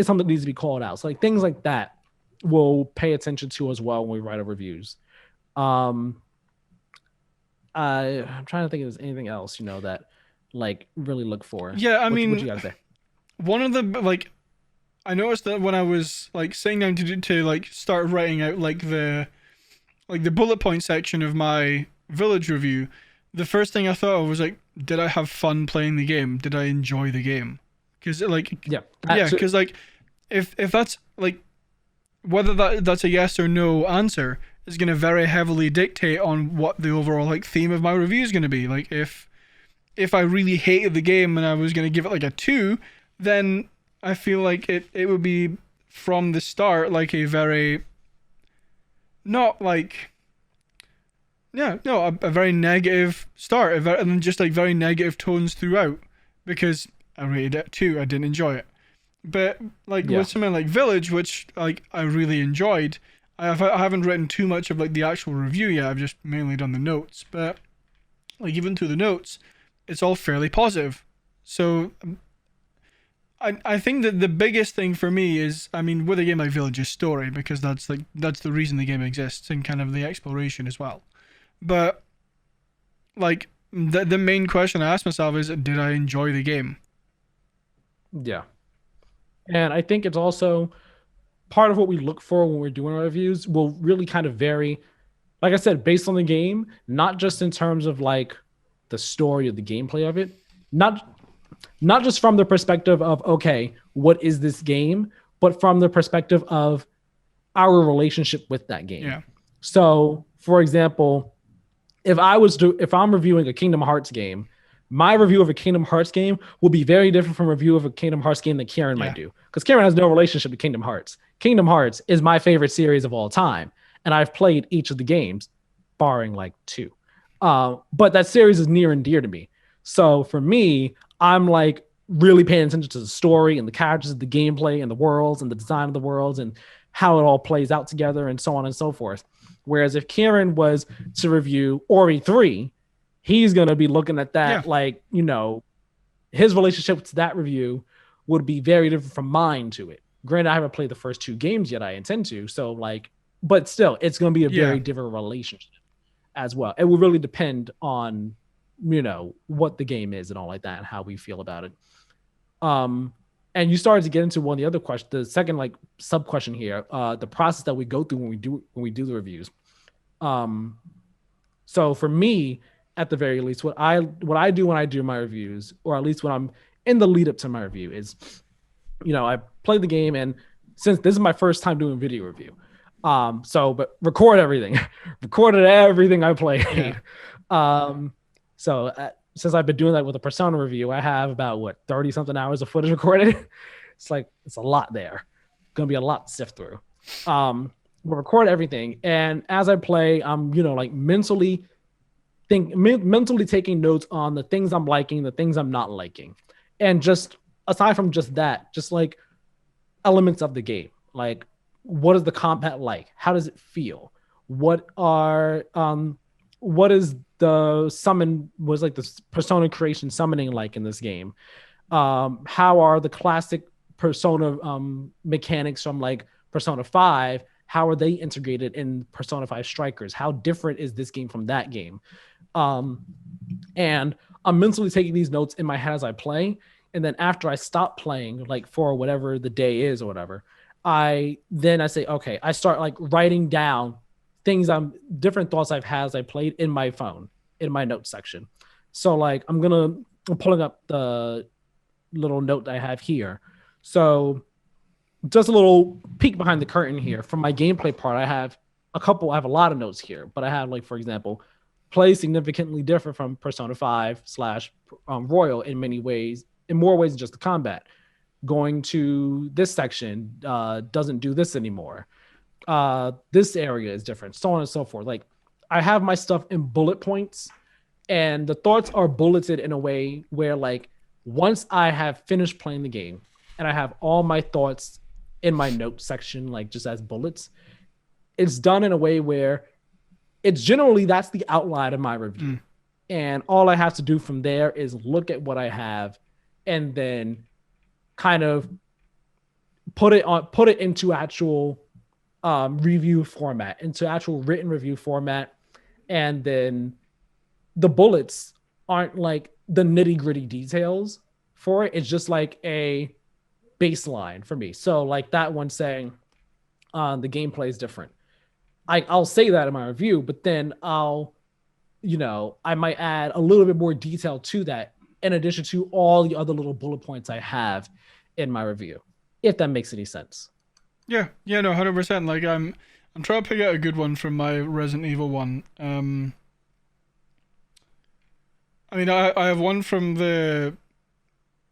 something that needs to be called out. So like things like that we'll pay attention to as well when we write our reviews. I'm trying to think if there's anything else, that like really look for. Yeah, what you gotta say? One of the like, I noticed that when I was like sitting down to like start writing out like the bullet point section of my Village review, the first thing I thought of was like, did I have fun playing the game? Did I enjoy the game? Because like, because like, if that's like, whether that's a yes or no answer is going to very heavily dictate on what the overall like theme of my review is going to be. Like if if I really hated the game and I was going to give it like a 2, then I feel like it would be from the start like a very, not like, yeah, no, a very negative start, and then just like very negative tones throughout, because I rated it 2, I didn't enjoy it. But like Yeah. with something like Village, which like I really enjoyed, I haven't written too much of like the actual review yet. I've just mainly done the notes, but like even through the notes, it's all fairly positive. So I think that the biggest thing for me is, I mean, with a game like Village is story, because that's the reason the game exists, and kind of the exploration as well. But like the main question I ask myself is, did I enjoy the game? Yeah. And I think it's also part of what we look for when we're doing our reviews will really kind of vary. Like I said, based on the game, not just in terms of like the story or the gameplay of it, not not just from the perspective of okay, what is this game, but from the perspective of our relationship with that game. Yeah. So, for example, if I'm reviewing a Kingdom Hearts game, my review of a Kingdom Hearts game will be very different from a review of a Kingdom Hearts game that Keiran Yeah. might do, because Keiran has no relationship to Kingdom Hearts. Kingdom Hearts is my favorite series of all time, and I've played each of the games, barring like two. But that series is near and dear to me. So for me, I'm like really paying attention to the story and the characters, the gameplay, and the worlds and the design of the worlds and how it all plays out together and so on and so forth. Whereas if Keiran was to review Ori 3, he's going to be looking at that Yeah. like, his relationship to that review would be very different from mine to it. Granted, I haven't played the first two games yet. I intend to. So, like, but still, it's going to be a very Yeah. different relationship as well. It will really depend on, what the game is and all like that and how we feel about it. And you started to get into one of the other questions, the second like sub question here, the process that we go through when we do the reviews. So for me, at the very least, what I do when I do my reviews, or at least when I'm in the lead up to my review, is I play the game, and since this is my first time doing video review, but record everything, recorded everything I played. Yeah. Since I've been doing that with a Persona review, I have about 30 something hours of footage recorded. It's a lot there. Gonna be a lot to sift through. We'll record everything, and as I play, I'm like mentally taking notes on the things I'm liking, the things I'm not liking, and just aside from just that, just like elements of the game, like what is the combat like? How does it feel? What is the summon was like the persona creation summoning like in this game? How are the classic persona mechanics from like Persona 5? How are they integrated in Persona 5 Strikers? How different is this game from that game? And I'm mentally taking these notes in my head as I play. And then after I stop playing, like for whatever the day is or whatever, I say, okay, I start like writing down different thoughts I've had as I played in my phone, in my notes section. So like I'm pulling up the little note that I have here. So just a little peek behind the curtain here. From my gameplay part, I have a lot of notes here, but I have like, for example, play significantly different from Persona 5 / Royal in many ways, in more ways than just the combat. Going to this section doesn't do this anymore. This area is different, so on and so forth. Like I have my stuff in bullet points, and the thoughts are bulleted in a way where like once I have finished playing the game and I have all my thoughts in my notes section, like just as bullets, it's done in a way where it's generally that's the outline of my review. And all I have to do from there is look at what I have and then kind of put it into actual review format, into actual written review format. And then the bullets aren't like the nitty-gritty details for it. It's just like a baseline for me. So like that one saying the gameplay is different. I'll say that in my review, but then I might add a little bit more detail to that in addition to all the other little bullet points I have in my review, if that makes any sense. Yeah, no, 100%. Like I'm trying to pick out a good one from my Resident Evil one. I mean, I have one from the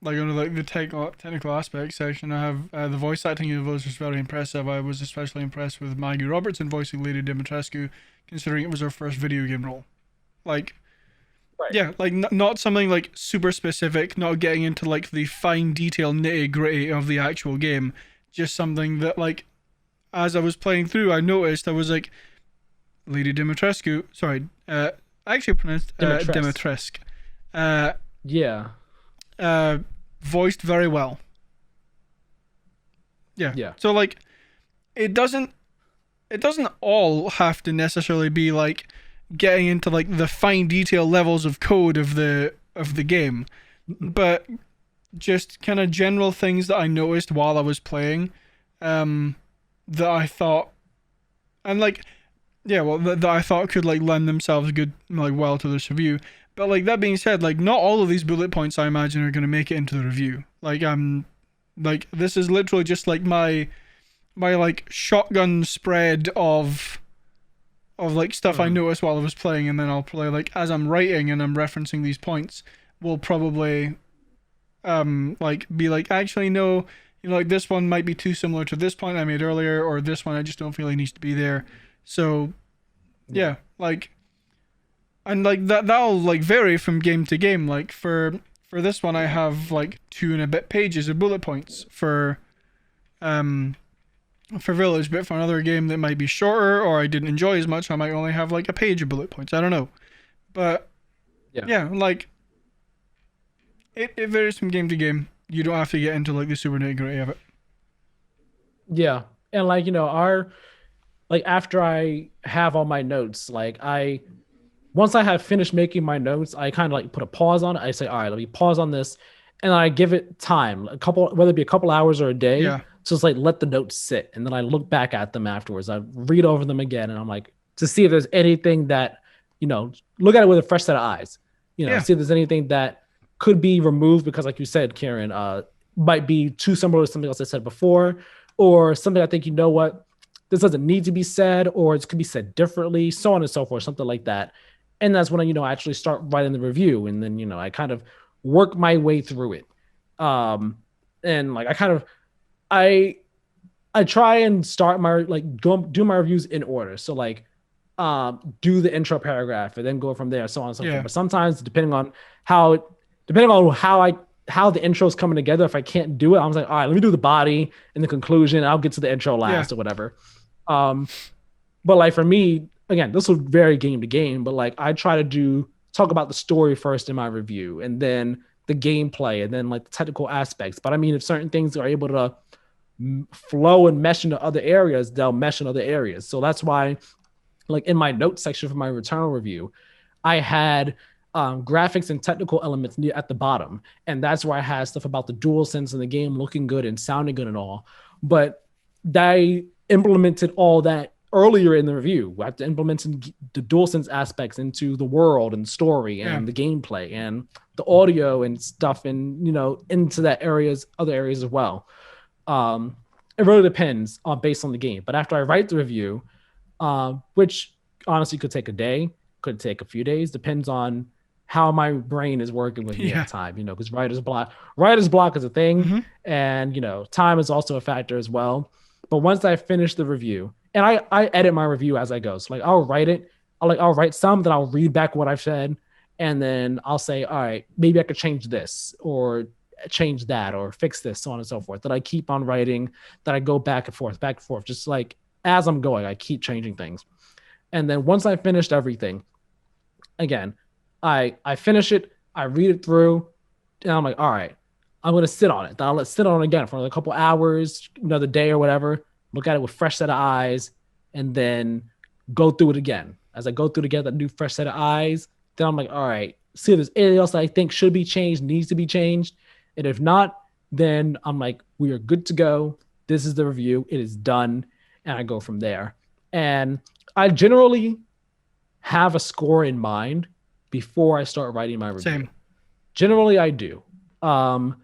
like under like the technical aspects section. I have the voice acting of those was very impressive. I was especially impressed with Maggie Robertson voicing Lady Dimitrescu, considering it was her first video game role. Like, Right. yeah, like not something like super specific, not getting into like the fine detail nitty gritty of the actual game. Just something that like as I was playing through, I noticed I was like Lady Dimitrescu. Sorry, I actually pronounced Dimitrescu. Dimitrescu. Uh, Yeah. uh, voiced very well. Yeah. Yeah. So like it doesn't all have to necessarily be like getting into like the fine detail levels of code of the game, but just kind of general things that I noticed while I was playing, um, that I thought and like yeah, well that I thought could like lend themselves good like well to this review. But like that being said, like not all of these bullet points I imagine are gonna make it into the review. Like this is literally just like my like shotgun spread of like stuff I Mm. noticed while I was playing, and then I'll play like as I'm writing and I'm referencing these points, will probably like be like actually no, you know like this one might be too similar to this point I made earlier, or this one I just don't feel like needs to be there. So Yeah. yeah, like and like that'll like vary from game to game. Like for this one I have like 2 and a bit pages of bullet points um for Village, but for another game that might be shorter or I didn't enjoy as much, I might only have like a page of bullet points. I don't know. But Yeah. yeah, like it varies from game to game. You don't have to get into like the super nitty gritty of it. Yeah. And like, our like after I have all my notes, like I once I have finished making my notes, I kind of like put a pause on it. I say, all right, let me pause on this. And I give it time, a couple, whether it be a couple hours or a day, Yeah. to just like let the notes sit. And then I look back at them afterwards. I read over them again and I'm like, to see if there's anything that, look at it with a fresh set of eyes, Yeah. see if there's anything that could be removed because, like you said, Keiran, might be too similar to something else I said before, or something I think, what, this doesn't need to be said, or it could be said differently, so on and so forth, something like that. And that's when I actually start writing the review, and then I kind of work my way through it. And like I I try and start my like go do my reviews in order. So like do the intro paragraph and then go from there, so on and so forth. Yeah. But sometimes how depending on how the intro is coming together, if I can't do it, I was like, all right, let me do the body and the conclusion. I'll get to the intro Yeah. last or whatever. Um, but like for me, again, this will vary game to game, but like I try to talk about the story first in my review and then the gameplay and then like the technical aspects. But I mean, if certain things are able to flow and mesh into other areas, they'll mesh in other areas. So that's why, like in my notes section for my return review, I had graphics and technical elements near at the bottom, and that's where I had stuff about the dual sense in the game looking good and sounding good and all. But I implemented all that earlier in the review. I had to implement the dual sense aspects into the world and story Yeah. and the gameplay and the audio and stuff, and into that other areas as well. It really depends on based on the game. But after I write the review, which honestly could take a day, could take a few days, depends on how my brain is working with me at Yeah. the time, because writer's block is a thing, Mm-hmm. and time is also a factor as well. But once I finish the review, and I edit my review as I go, so like I'll write it, I'll write some, then I'll read back what I've said, and then I'll say, all right, maybe I could change this or change that or fix this, so on and so forth. That I keep on writing, that I go back and forth, just like as I'm going, I keep changing things. And then once I finished everything, again, I finish it, I read it through, and I'm like, all right, I'm gonna sit on it. Then I'll let sit on it again for a couple hours, another day or whatever. Look at it with fresh set of eyes, and then go through it again. As I go through together, that new fresh set of eyes, then I'm like, all right, see if there's anything else that I think should be changed, needs to be changed, and if not, then I'm like, we are good to go. This is the review. It is done, and I go from there. And I generally have a score in mind before I start writing my review. Same. Generally, I do. Um,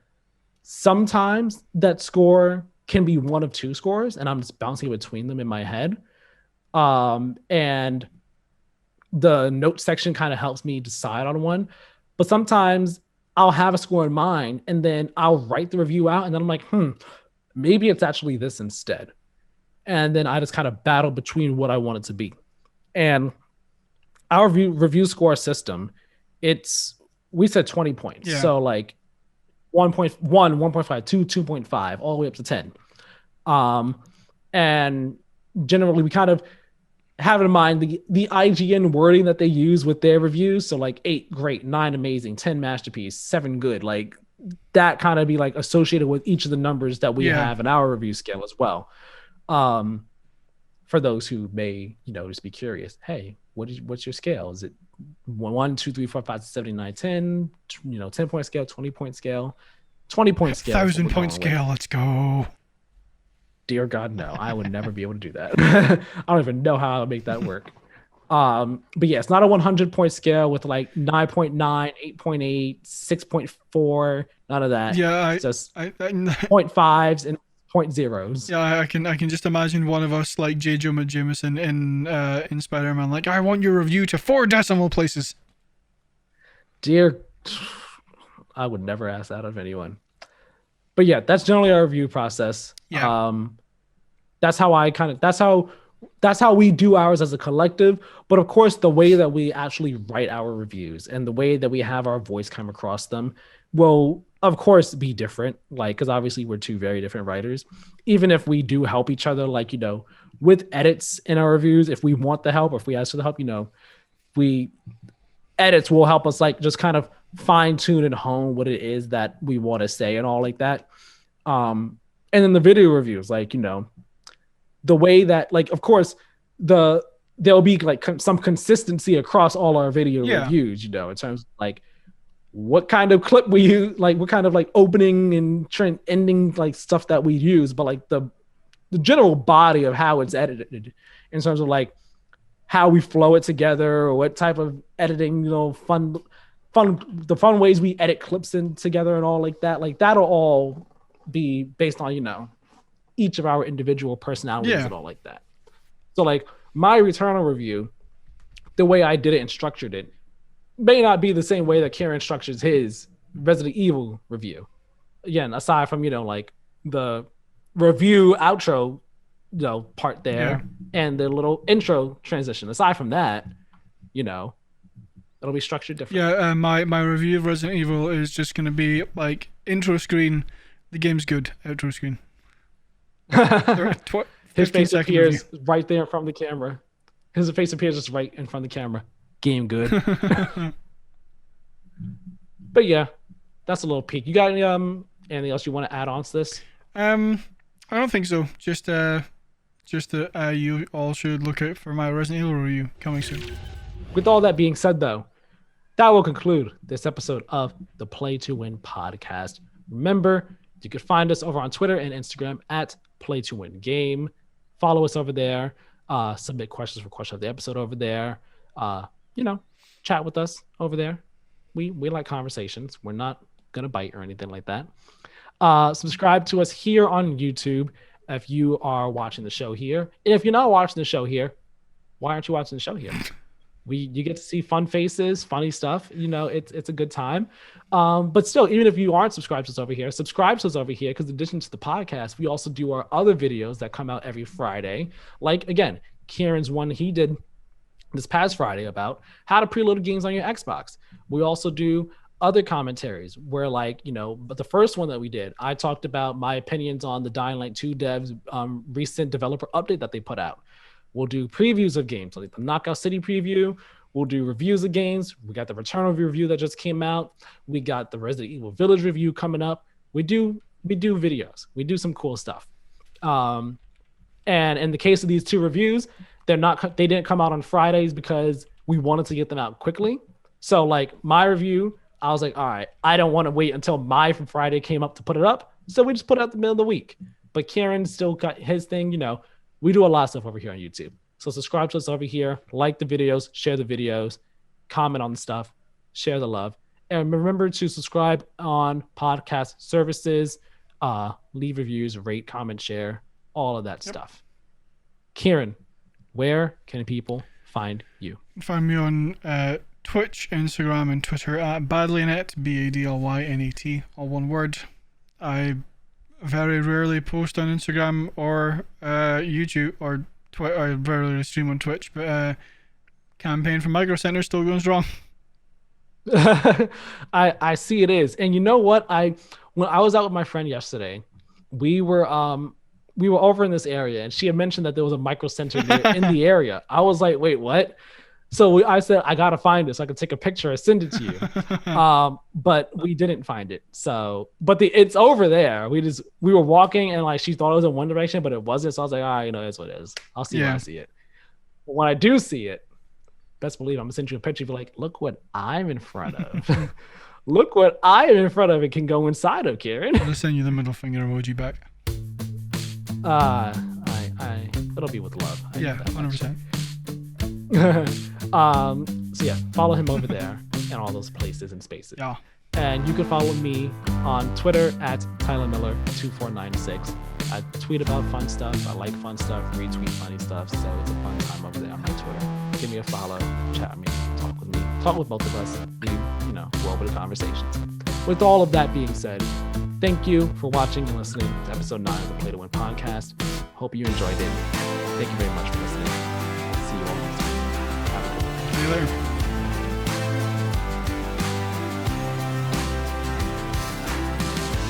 Sometimes that score can be one of two scores, and I'm just bouncing between them in my head. And the note section kind of helps me decide on one. But sometimes I'll have a score in mind and then I'll write the review out and then I'm like, maybe it's actually this instead. And then I just kind of battle between what I want it to be. And our review score system, it's we said 20 points. Yeah. So like 1.1, 1.5, 2, 2.5, all the way up to 10. And generally we kind of have in mind the IGN wording that they use with their reviews. So like 8, great, 9, amazing, 10, masterpiece, 7, good. Like that kind of be like associated with each of the numbers that we have in our review scale as well. For those who may, just be curious, hey, what's your scale? Is it 1, 2, 3, 4, 5, 6, 7, 8, 9, 10? 10-point scale, 20-point scale, 20-point scale, 1,000-point scale. Let's go. Dear God, no, I would never be able to do that. I don't even know how to make that work. But yeah, it's not a 100-point scale with like 9.9, 8.8, 6.4, none of that. Yeah, it's just 0.5s and 0.0s. Yeah, I can just imagine one of us like J. Jonah Jameson in Spider-Man, like, I want your review to 4 decimal places. Dear, I would never ask that of anyone. But yeah, that's generally our review process. Yeah. That's how we do ours as a collective. But of course, the way that we actually write our reviews and the way that we have our voice come across them will, of course, be different. Like, because obviously we're 2 very different writers. Even if we do help each other, like, with edits in our reviews, if we want the help or if we ask for the help, edits will help us like just kind of fine tune and hone what it is that we want to say and all like that. And then the video reviews, like, the way that, like, of course, there'll be like some consistency across all our video reviews, in terms of like what kind of clip we use, like what kind of like opening and ending like stuff that we use, but like the general body of how it's edited in terms of like how we flow it together or what type of editing, the fun ways we edit clips in together and all like that. Like that'll all be based on, each of our individual personalities and all like that. So like my Returnal review, the way I did it and structured it may not be the same way that Keiran structures his Resident Evil review. Again, aside from, like the review outro, part there and the little intro transition. Aside from that, it'll be structured differently. Yeah, my review of Resident Evil is just going to be like intro screen, the game's good, outro screen. His face appears right there in front of the camera. His face appears just right in front of the camera. Game good. But yeah, that's a little peek. You got anything else you want to add on to this? I don't think so. Just that you all should look out for my Resident Evil review coming soon. With all that being said, though, that will conclude this episode of the Play to Win podcast. Remember, you can find us over on Twitter and Instagram at Play to Win Game. Follow us over there. Submit questions for question of the episode over there. Chat with us over there. We like conversations. We're not gonna bite or anything like that. Subscribe to us here on YouTube if you are watching the show here. And if you're not watching the show here, why aren't you watching the show here? You get to see fun faces, funny stuff. It's a good time. But still, even if you aren't subscribed to us over here, subscribe to us over here, because in addition to the podcast, we also do our other videos that come out every Friday. Like, again, Keiran's one he did this past Friday about how to preload games on your Xbox. We also do other commentaries where, like, but the first one that we did, I talked about my opinions on the Dying Light 2 devs recent developer update that they put out. We'll do previews of games, like the Knockout City preview. We'll do reviews of games. We got the Returnal review that just came out. We got the Resident Evil Village review coming up. We do videos. We do some cool stuff. And in the case of these 2 reviews, they didn't come out on Fridays because we wanted to get them out quickly. So like my review, I was like, all right, I don't want to wait until my Friday came up to put it up. So we just put it out the middle of the week. But Keiran still got his thing, We do a lot of stuff over here on YouTube. So subscribe to us over here, like the videos, share the videos, comment on the stuff, share the love. And remember to subscribe on podcast services, leave reviews, rate, comment, share, all of that stuff. Keiran, where can people find you? Find me on Twitch, Instagram, and Twitter at Badlynet, BADLYNET, all one word. I very rarely post on Instagram or YouTube or I very rarely stream on Twitch, but campaign for Micro Center still going strong. I see it is. And you know what? When I was out with my friend yesterday, we were over in this area and she had mentioned that there was a micro center in the area. I was like, wait, what? So I said, I gotta find it so I can take a picture and send it to you. But we didn't find it. So, but it's over there. We were walking and like she thought it was in one direction, but it wasn't. So I was like, all right, that's what it is. I'll see when I see it. But when I do see it, best believe I'm gonna send you a picture. Be like, look what I'm in front of. Look what I am in front of. It can go inside of, Keiran. I'll just send you the middle finger emoji back. It'll be with love. 100%. So yeah, follow him over there and all those places and spaces. Yeah. And you can follow me on Twitter at Tyler Miller 2496. I tweet about fun stuff. I like fun stuff, retweet funny stuff. So it's a fun time over there on my Twitter. Give me a follow, chat with me, talk with me, talk with both of us. Go over the conversations. With all of that being said, thank you for watching and listening to episode 9 of the Play to Win podcast. Hope you enjoyed it. Thank you very much for listening. See you all next week. Have a good one. See you later.